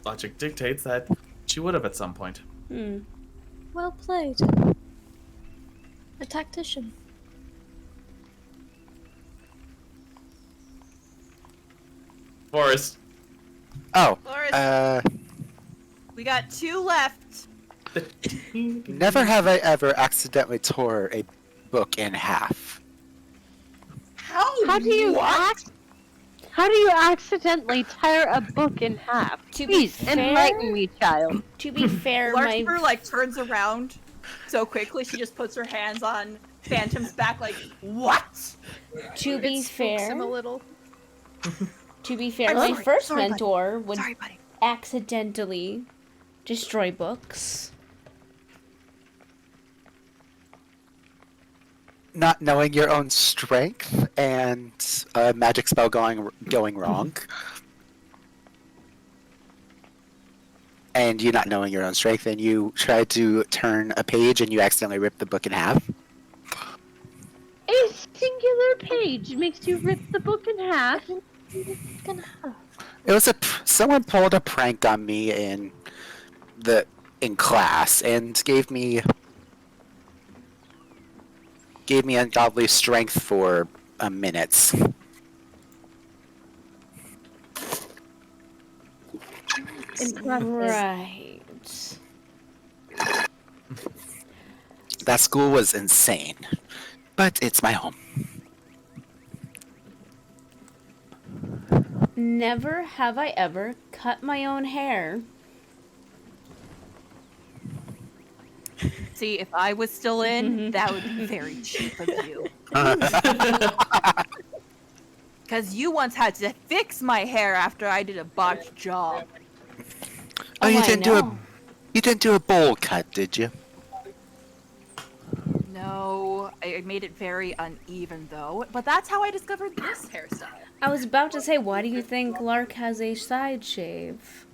logic dictates that she would have at some point. Hmm. Well played. A tactician. Forrest. Oh, Loris, we got 2 left. never have I ever accidentally tore a book in half. How do you accidentally tear a book in half? To be Please fair- enlighten me, child. To be fair, Larkspur like turns around so quickly she just puts her hands on Phantom's back like, what? to be It spooks him fair, a little. to be fair, I'm my sorry, first sorry, buddy. mentor would Sorry, buddy. accidentally destroy books. Not knowing your own strength and a magic spell going wrong. And you not knowing your own strength, and you try to turn a page and you accidentally rip the book in half. A singular page makes you rip the book in half. It was someone pulled a prank on me in class and gave me ungodly strength for a minute. Right. That school was insane, but it's my home. Never have I ever cut my own hair. See, if I was still in, that would be very cheap of you. Because you once had to fix my hair after I did a botched job. Oh, you I didn't do a bowl cut, did you? No, I made it very uneven though. But that's how I discovered this hairstyle. I was about to say, why do you think Lark has a side shave?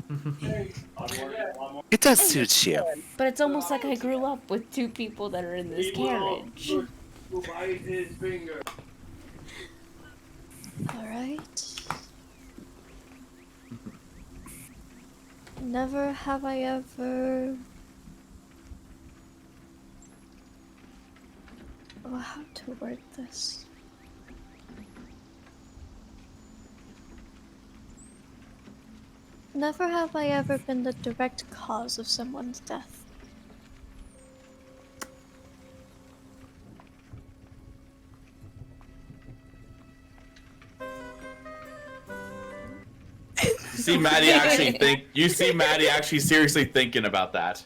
It does suit you. But it's almost like I grew up with 2 people that are in this carriage. Alright. Never have I ever. Oh, how to word this? Never have I ever been the direct cause of someone's death. You see Maddie actually seriously thinking about that.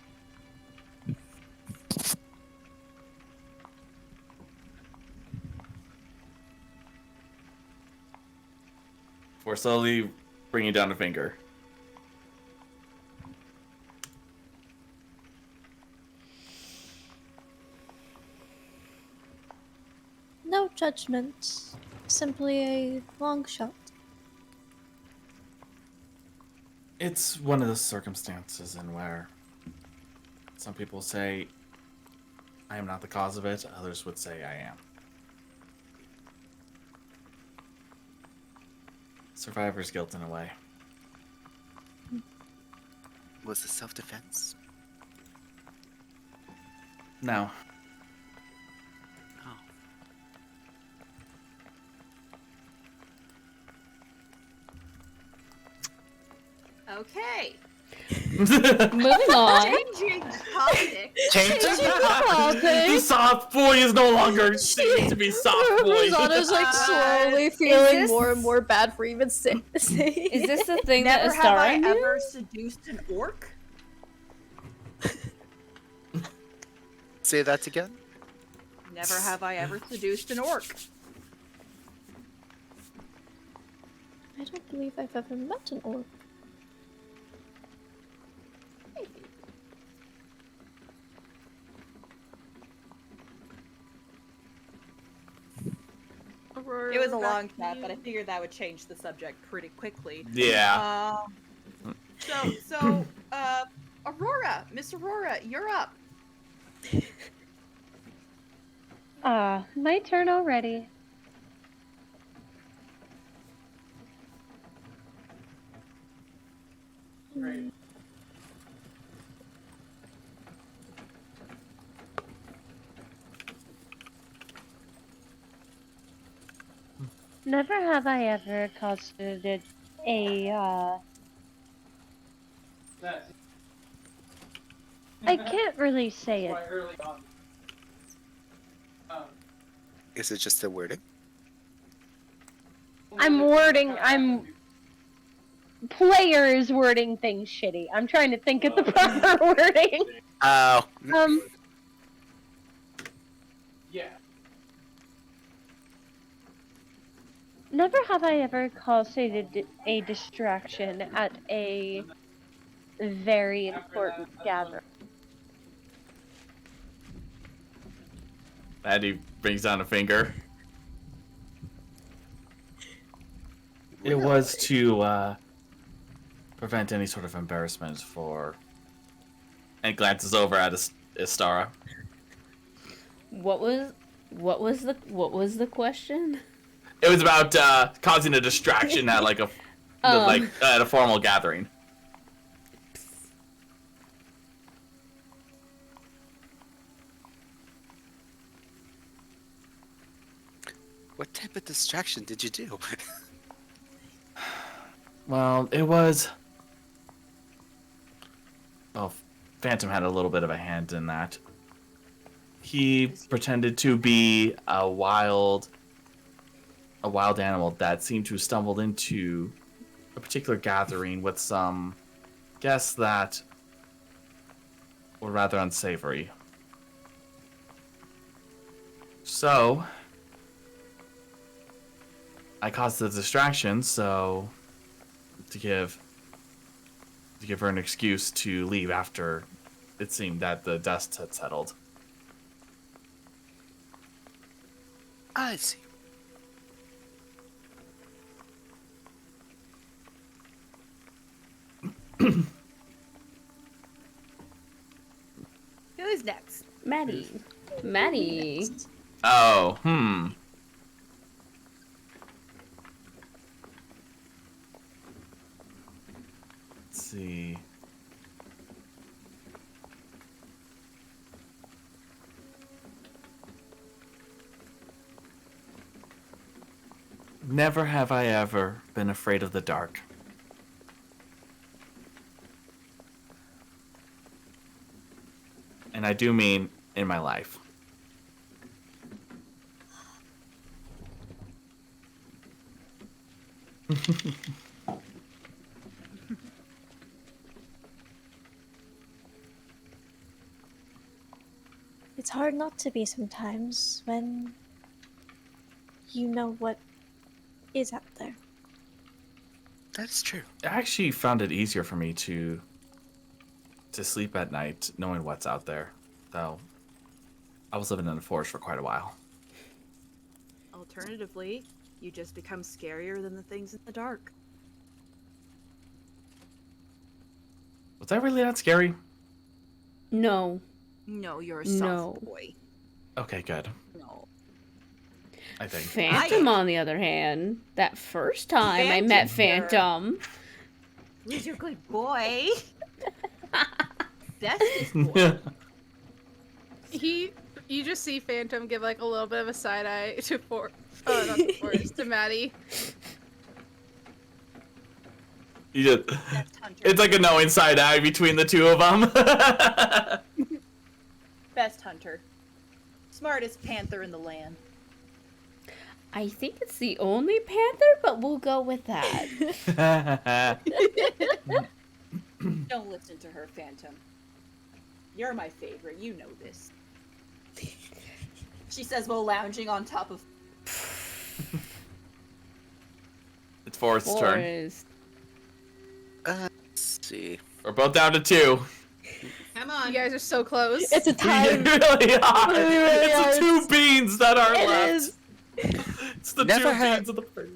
We're slowly bringing down a finger. No judgment. Simply a long shot. It's one of those circumstances in where some people say, I am not the cause of it, others would say I am. Survivor's guilt in a way. Was it self-defense? No. Okay. Moving on. Changing topic. The soft boy is no longer seen to be soft boy. Rosanna's like slowly feeling this- more and more bad for even saying. Is this the thing that Never have I Astara knew? ever seduced an orc. Say that again? Never have I ever seduced an orc. I don't believe I've ever met an orc. Aurora, It was a back long to chat, you. but I figured that would change the subject pretty quickly. Yeah. Aurora, Miss Aurora, you're up. My turn already. Never have I ever accosted a, I can't really say it. Is it just the wording? Player is wording things shitty. I'm trying to think of the proper wording. Oh. Never have I ever caused a distraction at a very important gathering. Maddie brings down a finger. It was to prevent any sort of embarrassment for. And glances over at Istara. What was the question? It was about causing a distraction at like at a formal gathering. What type of distraction did you do? Well, it was. Well, Phantom had a little bit of a hand in that. He pretended to be a wild animal that seemed to have stumbled into a particular gathering with some guests that were rather unsavory. So, I caused the distraction, so to give her an excuse to leave after it seemed that the dust had settled. I see. Who's next? Maddie. Oh, Let's see. Never have I ever been afraid of the dark. And I do mean in my life. It's hard not to be sometimes when you know what is out there. That's true. I actually found it easier for me to sleep at night knowing what's out there, though I was living in the forest for quite a while. Alternatively, you just become scarier than the things in the dark. Was that really that scary? No. No, you're a No. soft boy. Okay, good. No. I think. Phantom, on the other hand, that first time I met Phantom. Who's your good boy? Bestest boy. You just see Phantom give like a little bit of a side eye to to Maddie. You just, it's like a knowing side eye between the two of them. Best hunter. Smartest panther in the land. I think it's the only panther, but we'll go with that. Don't listen to her, Phantom. You're my favorite. You know this. She says while lounging on top of... It's Forrest's turn. Let's see. We're both down to 2. Come on. You guys are so close. It's a tie. You really are. Really It's the 2 beans that are It left. is. It's the Never 2 had- beans of the first.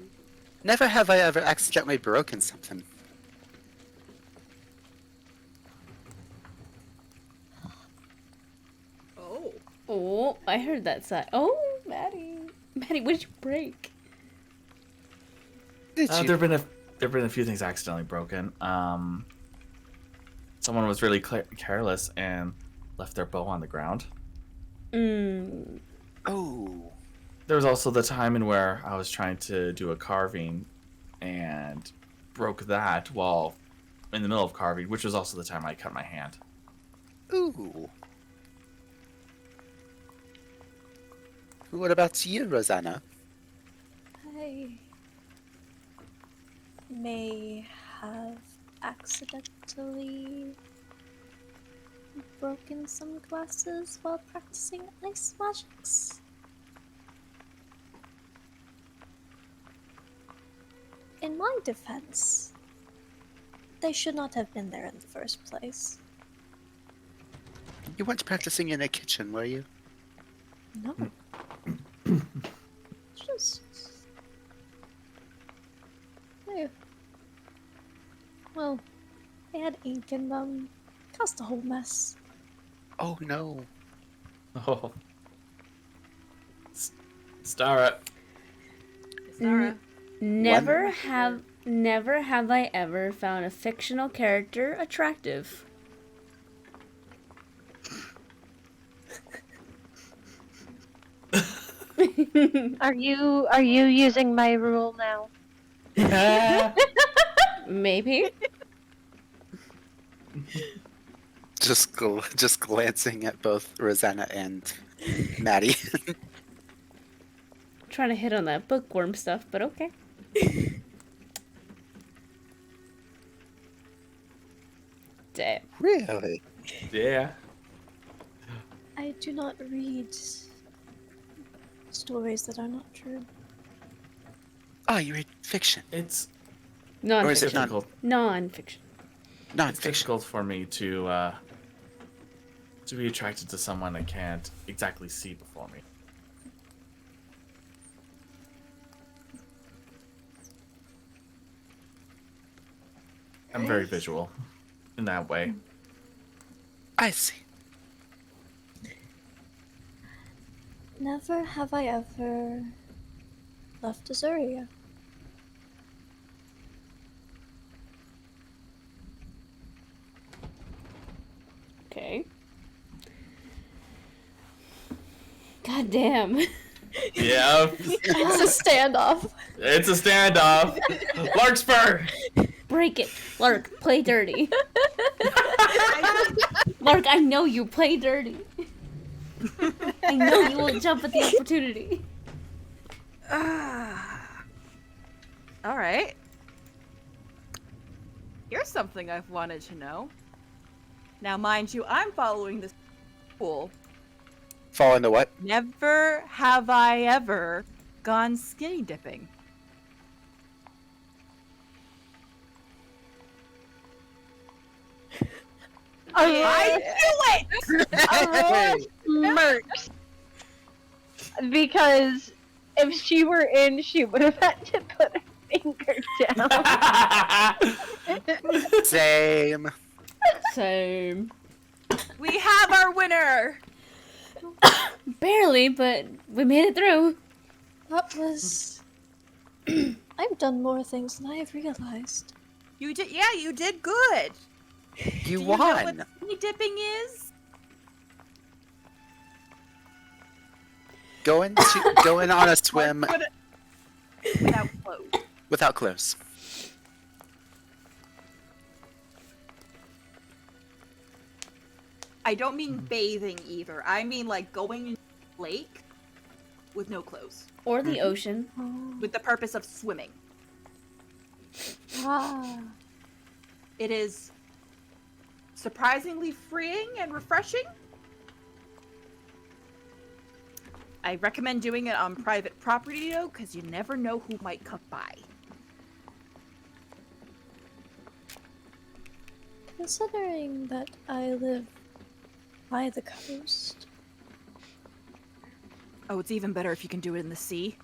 Never have I ever accidentally broken something. Oh. Oh, I heard that side. Oh, Maddie, what did you break? Did you? There've been a few things accidentally broken. Someone was really careless and left their bow on the ground. Mm. Oh. There was also the time in where I was trying to do a carving and broke that while in the middle of carving, which was also the time I cut my hand. Ooh. What about you, Rosanna? I may have accidentally broken some glasses while practicing ice magics. In my defense, they should not have been there in the first place. You weren't practicing in a kitchen, were you? No. Just. Yeah. Well, they had ink in them. Caused a whole mess. Oh no. Oh. Stara. Sarah. Never have I ever found a fictional character attractive. Are you using my rule now? Maybe. Just glancing at both Rosanna and Maddie. Trying to hit on that bookworm stuff, but okay. Damn. Really? Yeah. I do not read stories that are not true. Oh, you read fiction. It's Or is it Non-fiction. not? difficult. Non-fiction. Not It's fiction. difficult for me to be attracted to someone I can't exactly see before me. I'm very visual in that way. I see. Never have I ever left Azuria. Okay. God damn. Yeah, It's a standoff. it's a standoff. Larkspur. Break it. Lark, play dirty. Lark, I know you play dirty. I know you will jump at the opportunity. All right. Here's something I've wanted to know. Now, mind you, I'm following this rule. Fall into what? Never have I ever gone skinny dipping. I knew it! Mercs. Because if she were in, she would have had to put her finger down. Same. Same. We have our winner! Barely, but we made it through. That was. I've done more things than I have realized. You did, yeah, you did good. You Do you know what won. skinny dipping is? Going on a swim Without clothes. without clothes. I don't mean bathing either. I mean like going in a lake with no clothes. Or the ocean. Oh. With the purpose of swimming. Ah. It is surprisingly freeing and refreshing. I recommend doing it on private property though, because you never know who might come by. Considering that I live by the coast, Oh, it's even better if you can do it in the sea.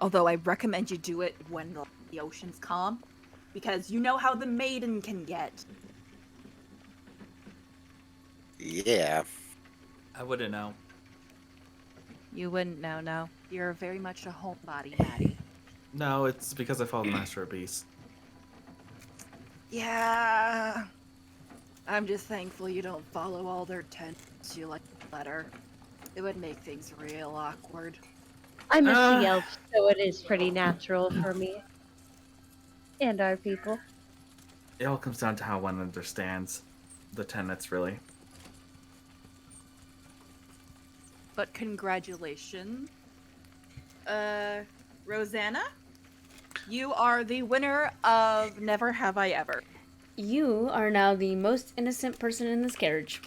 Although I recommend you do it when the ocean's calm, because you know how the maiden can get. Yeah. I wouldn't know. You wouldn't know, no. You're very much a homebody, Maddie. No, it's because I follow the Master of Beasts. Yeah. I'm just thankful you don't follow all their tenets. You like the letter. It would make things real awkward. I'm a sea elf, so it is pretty natural for me. And our people. It all comes down to how one understands the tenets, really. But congratulations. Rosanna? You are the winner of Never Have I Ever. You are now the most innocent person in this carriage.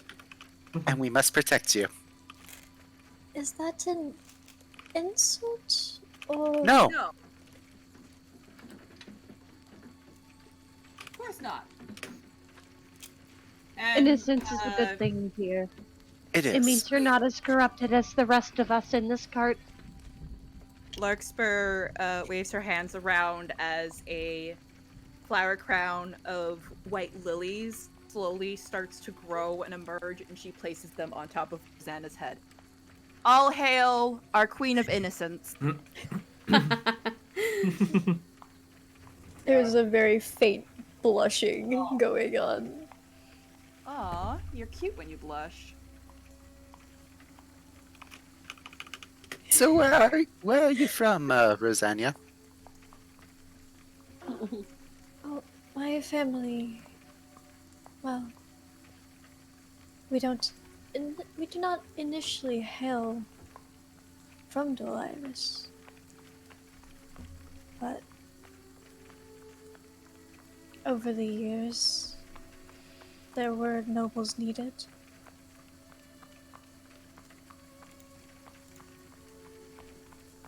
And we must protect you. Is that an insult? Or No. No. Of course not. And, Innocence is a good thing here. It is. It means you're not as corrupted as the rest of us in this cart. Larkspur waves her hands around as a flower crown of white lilies slowly starts to grow and emerge, and she places them on top of Rosanna's head. All hail our Queen of Innocence. there's a very faint blushing going on. Aw, you're cute when you blush. So where are you from, Rosanna? Oh, my family. Well, we do not initially hail from Dol Serissa, but over the years, there were nobles needed.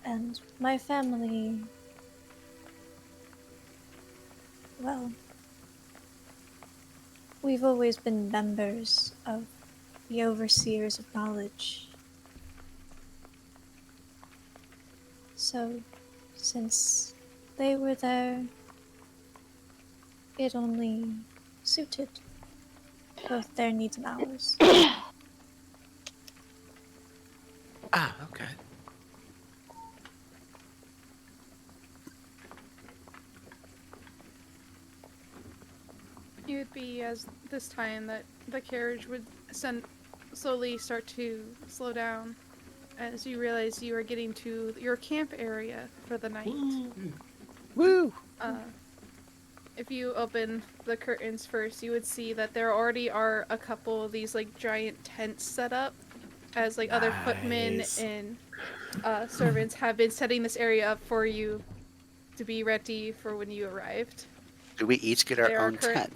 And my family, well, we've always been members of the Overseers of Knowledge. So, since they were there, it only suited both their needs and ours. Ah, okay. It would be as this time that the carriage would slowly start to slow down as you realize you are getting to your camp area for the night. Woo! If you open the curtains first, you would see that there already are a couple of these like giant tents set up, as like other footmen Nice. and servants have been setting this area up for you to be ready for when you arrived. Do we each get our They are own current-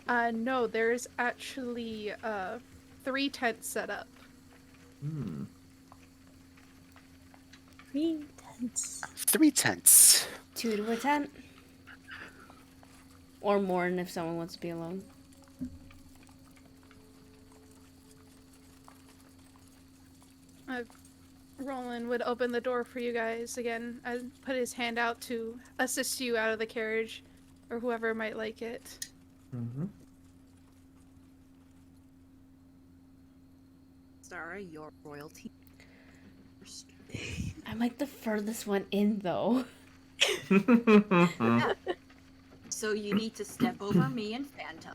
tent? No, there's actually 3 tents set up. Hmm. 3 tents. 3 tents. 2 to a tent. Or more, and if someone wants to be alone. Roland would open the door for you guys again and put his hand out to assist you out of the carriage, or whoever might like it. Mm-hmm. Stara, your royalty. First. I'm like the furthest one in, though. So you need to step over me and Phantom.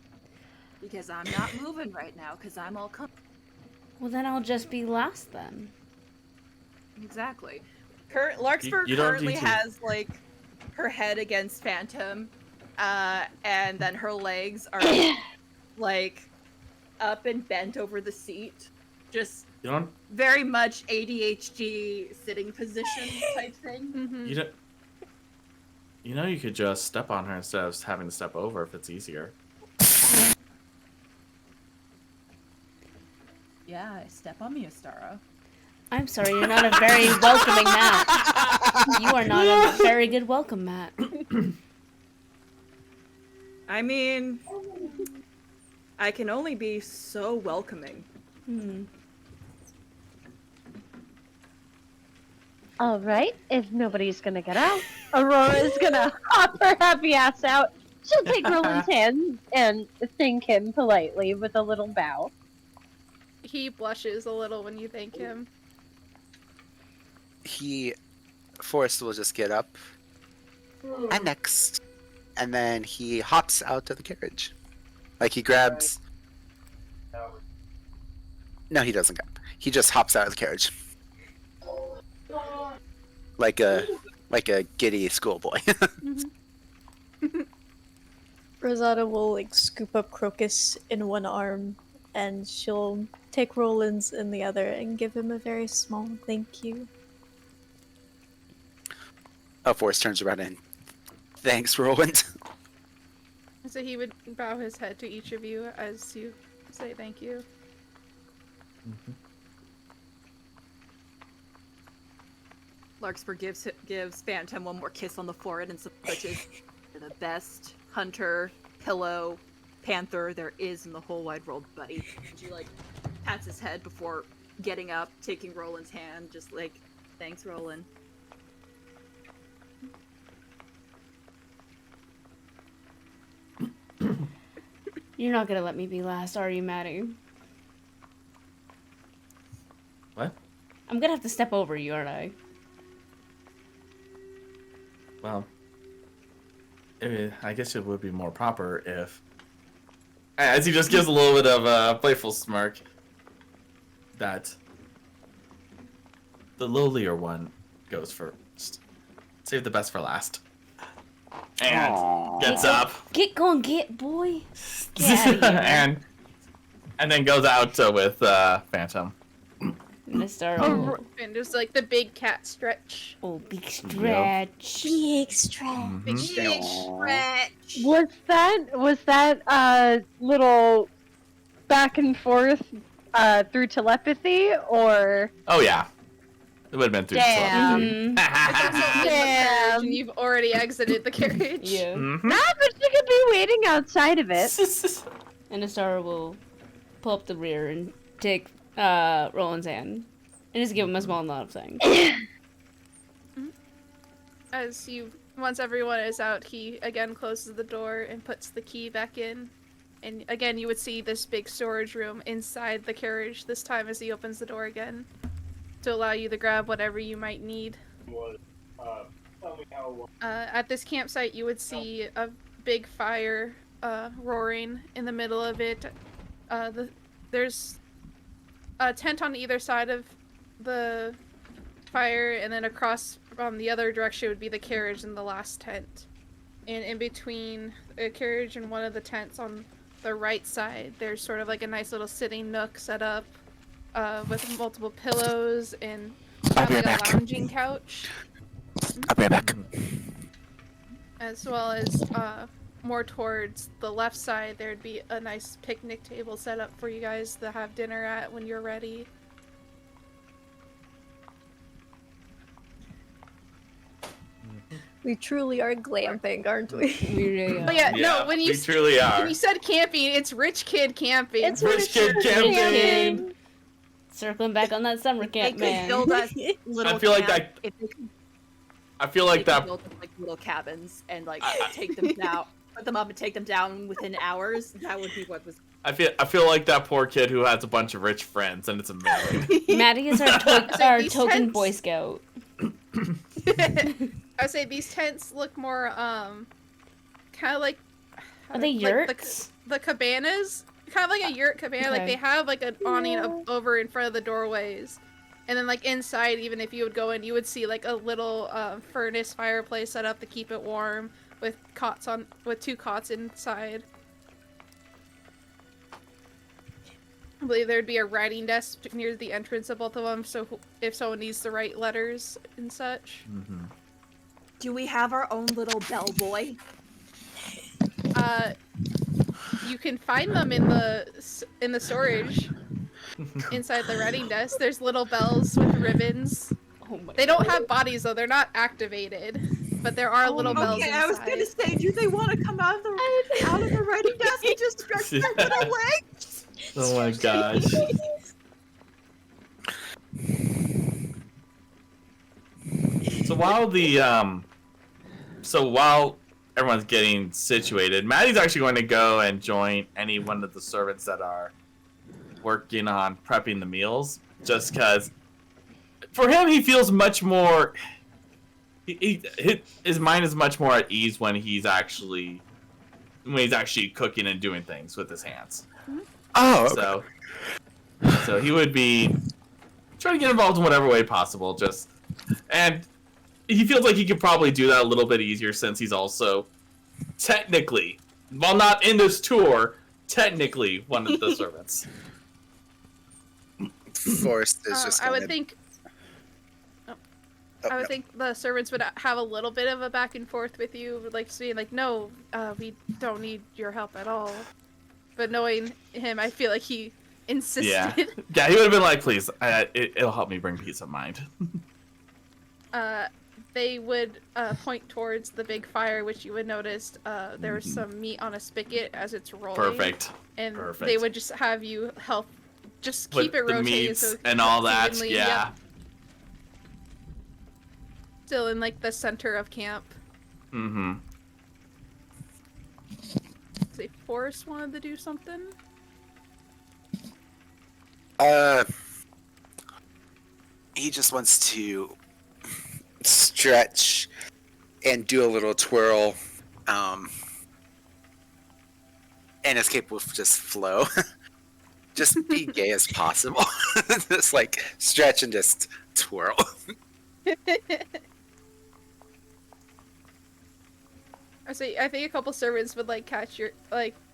Because I'm not moving right now, because I'm all comfortable. Well, then I'll just be last then. Exactly. Larkspur You don't currently need to. has, like, her head against Phantom, and then her legs are, like, up and bent over the seat. Just You don't. very much ADHD sitting position type thing. Mm-hmm. You don't. You know, you could just step on her instead of having to step over if it's easier. Yeah, step on me, Astara. I'm sorry, you're not a very welcoming mat. You are not a very good welcome mat. I mean, I can only be so welcoming. Alright, if nobody's gonna get out, Aurora's gonna hop her happy ass out. She'll take Roland's hand and thank him politely with a little bow. He blushes a little when you thank him. Forrest will just get up. And next. And then he hops out of the carriage. Like he grabs. No, he doesn't go. He just hops out of the carriage. like a giddy schoolboy. Rosada will like scoop up Crocus in one arm, and she'll take Roland's in the other and give him a very small thank you. Forrest turns around and thanks, Roland. So he would bow his head to each of you as you say thank you. Larkspur gives Phantom one more kiss on the forehead and such as "You're the best hunter, pillow, panther there is in the whole wide world, buddy." And she like pats his head before getting up, taking Roland's hand, just like, "Thanks, Roland." You're not gonna let me be last, are you, Maddie? What? I'm gonna have to step over you, aren't I? Well, I guess it would be more proper if, as he just gives a little bit of a playful smirk, that the lowlier one goes first. Save the best for last. And Aww. gets up. Get going, get boy. Get outta here. and then goes out with Phantom. Mr. And there's like the big cat stretch. Oh, big stretch. Big stretch. Big Aww. stretch. Was that little back and forth through telepathy, or? Oh yeah, it would have been through Damn. Mhm. It's also in the Damn. carriage and you've already exited the carriage. Yeah. Nah, but you could be waiting outside of it. And Astara will pull up the rear and take Roland's hand. And just give him a small nod of thanks. Once everyone is out, he again closes the door and puts the key back in. And again, you would see this big storage room inside the carriage this time as he opens the door again to allow you to grab whatever you might need. At this campsite, you would see a big fire roaring in the middle of it. There's a tent on either side of the fire, and then across from the other direction would be the carriage and the last tent. And in between the carriage and one of the tents on the right side, there's sort of like a nice little sitting nook set up with multiple pillows and I'll be like right back. a lounging couch, I'll be right back. as well as more towards the left side, there'd be a nice picnic table set up for you guys to have dinner at when you're ready. We truly are glamping, aren't we? We really But yeah, no, when you we truly are. when you said camping, it's rich kid camping. It's Rich kid camping. Circling back on that summer They camp, could man. build us little I feel like camp- that- if they could- I feel they like could that. build us, like little cabins and like take them down, put them up and take them down within hours. That would be what was. I feel like that poor kid who has a bunch of rich friends, and it's amazing. Maddie is our, So our these token tents- Boy Scout. I would say these tents look more kind of like Are they yurts? the cabanas, kind of like a yurt cabana. Like Okay. they have like an awning over in front of the doorways, and then like inside, even if you would go in, you would see like a little furnace fireplace set up to keep it warm with two cots inside. I believe there'd be a writing desk near the entrance of both of them, so if someone needs to write letters and such. Mhm. Do we have our own little bellboy? You can find them in the storage inside the writing desk. There's little bells with ribbons. Oh my They don't have bodies though; they're not activated, but there are little bells Okay, inside. I was gonna say, do they want to come out of the writing desk and just stretch their little legs? Oh my gosh. So while everyone's getting situated, Maddie's actually going to go and join any one of the servants that are working on prepping the meals, just because for him he feels much more. His mind is much more at ease when he's actually cooking and doing things with his hands. Oh, okay. So he would be trying to get involved in whatever way possible. And he feels like he could probably do that a little bit easier since he's also technically, while not in this tour, technically one of the servants. Forrest is just. I would think. I would think the servants would have a little bit of a back and forth with you, like saying like, "No, we don't need your help at all." But knowing him, I feel like he insisted. Yeah, he would have been like, "Please, it'll help me bring peace of mind." They would point towards the big fire, which you would notice there was some meat on a spigot as it's rolling. Perfect. And Perfect. they would just have you help, just keep With it the rotating meats so and all that. evenly, Yeah. yep. Still in like the center of camp. Mm-hmm. Say Forrest wanted to do something. He just wants to stretch and do a little twirl, and is capable of just flow. Just be gay as possible. Just like stretch and just twirl. I think a couple servants would like catch your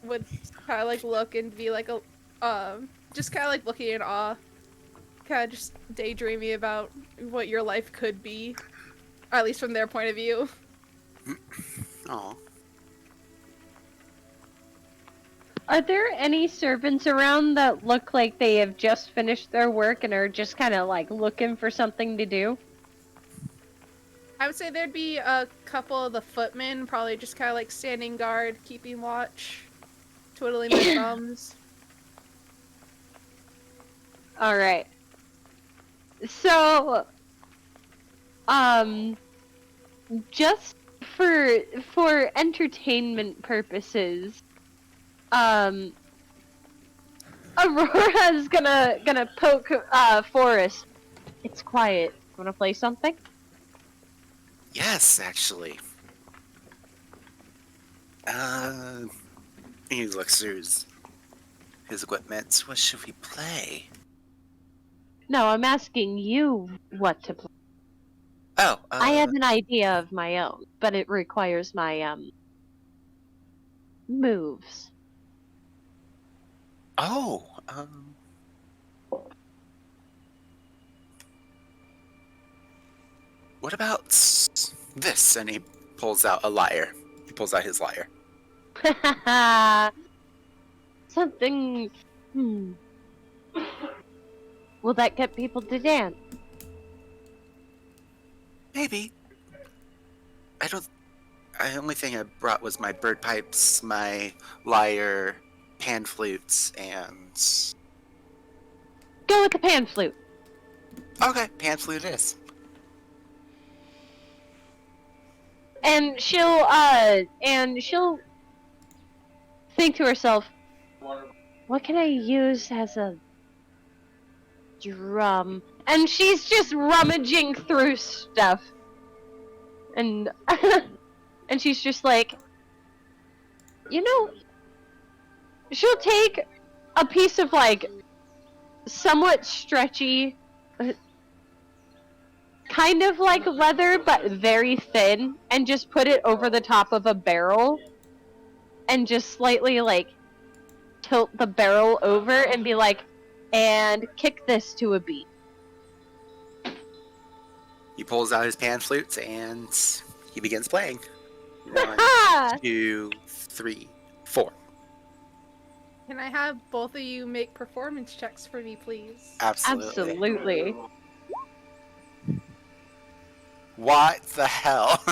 would kind of like look and be like just kind of like looking in awe, kind of just daydreaming about what your life could be, at least from their point of view. Oh. Are there any servants around that look like they have just finished their work and are just kind of like looking for something to do? I would say there'd be a couple of the footmen, probably just kind of like standing guard, keeping watch, twiddling their thumbs. All right. So, just for entertainment purposes, Aurora's gonna poke Forrest. It's quiet. Wanna play something? Yes, actually. He looks through his equipment. What should we play? No, I'm asking you what to play. Oh, I have an idea of my own, but it requires my moves. Oh, what about this? And he pulls out a lyre. He pulls out his lyre. Something. Will that get people to dance? Maybe. The only thing I brought was my bird pipes, my lyre, pan flutes, and... Go with the pan flute. Okay, pan flute it is. And she'll think to herself, what can I use as a drum? And she's just rummaging through stuff. And and she's just like, she'll take a piece of like somewhat stretchy, kind of like leather but very thin, and just put it over the top of a barrel and just slightly like tilt the barrel over and be like, and kick this to a beat. He pulls out his pan flutes and he begins playing. 1, 2, 3, 4. Can I have both of you make performance checks for me, please? Absolutely. What the hell?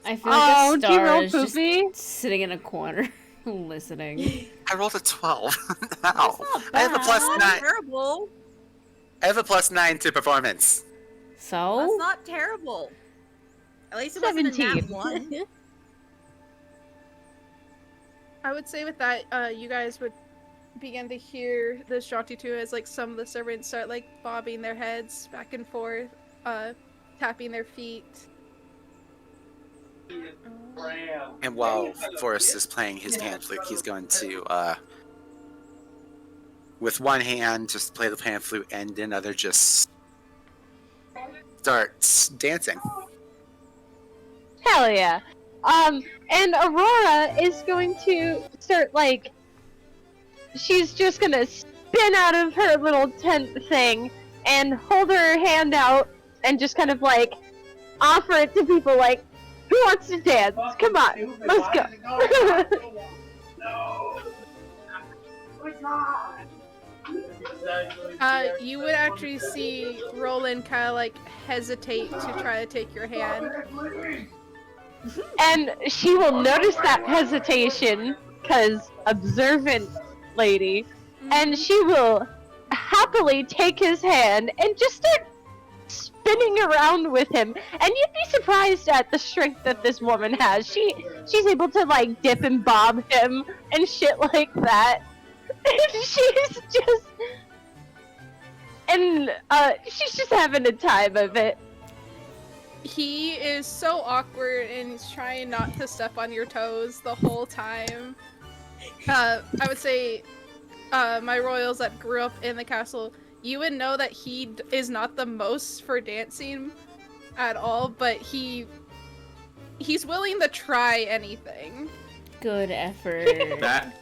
I feel like a do you star roll is just poopy? sitting in a corner, listening. I rolled a 12. Ow. not I have a bad. plus Not 9. terrible. I have a plus 9 to performance. So? That's not terrible. At least it wasn't a 17. nat 1. I would say with that, you guys would begin to hear this jaunty tune as like some of the servants start like bobbing their heads back and forth, tapping their feet. And while Forrest is playing his pan flute, he's going to, with one hand, just play the pan flute, and another just starts dancing. Hell yeah. And Aurora is going to start, like, she's just gonna spin out of her little tent thing and hold her hand out and just kind of, like, offer it to people, like, who wants to dance? Come on, let's go. You would actually see Roland kind of like hesitate to try to take your hand. And she will notice that hesitation, because observant lady, and she will happily take his hand and just start spinning around with him. And you'd be surprised at the strength that this woman has. She's able to, like, dip and bob him and shit like that. And she's just having a time of it. He is so awkward and he's trying not to step on your toes the whole time. I would say, my royals that grew up in the castle, you would know that he is not the most for dancing at all, but he's willing to try anything. Good effort.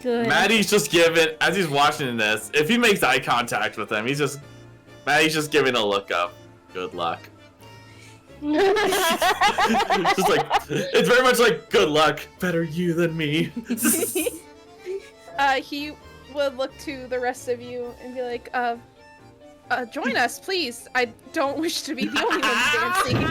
Good. Maddie's just giving, as he's watching this, if he makes eye contact with him, Maddie's just giving a look up. Good luck. Just like, it's very much like, good luck. Better you than me. He would look to the rest of you and be like, join us, please. I don't wish to be the only one dancing.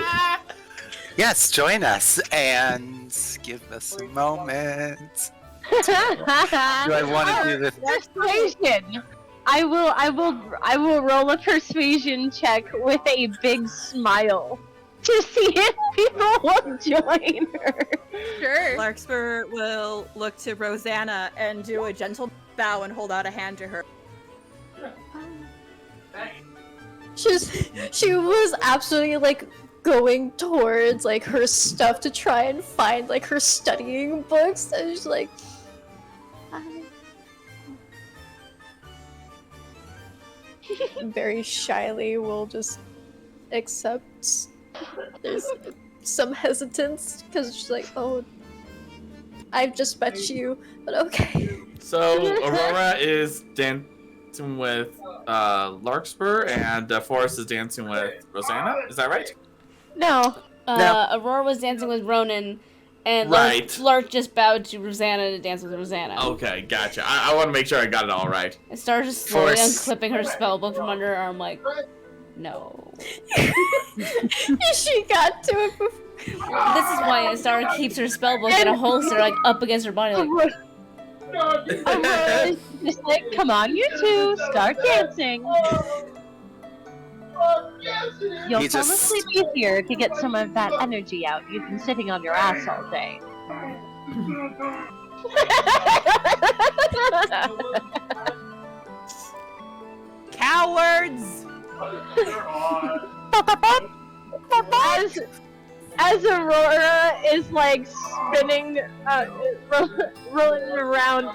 Yes, join us and give us a moment. Do I want to do this? Persuasion. I will roll a persuasion check with a big smile to see if people will join her. Sure. Larkspur will look to Rosanna and do a gentle bow and hold out a hand to her. She was absolutely like going towards like her stuff to try and find like her studying books, and she's like, very shyly will just accept. There's some hesitance because she's like, oh, I've just met you, but okay. So Aurora is dancing with Larkspur, and Forrest is dancing with Rosanna. Is that right? No. Aurora was dancing with Ronan, and Right. Lark just bowed to Rosanna to dance with Rosanna. Okay, gotcha. I want to make sure I got it all right. And Star just slowly Force. unclipping her spellbook from under her arm, like, no. She got to it before. This is why Star keeps her spellbook in a holster, like, up against her body, like, Aurora's just like, come on, you two, start dancing. You'll He fall just- asleep easier to get some of that energy out. You've been sitting on your ass all day. Cowards! As Aurora is like spinning, rolling around,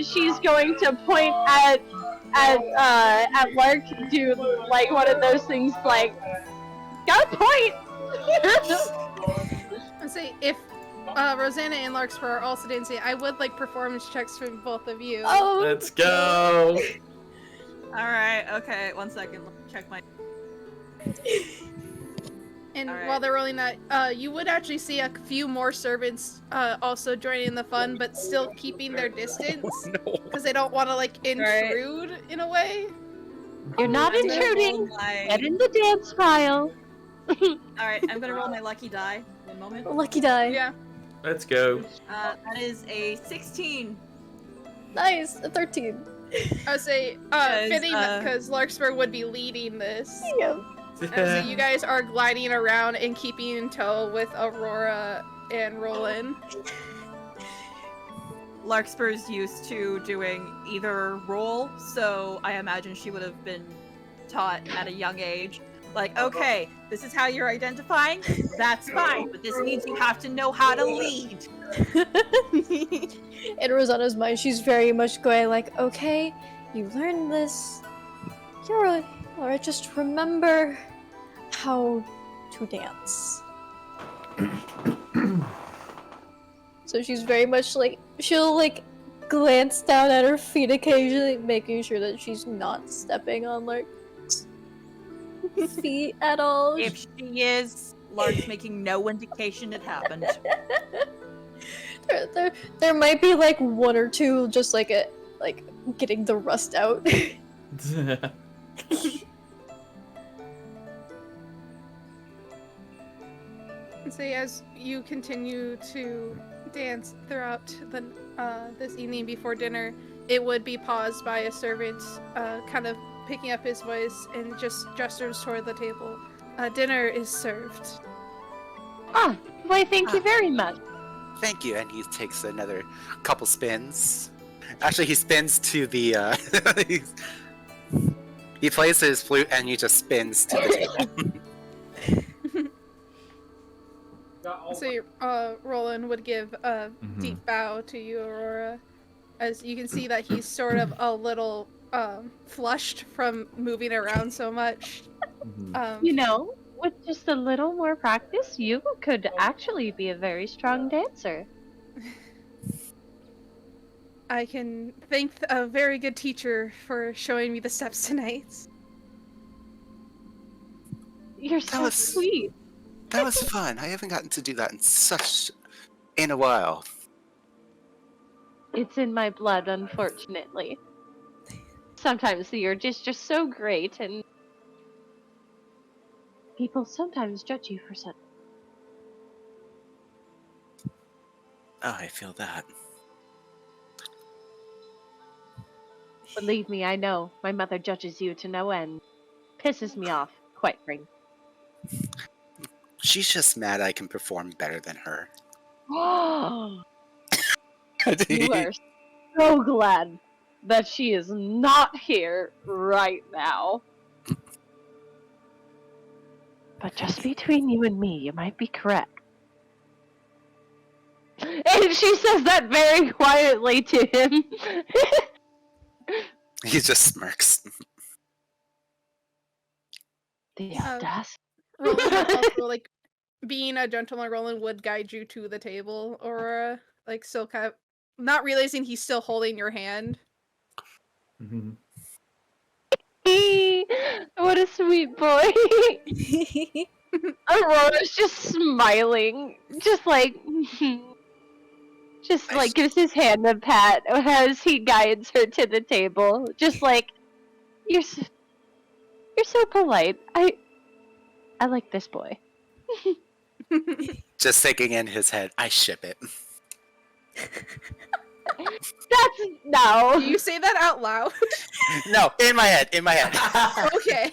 she's going to point at Lark, do like one of those things, like, got a point. I'd say if Rosanna and Larkspur are also dancing, I would like performance checks from both of you. Oh, Let's go. Alright, okay, 1 second. Let me check my. And Alright. while they're rolling that, you would actually see a few more servants also joining the fun, but still keeping their distance because they don't want to like intrude in a way. You're not I'm gonna roll intruding. my- Get in the dance pile. Alright, I'm gonna roll my lucky die. 1 moment. lucky die. Yeah. Let's go. That is a 16. Nice, a 13. I would say fitting because Larkspur would be leading this. Yeah. I would say you guys are gliding around and keeping in tow with Aurora and Roland. Larkspur's used to doing either role, so I imagine she would have been taught at a young age. Like, okay, this is how you're identifying? That's fine, but this means you have to know how to lead. In Rosanna's mind, she's very much going like, okay, you learned this. You're alright, just remember how to dance. So she's very much like, she'll like glance down at her feet occasionally, making sure that she's not stepping on like feet at all. If she is, Lark's making no indication it happened. There might be like one or two just like getting the rust out. So as you continue to dance throughout the this evening before dinner, it would be paused by a servant, kind of picking up his voice and just gestures toward the table. Dinner is served. Ah, why thank you very much. Thank you. And he takes another couple spins. Actually, he spins to the. He plays his flute and he just spins to the table. So Roland would give a deep bow to you, Aurora, as you can see that he's sort of a little flushed from moving around so much. You know, with just a little more practice, you could actually be a very strong dancer. I can thank a very good teacher for showing me the steps tonight. You're so sweet. That was fun. I haven't gotten to do that in a while. It's in my blood, unfortunately. Sometimes you're just so great, and people sometimes judge you for something. Oh, I feel that. Believe me, I know. My mother judges you to no end. Pisses me off, quite frankly. She's just mad I can perform better than her. You are so glad that she is not here right now. But just between you and me, you might be correct. And she says that very quietly to him. He just smirks. The audacity. Roland would also, like, being a gentleman, Roland would guide you to the table, or like still kind of not realizing he's still holding your hand. What a sweet boy. Aurora's just smiling, just like gives his hand a pat as he guides her to the table. Just like, you're so polite. I like this boy. Just thinking in his head, I ship it. That's no. Do you say that out loud? No, in my head. Okay.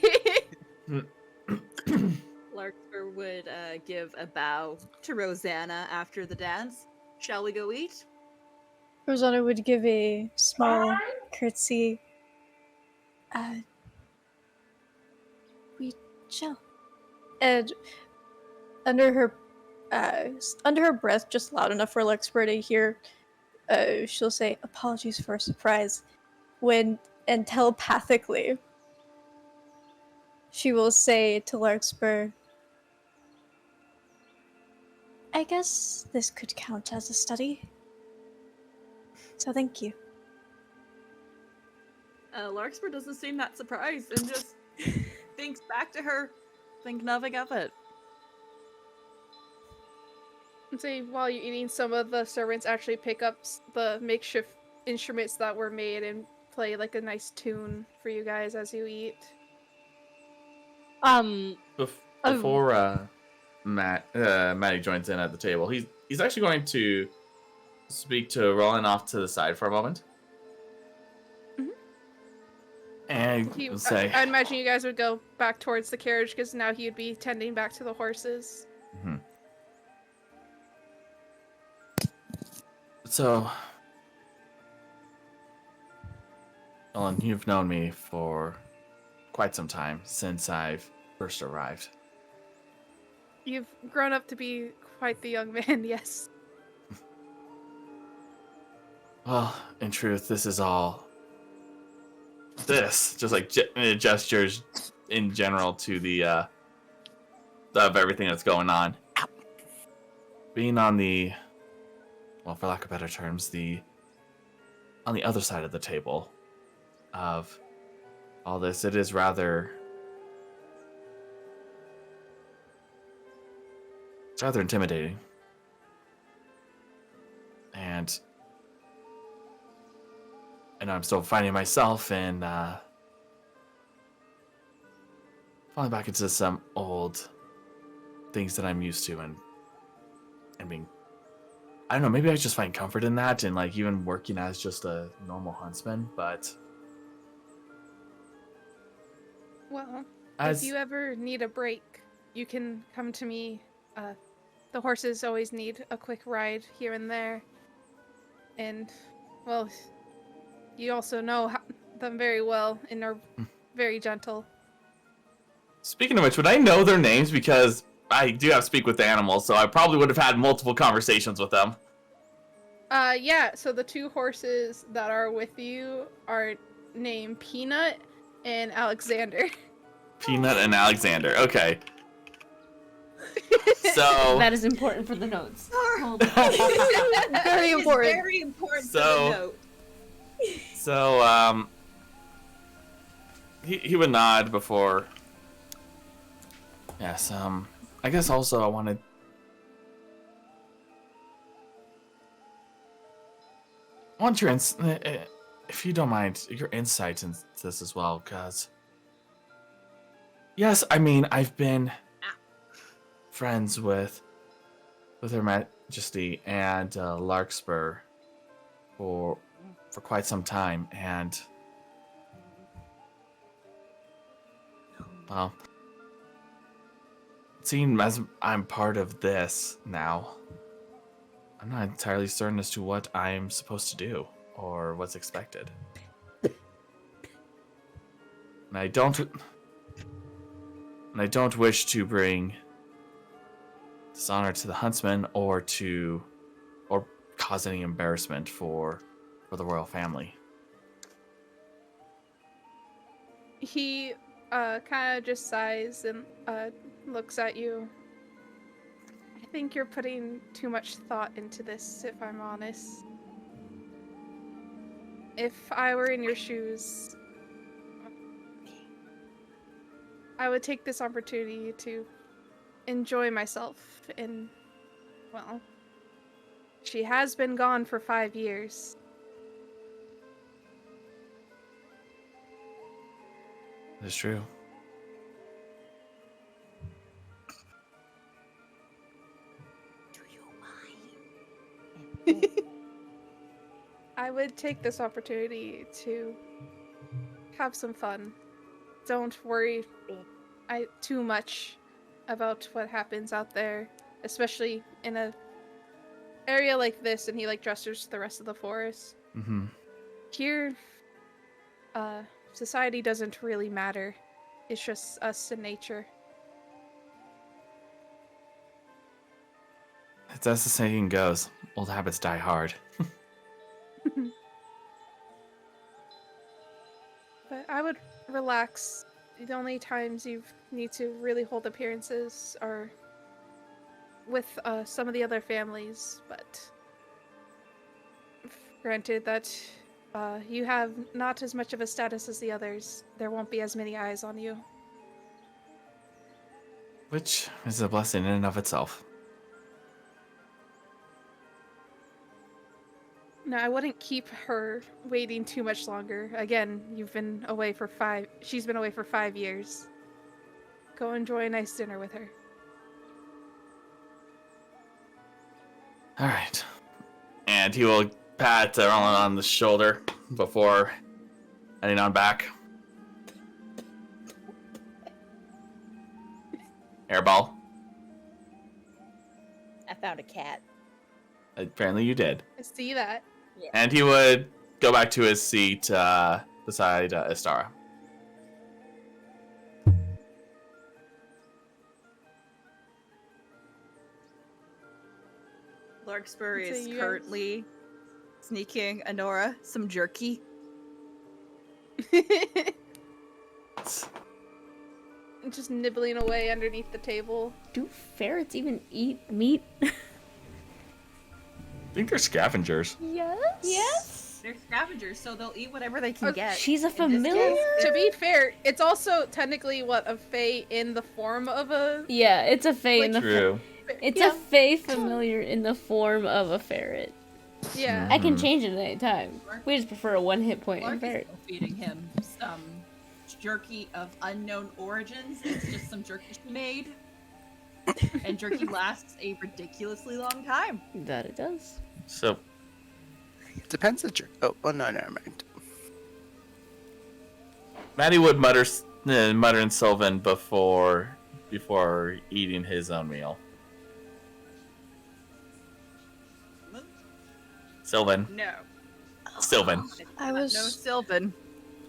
Larkspur would give a bow to Rosanna after the dance. Shall we go eat? Rosanna would give a small curtsy. We shall. And under her breath, just loud enough for Larkspur to hear, she'll say, "Apologies for a surprise," and telepathically, she will say to Larkspur, "I guess this could count as a study. So thank you." Larkspur doesn't seem that surprised and just thinks back to her, think nothing of it. And say while you're eating, some of the servants actually pick up the makeshift instruments that were made and play like a nice tune for you guys as you eat. Before Maddie joins in at the table, he's actually going to speak to Roland off to the side for a moment. And say, I imagine you guys would go back towards the carriage because now he'd be tending back to the horses. So, Roland, you've known me for quite some time, since I've first arrived. You've grown up to be quite the young man, yes. Well, in truth, this is all... just like gestures in general to the, of everything that's going on. Being on the well, for lack of better terms, on the other side of the table of all this. It is rather intimidating. And I'm still finding myself in falling back into some old things that I'm used to and being, I don't know, maybe I just find comfort in that and like even working as just a normal huntsman, but Well, as if you ever need a break, you can come to me. The horses always need a quick ride here and there. And, well, you also know them very well and are very gentle. Speaking of which, would I know their names? Because I do have speak with the animals, so I probably would have had multiple conversations with them. Yeah, so the two horses that are with you are named Peanut and Alexander. Peanut and Alexander. Okay. So That is important for the notes. Hold on. Very important. Very important So- for the note. So he would nod before. Yes. I guess also I want your if you don't mind, your insight into this as well, because yes, I mean I've been friends with Her Majesty and Larkspur for quite some time, and well, seeing as I'm part of this now, I'm not entirely certain as to what I'm supposed to do or what's expected. And I don't wish to bring dishonor to the huntsman or cause any embarrassment for the royal family. He kind of just sighs and looks at you. I think you're putting too much thought into this, if I'm honest. If I were in your shoes, I would take this opportunity to enjoy myself. And, well, she has been gone for 5 years. That's true. I would take this opportunity to have some fun. Don't worry too much about what happens out there, especially in a area like this. And he like gestures to the rest of the forest. Mm-hmm. Here, society doesn't really matter. It's just us and nature. As the saying goes, old habits die hard. But I would relax. The only times you need to really hold appearances are with some of the other families, but granted that you have not as much of a status as the others, there won't be as many eyes on you. Which is a blessing in and of itself. No, I wouldn't keep her waiting too much longer. Again, she's been away for 5 years. Go enjoy a nice dinner with her. All right. And he will pat Roland on the shoulder before heading on back. Airball. I found a cat. Apparently you did. I see that. And he would go back to his seat beside Istara. Larkspur So is you guys- currently sneaking Enora some jerky. Just nibbling away underneath the table. Do ferrets even eat meat? think they're scavengers. Yes. Yes. They're scavengers, so they'll eat whatever they can get. She's a In this familiar. case, To be fair, it's also technically a fae in the form of a. Yeah, it's a fae in the. True. It's Yeah. a fae familiar in the form of a ferret. Yeah. I can change it at any time. We just prefer a 1 hit point in Clark is ferret. still feeding him some jerky of unknown origins. It's just some jerky she made. And jerky lasts a ridiculously long time. That it does. So, Depends on your. Oh, well, no, never mind. Maddie would mutter and Sylvan before eating his own meal. Sylvan. No. Sylvan. I No was Sylvan.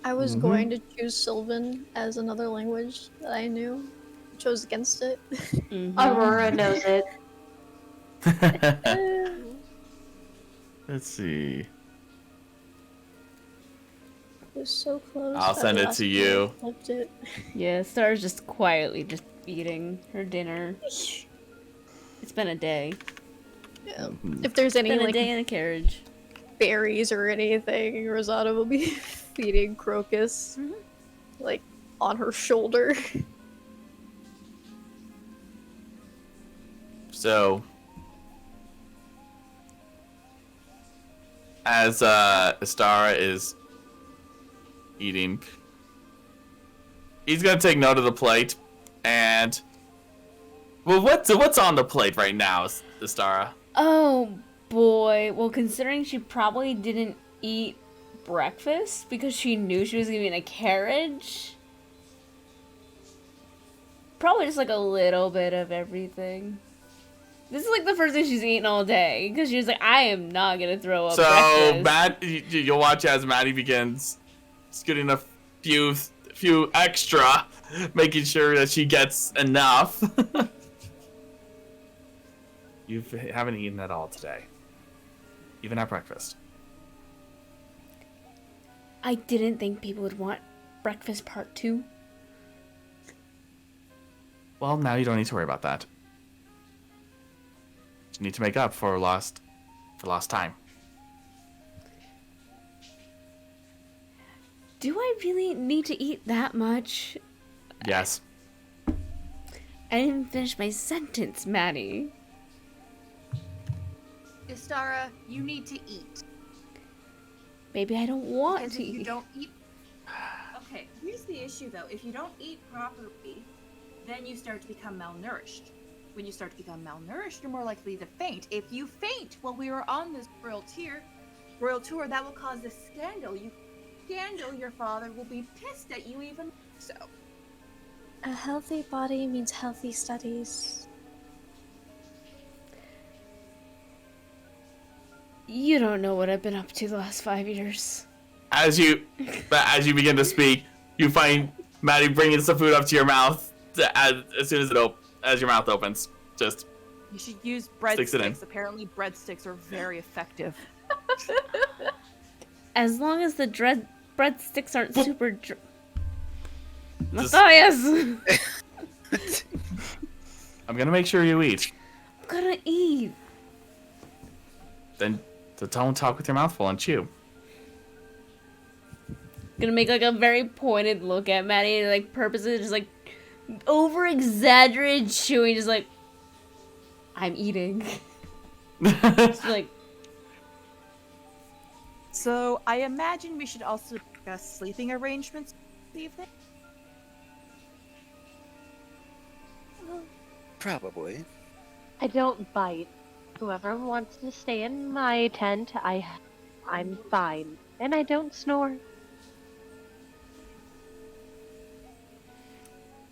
Mhm. going to choose Sylvan as another language that I knew. Chose against it. Mhm. Aurora knows it. Let's see. It was so close. I'll that send it last to one you. Flipped it. Yeah, Star's just quietly just eating her dinner. It's been a day. Yeah. Mhm. If there's any Been a like day in a carriage. berries or anything, Rosada will be feeding Crocus, like on her shoulder. So, as Astara is eating, he's gonna take note of the plate, and well, what's on the plate right now, Astara? Oh boy. Well, considering she probably didn't eat breakfast because she knew she was gonna be in a carriage. Probably just like a little bit of everything. This is like the first thing she's eaten all day because she was like, I am not gonna throw up So, breakfast. Matt, you'll watch as Maddie begins getting a few extra, making sure that she gets enough. You haven't eaten at all today, even at breakfast. I didn't think people would want breakfast part 2. Well, now you don't need to worry about that. You need to make up for lost time. Do I really need to eat that much? Yes. I didn't finish my sentence, Maddie. Istara, you need to eat. Maybe I don't want Because to if you eat. don't eat... Okay, here's the issue though. If you don't eat properly, then you start to become malnourished. When you start to become malnourished, you're more likely to faint. If you faint while we are on this royal tour, that will cause a scandal. Your father will be pissed at you even so. A healthy body means healthy studies. You don't know what I've been up to the last 5 years. As you begin to speak, you find Maddie bringing some food up to your mouth as soon as your mouth opens. Just You should use Sticks it in. breadsticks. Apparently, breadsticks are very effective. As long as the breadsticks aren't super Just- Matthias! I'm gonna make sure you eat. I'm gonna eat. Then don't talk with your mouth full and chew. Gonna make like a very pointed look at Maddie and like purposely just like over exaggerated chewing, just like I'm eating. Just like So, I imagine we should also discuss sleeping arrangements this evening. Probably. I don't bite. Whoever wants to stay in my tent, I'm fine. And I don't snore.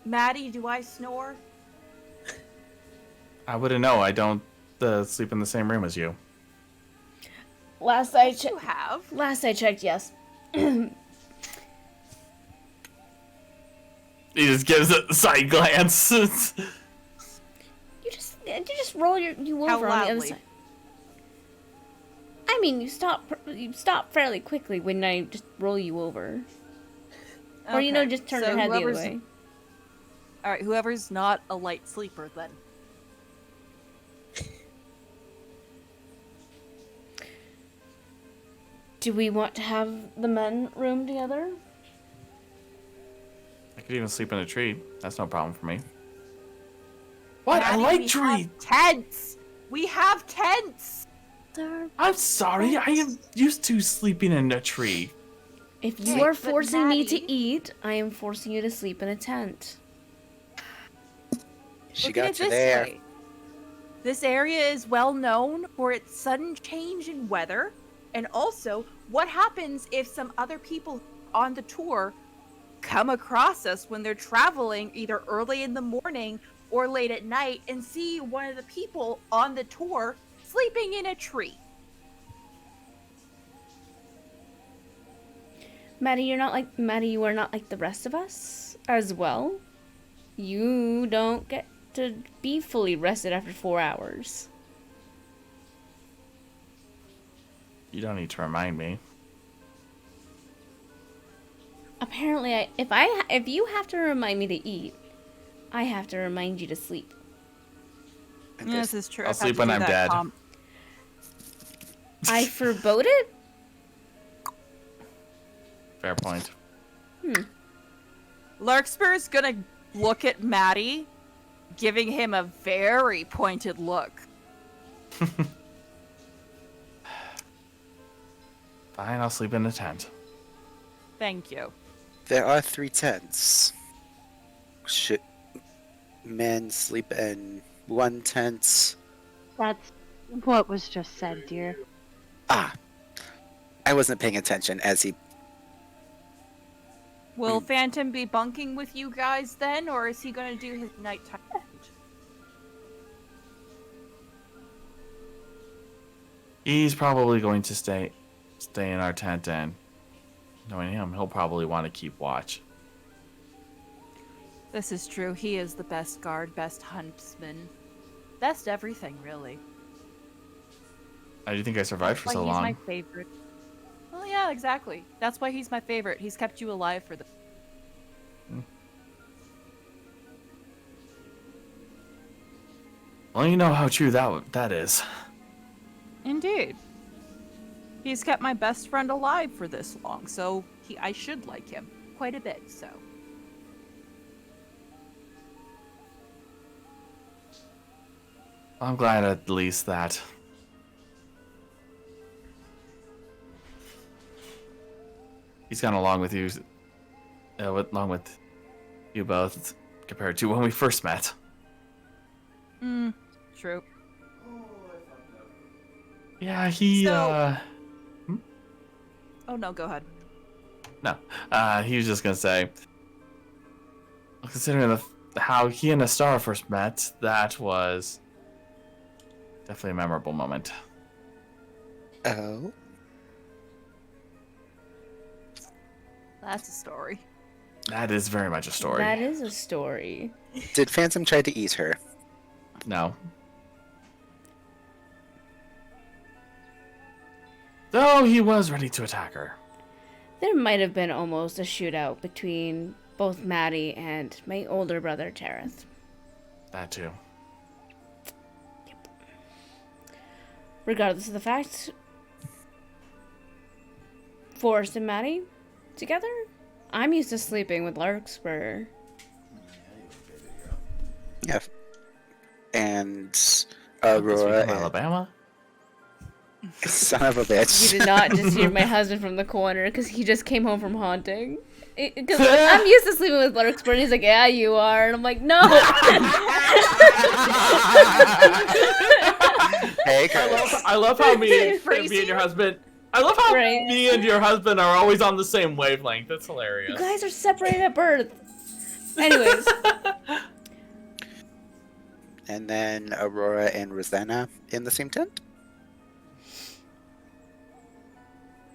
Maddie, do I snore? I wouldn't know. I don't sleep in the same room as you. last I You have. checked, yes. He just gives a side glance. You just roll you How over on the other loudly? side. I mean, you stop fairly quickly when I just roll you over, or Okay, just turn so your head the other whoever's- way. All right, whoever's not a light sleeper then. Do we want to have the men room together? I could even sleep in a tree. That's no problem for me. What? I Maddie, like we trees. have tents. We have tents. There. I'm sorry. I am used to sleeping in a tree. If you Okay, are but forcing me to Maddie- eat, I am forcing you to sleep in a tent. She Look at got it you this there. way. This area is well known for its sudden change in weather, and also what happens if some other people on the tour come across us when they're traveling either early in the morning or late at night and see one of the people on the tour sleeping in a tree. Maddie, you are not like the rest of us as well. You don't get to be fully rested after 4 hours. You don't need to remind me. Apparently, if you have to remind me to eat, I have to remind you to sleep. And this- is true. I'll sleep when I'm dead. I forebode it? Fair point. Larkspur's gonna look at Maddie, giving him a very pointed look. Fine, I'll sleep in a tent. Thank you. There are 3 tents. Should men sleep in one tent? That's what was just said, dear. Ah, I wasn't paying attention as he. Will Phantom be bunking with you guys then, or is he gonna do his nighttime? He's probably going to stay in our tent, and knowing him, he'll probably want to keep watch. This is true. He is the best guard, best huntsman, best everything, really. How do you think I survived for That's so why he's long? my favorite. Well, yeah, exactly. That's why he's my favorite. He's kept you alive for the. Well, you know how true that is. Indeed. He's kept my best friend alive for this long, so I should like him quite a bit. So. I'm glad at least that. He's gone along with you, along with you both, compared to when we first met. True. Yeah, he, So- Oh no, go ahead. No, he was just gonna say, considering how he and Astara first met, that was definitely a memorable moment. Oh, That's a story. That is very much a story. That is a story. did Phantom try to eat her? No. Though he was ready to attack her. There might have been almost a shootout between both Maddie and my older brother, Dearest. That too. Regardless of the fact, Forrest and Maddie together? I'm used to sleeping with Larkspur. Yeah. And This Aurora, week in Alabama. son of a bitch. You did not just hear my husband from the corner because he just came home from haunting. Because I'm used to sleeping with Larkspur, and he's like, "Yeah, you are," and I'm like, "No." Hey, Chris. I love how me and Phrasing. your husband. I love how Right. me and your husband are always on the same wavelength. That's You hilarious. guys are separated at birth. Anyways, And then Aurora and Rosanna in the same tent?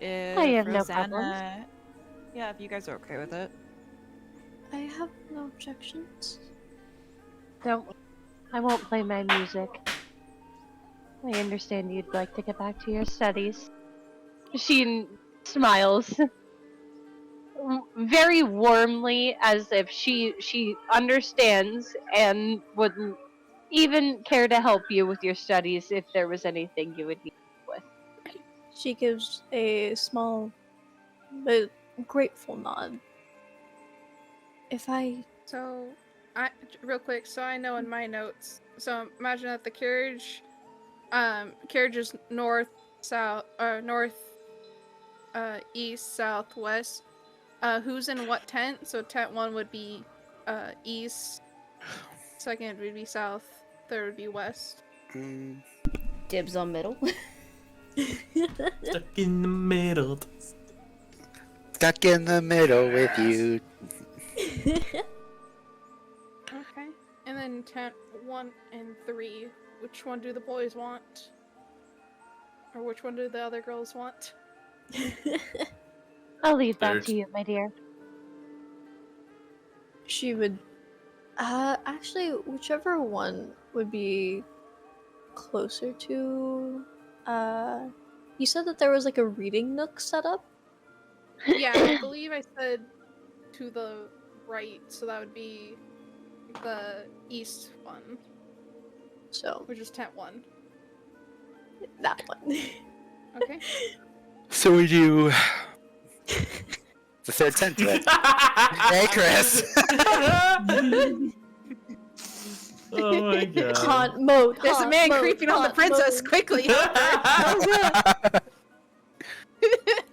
If I have no Rosanna... Yeah, if you guys are okay with it. I have no objections. I won't play my music. I understand you'd like to get back to your studies. She smiles very warmly, as if she understands and would even care to help you with your studies if there was anything you would need with. She gives a small but grateful nod. If I So, real quick, so I know in my notes. So imagine that the carriage is north, south, or north, east, south, west. Who's in what tent? So tent 1 would be east, second would be south, third would be west. Dibs on middle. Stuck in the middle. Stuck in the middle with you. Okay. And then tent 1 and 3. Which one do the boys want? Or which one do the other girls want? I'll leave that There's- to you, my dear. she would actually whichever one would be closer to you said that there was like a reading nook set up? Yeah, I believe I said to the right, so that would be the east one, So which is tent 1. that one. Okay. So we do the third tent then. Hey, Chris. Oh my god. Haunt mode. There's a haunt man mode, creeping on the haunt princess. mode. Quickly.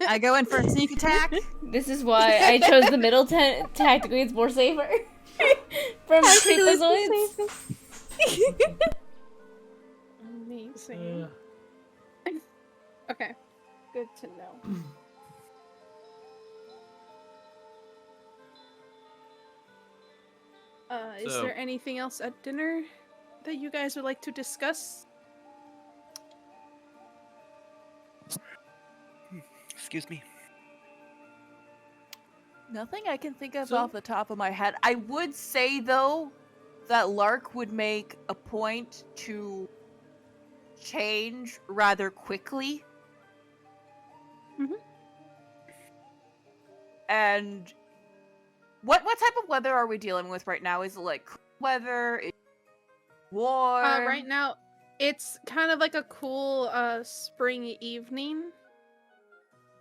I go in for a sneak attack. This is why I chose the middle tent. Tactically, it's more safer. From creepazoids. Amazing. Okay. Good to know. Is So- there anything else at dinner that you guys would like to discuss? Excuse me. Nothing I can think of So- off the top of my head. I would say though that Lark would make a point to change rather quickly. Mhm. And what type of weather are we dealing with right now? Is it like cool weather? Is it warm? Right now, it's kind of like a cool spring evening.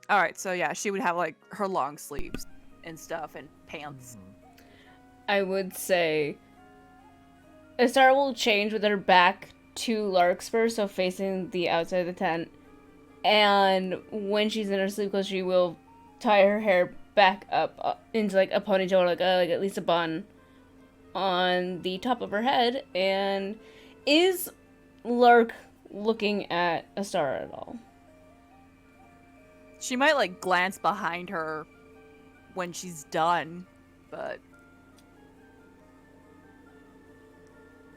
All right, so yeah, she would have like her long sleeves and stuff and pants. I would say Astara will change with her back to Larkspur, so facing the outside of the tent. And when she's in her sleep clothes, she will tie her hair back up into like a ponytail or like at least a bun on the top of her head. And is Lark looking at Astara at all? She might like glance behind her when she's done, but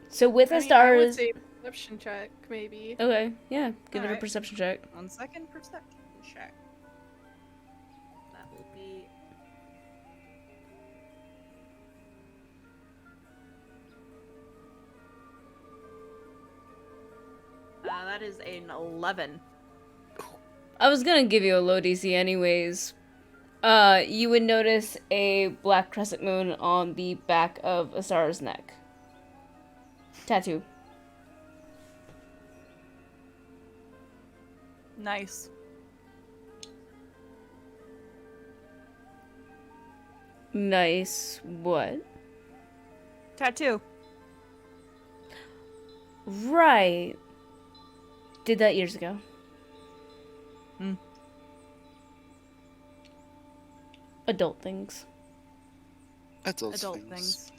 So with I would Astara's... say perception check, maybe. Okay, yeah, give it a Alright. perception check. 1 second perception check. That will be that is an 11. I was gonna give you a low DC anyways. You would notice a black crescent moon on the back of Astara's neck. Tattoo. Nice. Nice. What? Tattoo. Right. Did that years ago. Hmm. Adult things. Adult Things.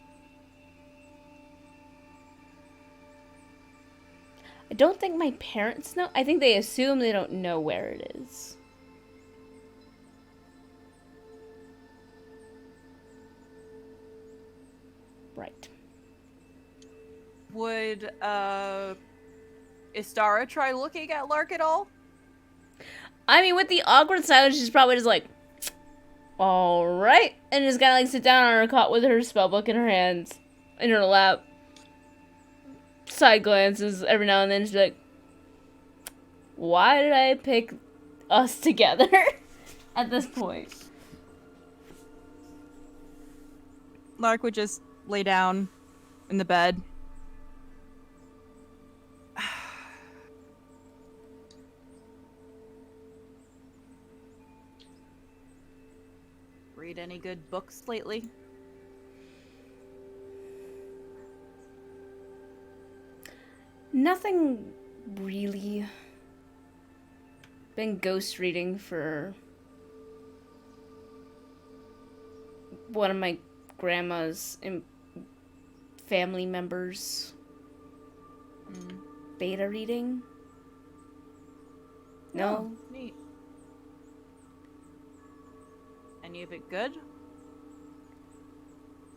I don't think my parents know. I think they assume they don't know where it is. Right. Would Istara try looking at Lark at all? I mean, with the awkward silence, she's probably just like, all right, and just kind of like sit down on her cot with her spellbook in her hands, in her lap. Side glances every now and then, just be like, why did I pick us together at this point? Lark would just lay down in the bed. Read any good books lately? Nothing really. Been ghost reading for one of my grandma's family members. Beta reading? No. Oh, neat. Any of it good?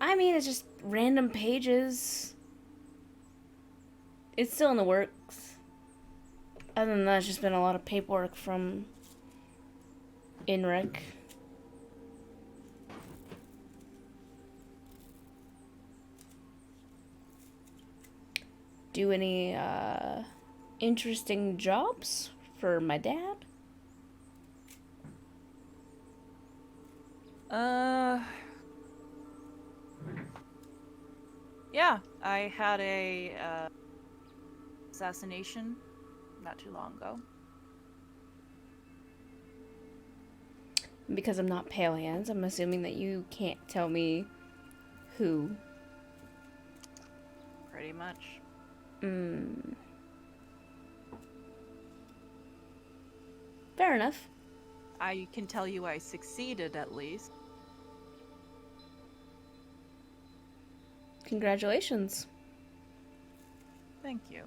I mean, it's just random pages. It's still in the works. Other than that, it's just been a lot of paperwork from Inric. Do any interesting jobs for my dad? Yeah, I had a assassination not too long ago. Because I'm not pale hands, I'm assuming that you can't tell me who. Pretty much. Fair enough. I can tell you I succeeded at least. Congratulations. Thank you.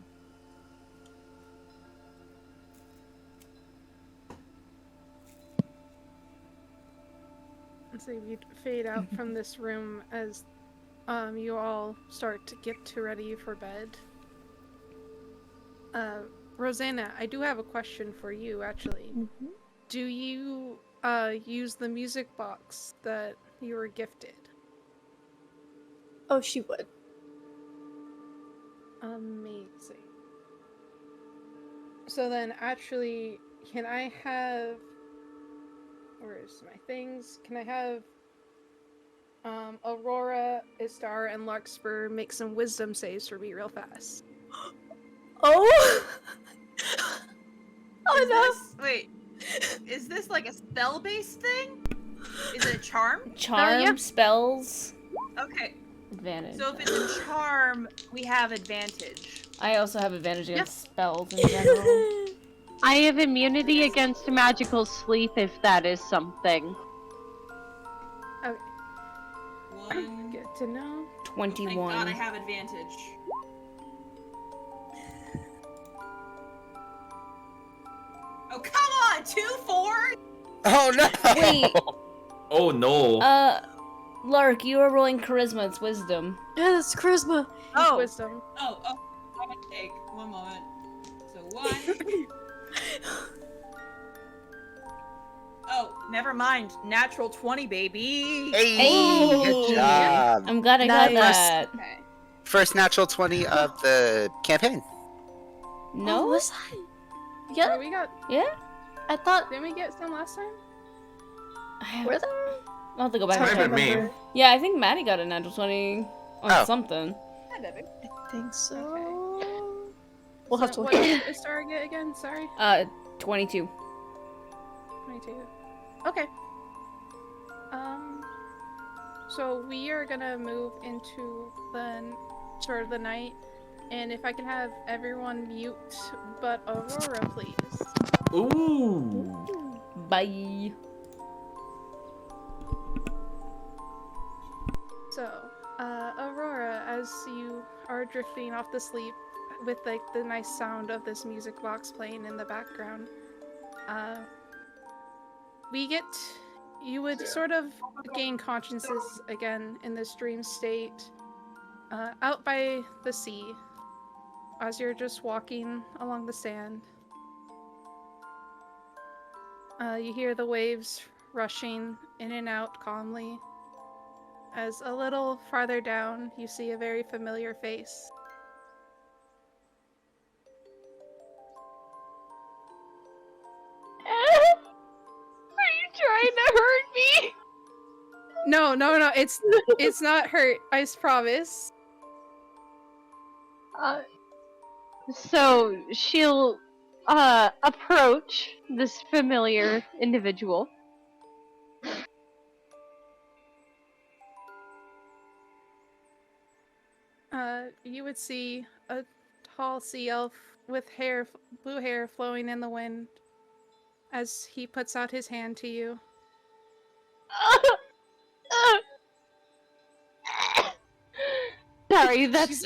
So you'd fade out from this room as you all start to get ready for bed. Rosanna, I do have a question for you, actually. Mm-hmm. Do you use the music box that you were gifted? Oh, she would. Amazing. So then, actually, can I have... Where's my things? Can I have Aurora, Istar, and Larkspur make some wisdom saves for me real fast? Oh! Is no! wait, is this like a spell-based thing? Is it a charm? Charm, yeah. spells, Okay, advantage. so if it's a charm, we have advantage. I also have advantage against spells in general. I have immunity against magical sleep if that is something. Okay, One. good to know. 21. Thank God I have advantage. Oh, come on! 2 4s? Oh no! Wait. Oh no. Lark, you are rolling charisma, it's wisdom. Yeah, that's charisma. Oh. Wisdom. Oh, I'm gonna take 1 moment. So 1. Oh, never mind. Natural 20, baby. Hey, good job. I'm glad I got Nice. that. Okay. First natural 20 of the campaign. No? Oh, was that? Yeah, Oh, we got... Yeah? I thought. Didn't we get some last time? Were there? I'll have to go back Might and have been check. me. Yeah, I think Maddie got a natural 20 on Oh. something. Hi, baby. I think so. Okay. We'll have to What look. did Istar get again? Sorry. 22. 22. Okay. So we are gonna move into the sort of the night, and if I can have everyone mute but Aurora, please. Ooh. Bye. So, Aurora, as you are drifting off to sleep with like the nice sound of this music box playing in the background, you would sort of gain consciousness again in this dream state, out by the sea, as you're just walking along the sand. You hear the waves rushing in and out calmly. As a little farther down, you see a very familiar face. Are you trying to hurt me? No, it's not hurt. I promise. So she'll approach this familiar individual would see a tall sea elf with blue hair flowing in the wind as he puts out his hand to you. Sorry, that's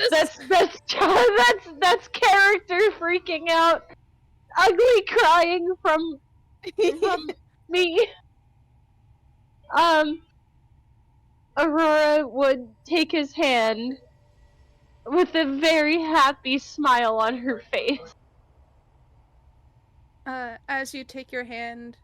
character freaking out. Ugly crying from me. Aurora would take his hand with a very happy smile on her face. As you take your hand,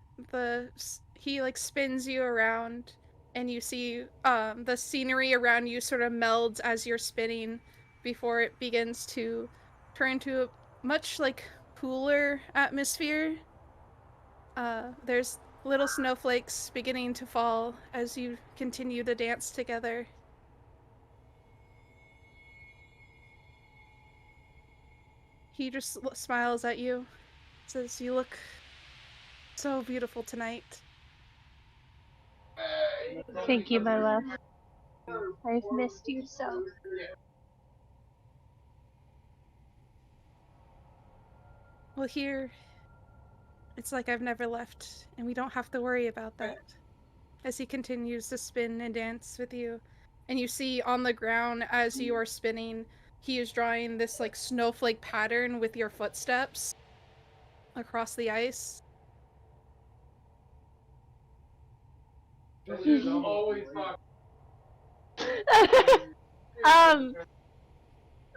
he like spins you around, and you see the scenery around you sort of melds as you're spinning before it begins to turn to a much like cooler atmosphere. There's little snowflakes beginning to fall as you continue to dance together. He just smiles at you, says, "You look so beautiful tonight." Thank you, my love. I've missed you so. Well, here, it's like I've never left, and we don't have to worry about that. As he continues to spin and dance with you, and you see on the ground as you are spinning, he is drawing this like snowflake pattern with your footsteps across the ice.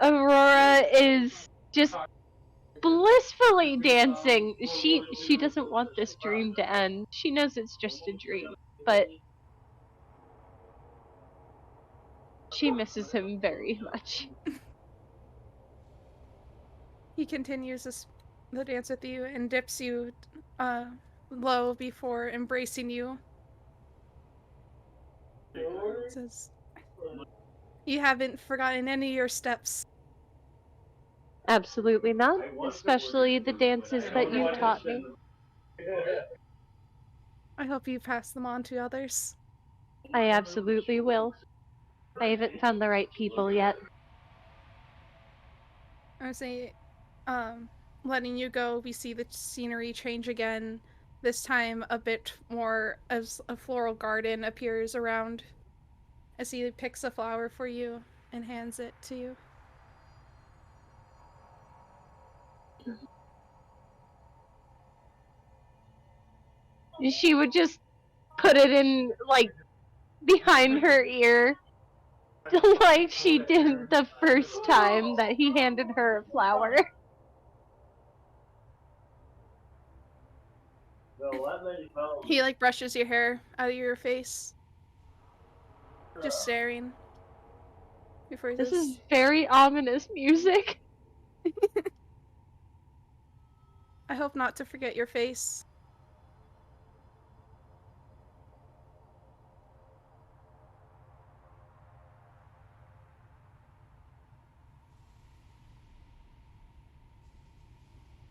Aurora is just blissfully dancing. She doesn't want this dream to end. She knows it's just a dream, but she misses him very much. He continues the dance with you and dips you low before embracing you. Says, "You haven't forgotten any of your steps." Absolutely not, especially the dances that you taught me. I hope you pass them on to others. I absolutely will. I haven't found the right people yet. I would say, letting you go, we see the scenery change again. This time a bit more as a floral garden appears around as he picks a flower for you and hands it to you. She would just put it in, like, behind her ear, like she did the first time that he handed her a flower. He like brushes your hair out of your face, just staring. Before he This says, is very ominous music. "I hope not to forget your face."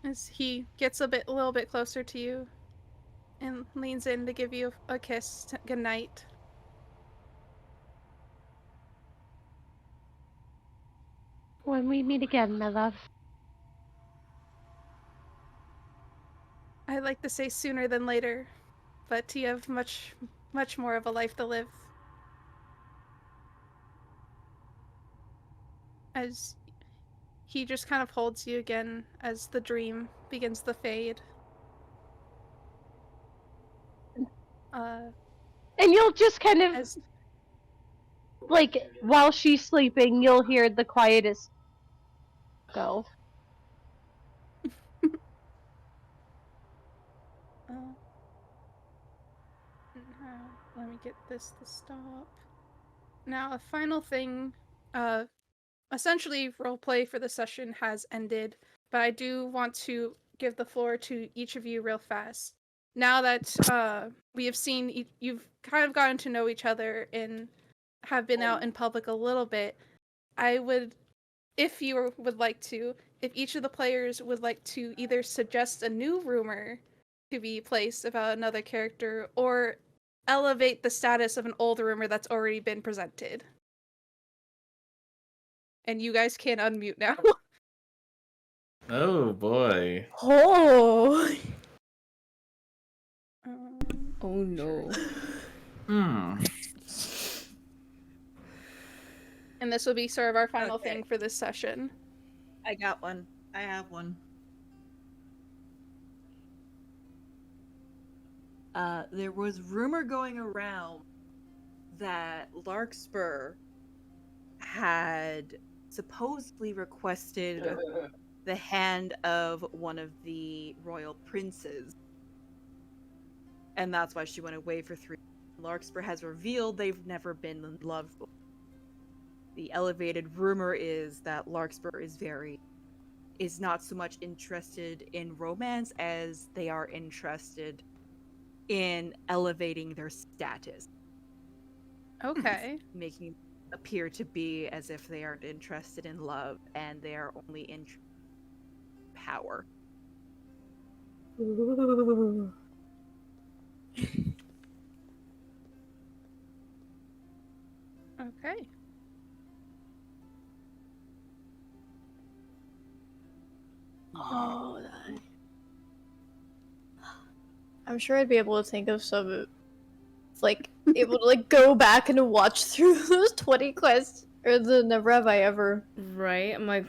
As he gets a little bit closer to you and leans in to give you a kiss goodnight. When we meet again, my love. I'd like to say sooner than later, but you have much more of a life to live. As he just kind of holds you again as the dream begins to fade. And you'll just kind of, like, while she's sleeping, you'll hear the quietest go. Let me get this to stop. Now, a final thing, essentially roleplay for the session has ended, but I do want to give the floor to each of you real fast. Now that we have seen, you've kind of gotten to know each other and have been out in public a little bit, I would, if you would like to, if each of the players would like to either suggest a new rumor to be placed about another character, or elevate the status of an old rumor that's already been presented. and you guys can't unmute now. Oh boy. Oh. Oh no. And this will be sort of our final thing for this session. I got one. I have one. There was rumor going around that Larkspur had supposedly requested the hand of one of the royal princes. And that's why she went away for 3 years. Larkspur has revealed they've never been in love before. The elevated rumor is that Larkspur is not so much interested in romance as they are interested in elevating their status. Okay. Making it appear to be as if they aren't interested in love and they are only interested in power. Ooh. Okay. Oh, I'm sure I'd be able to think of some, like, able to like go back and watch through those 20 quests, or the never have I ever. Right? I'm like,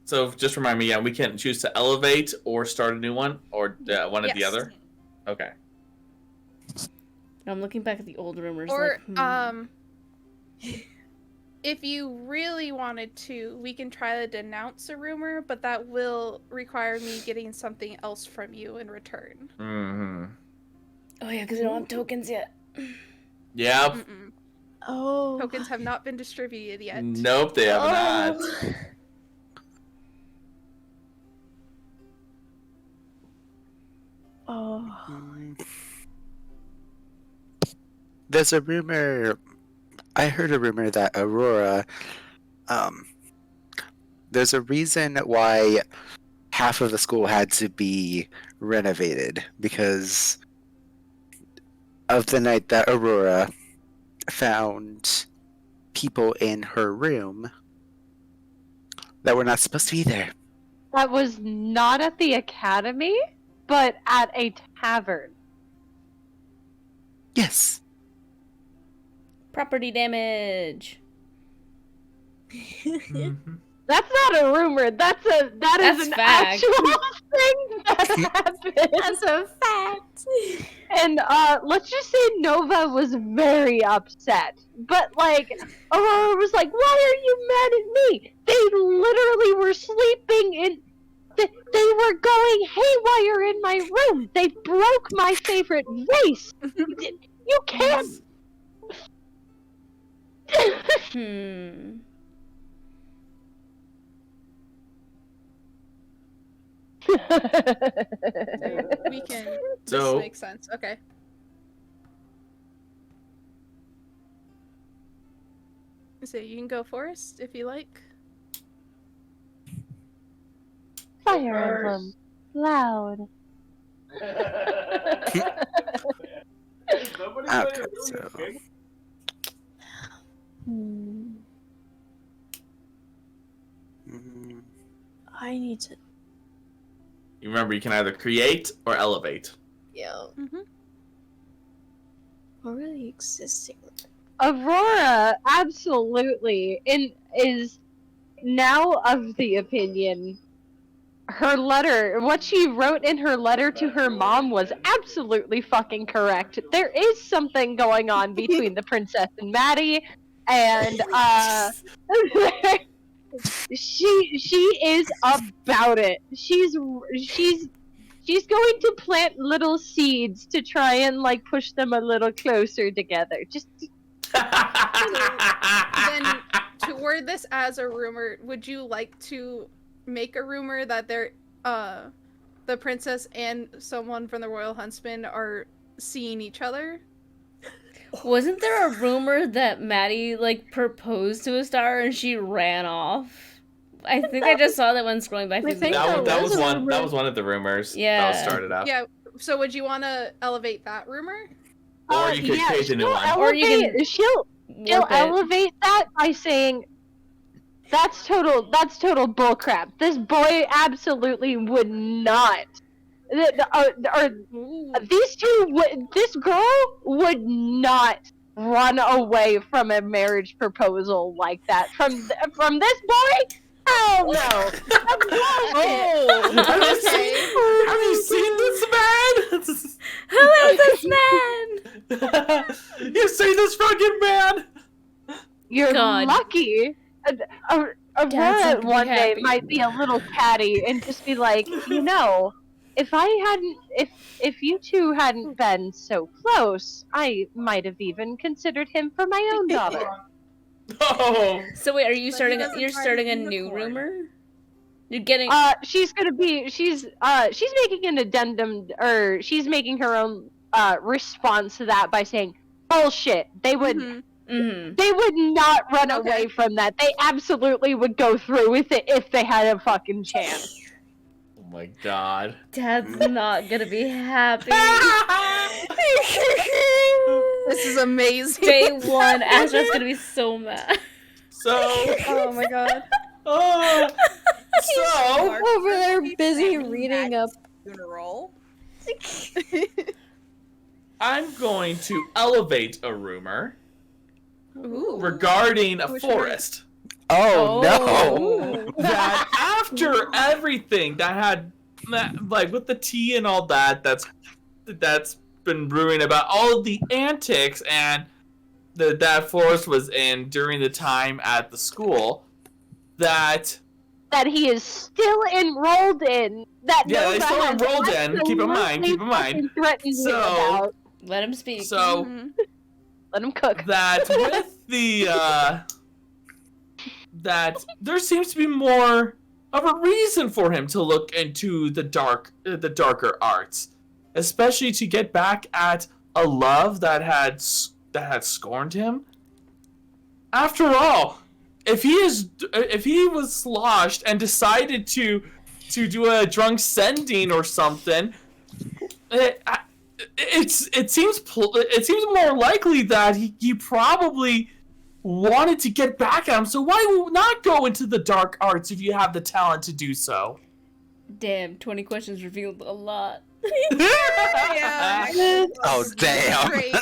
So just remind me, we can choose to elevate or start a new one, or one or the Yes. other. Okay. I'm looking back at the old rumors. Or, like, if you really wanted to, we can try to denounce a rumor, but that will require me getting something else from you in return. Mm-hmm. Oh yeah, because I don't have tokens yet. Yep. Mm-mm. Oh. Tokens have not been distributed yet. Nope, they have not. Oh. There's a rumor. I heard a rumor that Aurora. There's a reason why half of the school had to be renovated because of the night that Aurora found people in her room that were not supposed to be there. That was not at the academy, but at a tavern. Yes. Property damage. Mm-hmm. That's not a rumor. That's an fact. actual thing that happened. That's a fact. And let's just say Nova was very upset. But like Aurora was like, "Why are you mad at me? They literally were sleeping in. They were going haywire in my room. They broke my favorite vase. You can't." We can. So- This makes sense. Okay. So you can go Forest if you like. Fire Emblem. Loud. Okay, so Hmm. mm, I need to. You remember, you can either create or elevate. Yeah. Mm-hmm. Already existing. Aurora absolutely is now of the opinion her letter, what she wrote in her letter to her mom was absolutely fucking correct. There is something going on between the princess and Maddie, and she is about it. She's going to plant little seeds to try and like push them a little closer together. Just Then, to word this as a rumor, would you like to make a rumor that the princess and someone from the Royal Huntsman are seeing each other? Wasn't there a rumor that Maddie like proposed to a star and she ran off? I think I just saw that one scrolling by I through think the- that was was a one. rumor. That was one of the rumors. Yeah. That started up. Yeah. So would you want to elevate that rumor? Or you could create a new one. Or you can- She'll Warp it. elevate that by saying, that's total bullcrap. This boy absolutely would not. This girl would not run away from a marriage proposal like that. From this boy? Hell no. That's bullshit. Have you seen this man? Who is this man? You see this fucking man? You're God. lucky. Dad's Aurora not gonna be one day happy. might be a little catty and just be like, if you two hadn't been so close, I might have even considered him for my own daughter. Oh. So wait, are you But he starting? doesn't You're ride a starting a new unicorn. rumor? You're getting. She's making an addendum, or she's making her own response to that by saying, bullshit. They would Mhm. They would not run Okay. away from that. They absolutely would go through with it if they had a fucking chance. Oh my god. Dad's not gonna be happy. This is amazing. Day one, Astra's gonna be so mad. So, Oh my god. so Over there busy reading up. Funeral. I'm going to elevate a rumor Ooh. regarding a Which one? forest. Oh, no! That after everything like with the tea and all that's been brewing about all of the antics and that forest was in during the time at the school, that That he is still enrolled in. That Yeah, Nova he's still has enrolled in. Keep in mind, absolutely keep in mind. fucking threatened me So- about. Let him speak. so Mhm. Let him cook. that with the that there seems to be more of a reason for him to look into the darker arts, especially to get back at a love that had scorned him. After all, if he was sloshed and decided to do a drunk sending or something, it seems more likely that he probably wanted to get back at him. So why not go into the dark arts if you have the talent to do so? Damn, 20 questions revealed a lot. Yeah. Oh, damn. Great.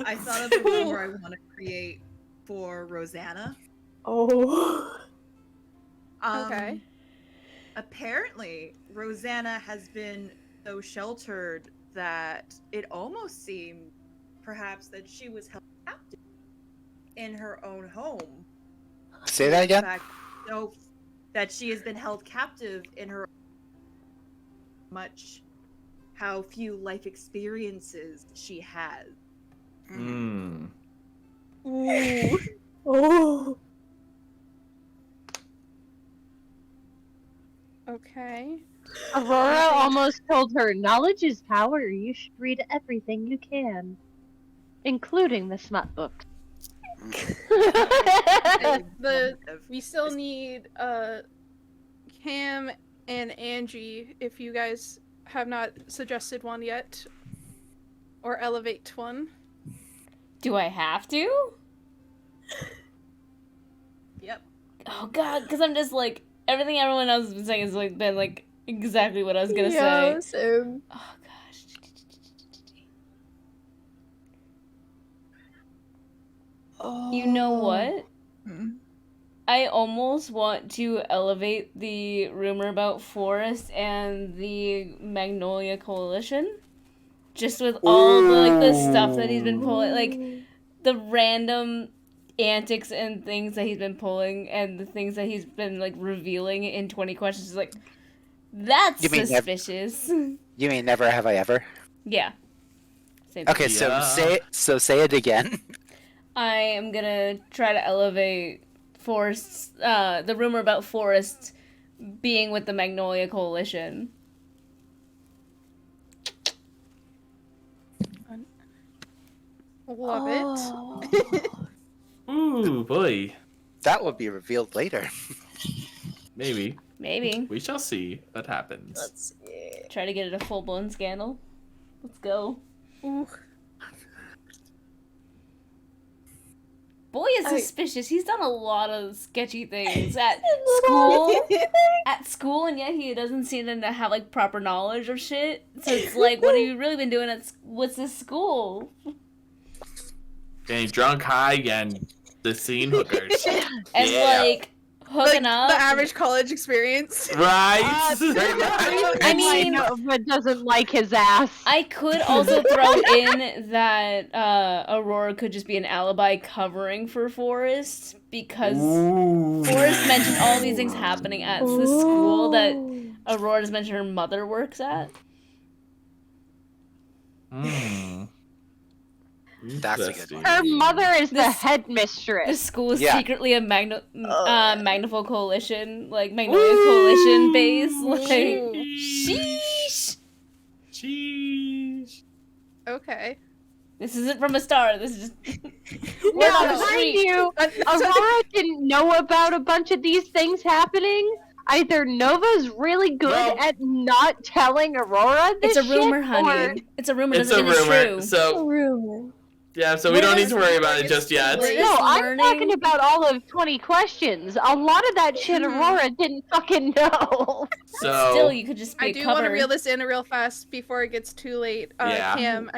I thought of the rumor I want to create for Rosanna. Oh. Okay. Apparently, Rosanna has been so sheltered that it almost seemed, perhaps, that she was held captive in her own home. Say that In again? fact, so that she has been held captive in her much how few life experiences she has. Hmm. Ooh. Oh. Okay. Aurora almost told her, knowledge is power. You should read everything you can, including the smut books. We still need Cam and Angie if you guys have not suggested one yet. Or elevate one. Do I have to? Yep. Oh god, because I'm just like, everything everyone else has been saying has like been like exactly what I was gonna Yeah, say. same. Oh gosh. You know what? Hmm. I almost want to elevate the rumor about Forest and the Magnolia Coalition. Just with all the like the stuff that he's been pulling, like the random antics and things that he's been pulling and the things that he's been like revealing in 20 questions, like that's You mean suspicious. You mean never have I ever? Yeah. Same Okay, thing. Yeah. say it again. I am gonna try to elevate Forest's the rumor about Forest being with the Magnolia Coalition. Love Oh. it. Ooh, boy. That will be revealed later. Maybe. Maybe. We shall see what happens. Let's see. Try to get it a full blown scandal. Let's go. Ooh. Boy is I- suspicious. He's done a lot of sketchy things at school. At school, and yet he doesn't seem to have like proper knowledge of shit. So it's like, what have you really been doing at what's this school? Getting drunk, high, and the scene hookers. And Yeah. like hooking Like, up. the average college experience. Right? I mean, Nova doesn't like his ass. I could also throw in that Aurora could just be an alibi covering for Forrest because Forrest mentioned all these things happening at the school that Aurora just mentioned her mother works at. That's a good one. Her mother is the This- headmistress. The school is Yeah. secretly a Magnifical Coalition, like Magnolia Coalition base. Like, sheesh. Jeez. Okay. This isn't from a star. This is just Now, on the mind street. you, Aurora didn't know about a bunch of these things happening. Either Nova's really good Well- at not telling Aurora this It's a rumor, shit, honey. or- It's a rumor. It's Doesn't a mean it's rumor. true. So Rumor. yeah, so we don't need to worry about it just yet. We're No, just I'm learning. talking about all of 20 questions. A lot of that shit Aurora didn't fucking know. So Still, you could just be I a do cover. want to reel this in real fast before it gets too late. Yeah. Cam,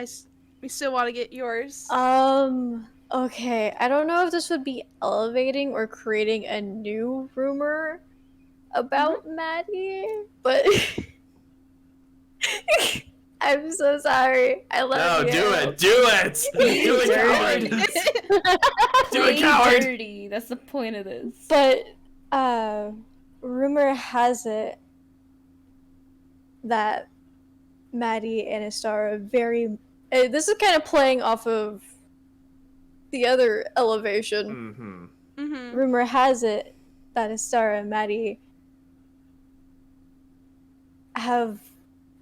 we still want to get yours. Okay. I don't know if this would be elevating or creating a new rumor about Maddie, but I'm so sorry. I no, love you. do it, do it, do it, coward, do it, Being coward. dirty. That's the point of this. But rumor has it that Maddie and Astar are very. This is kind of playing off of the other elevation. Mm-hmm. Rumor has it that Astar and Maddie have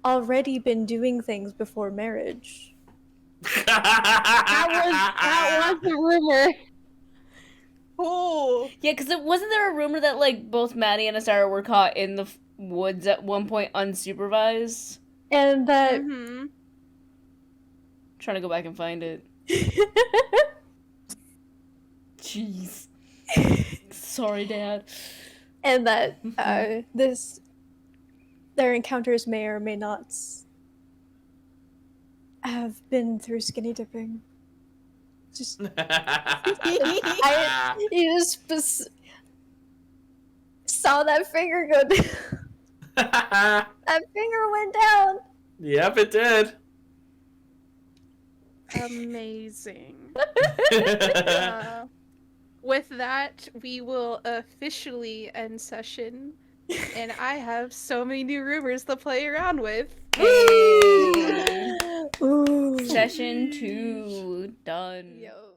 already been doing things before marriage. That was the rumor. Oh. Yeah, because wasn't there a rumor that like both Maddie and Asara were caught in the woods at one point unsupervised? And that Trying to go back and find it. Jeez. Sorry, Dad. and that their encounters may or may not have been through skinny dipping. Just you just saw that finger go down. That finger went down. Yep, it did. Amazing. With that, we will officially end session. And I have so many new rumors to play around with. Ooh. Session 2 done. Yo.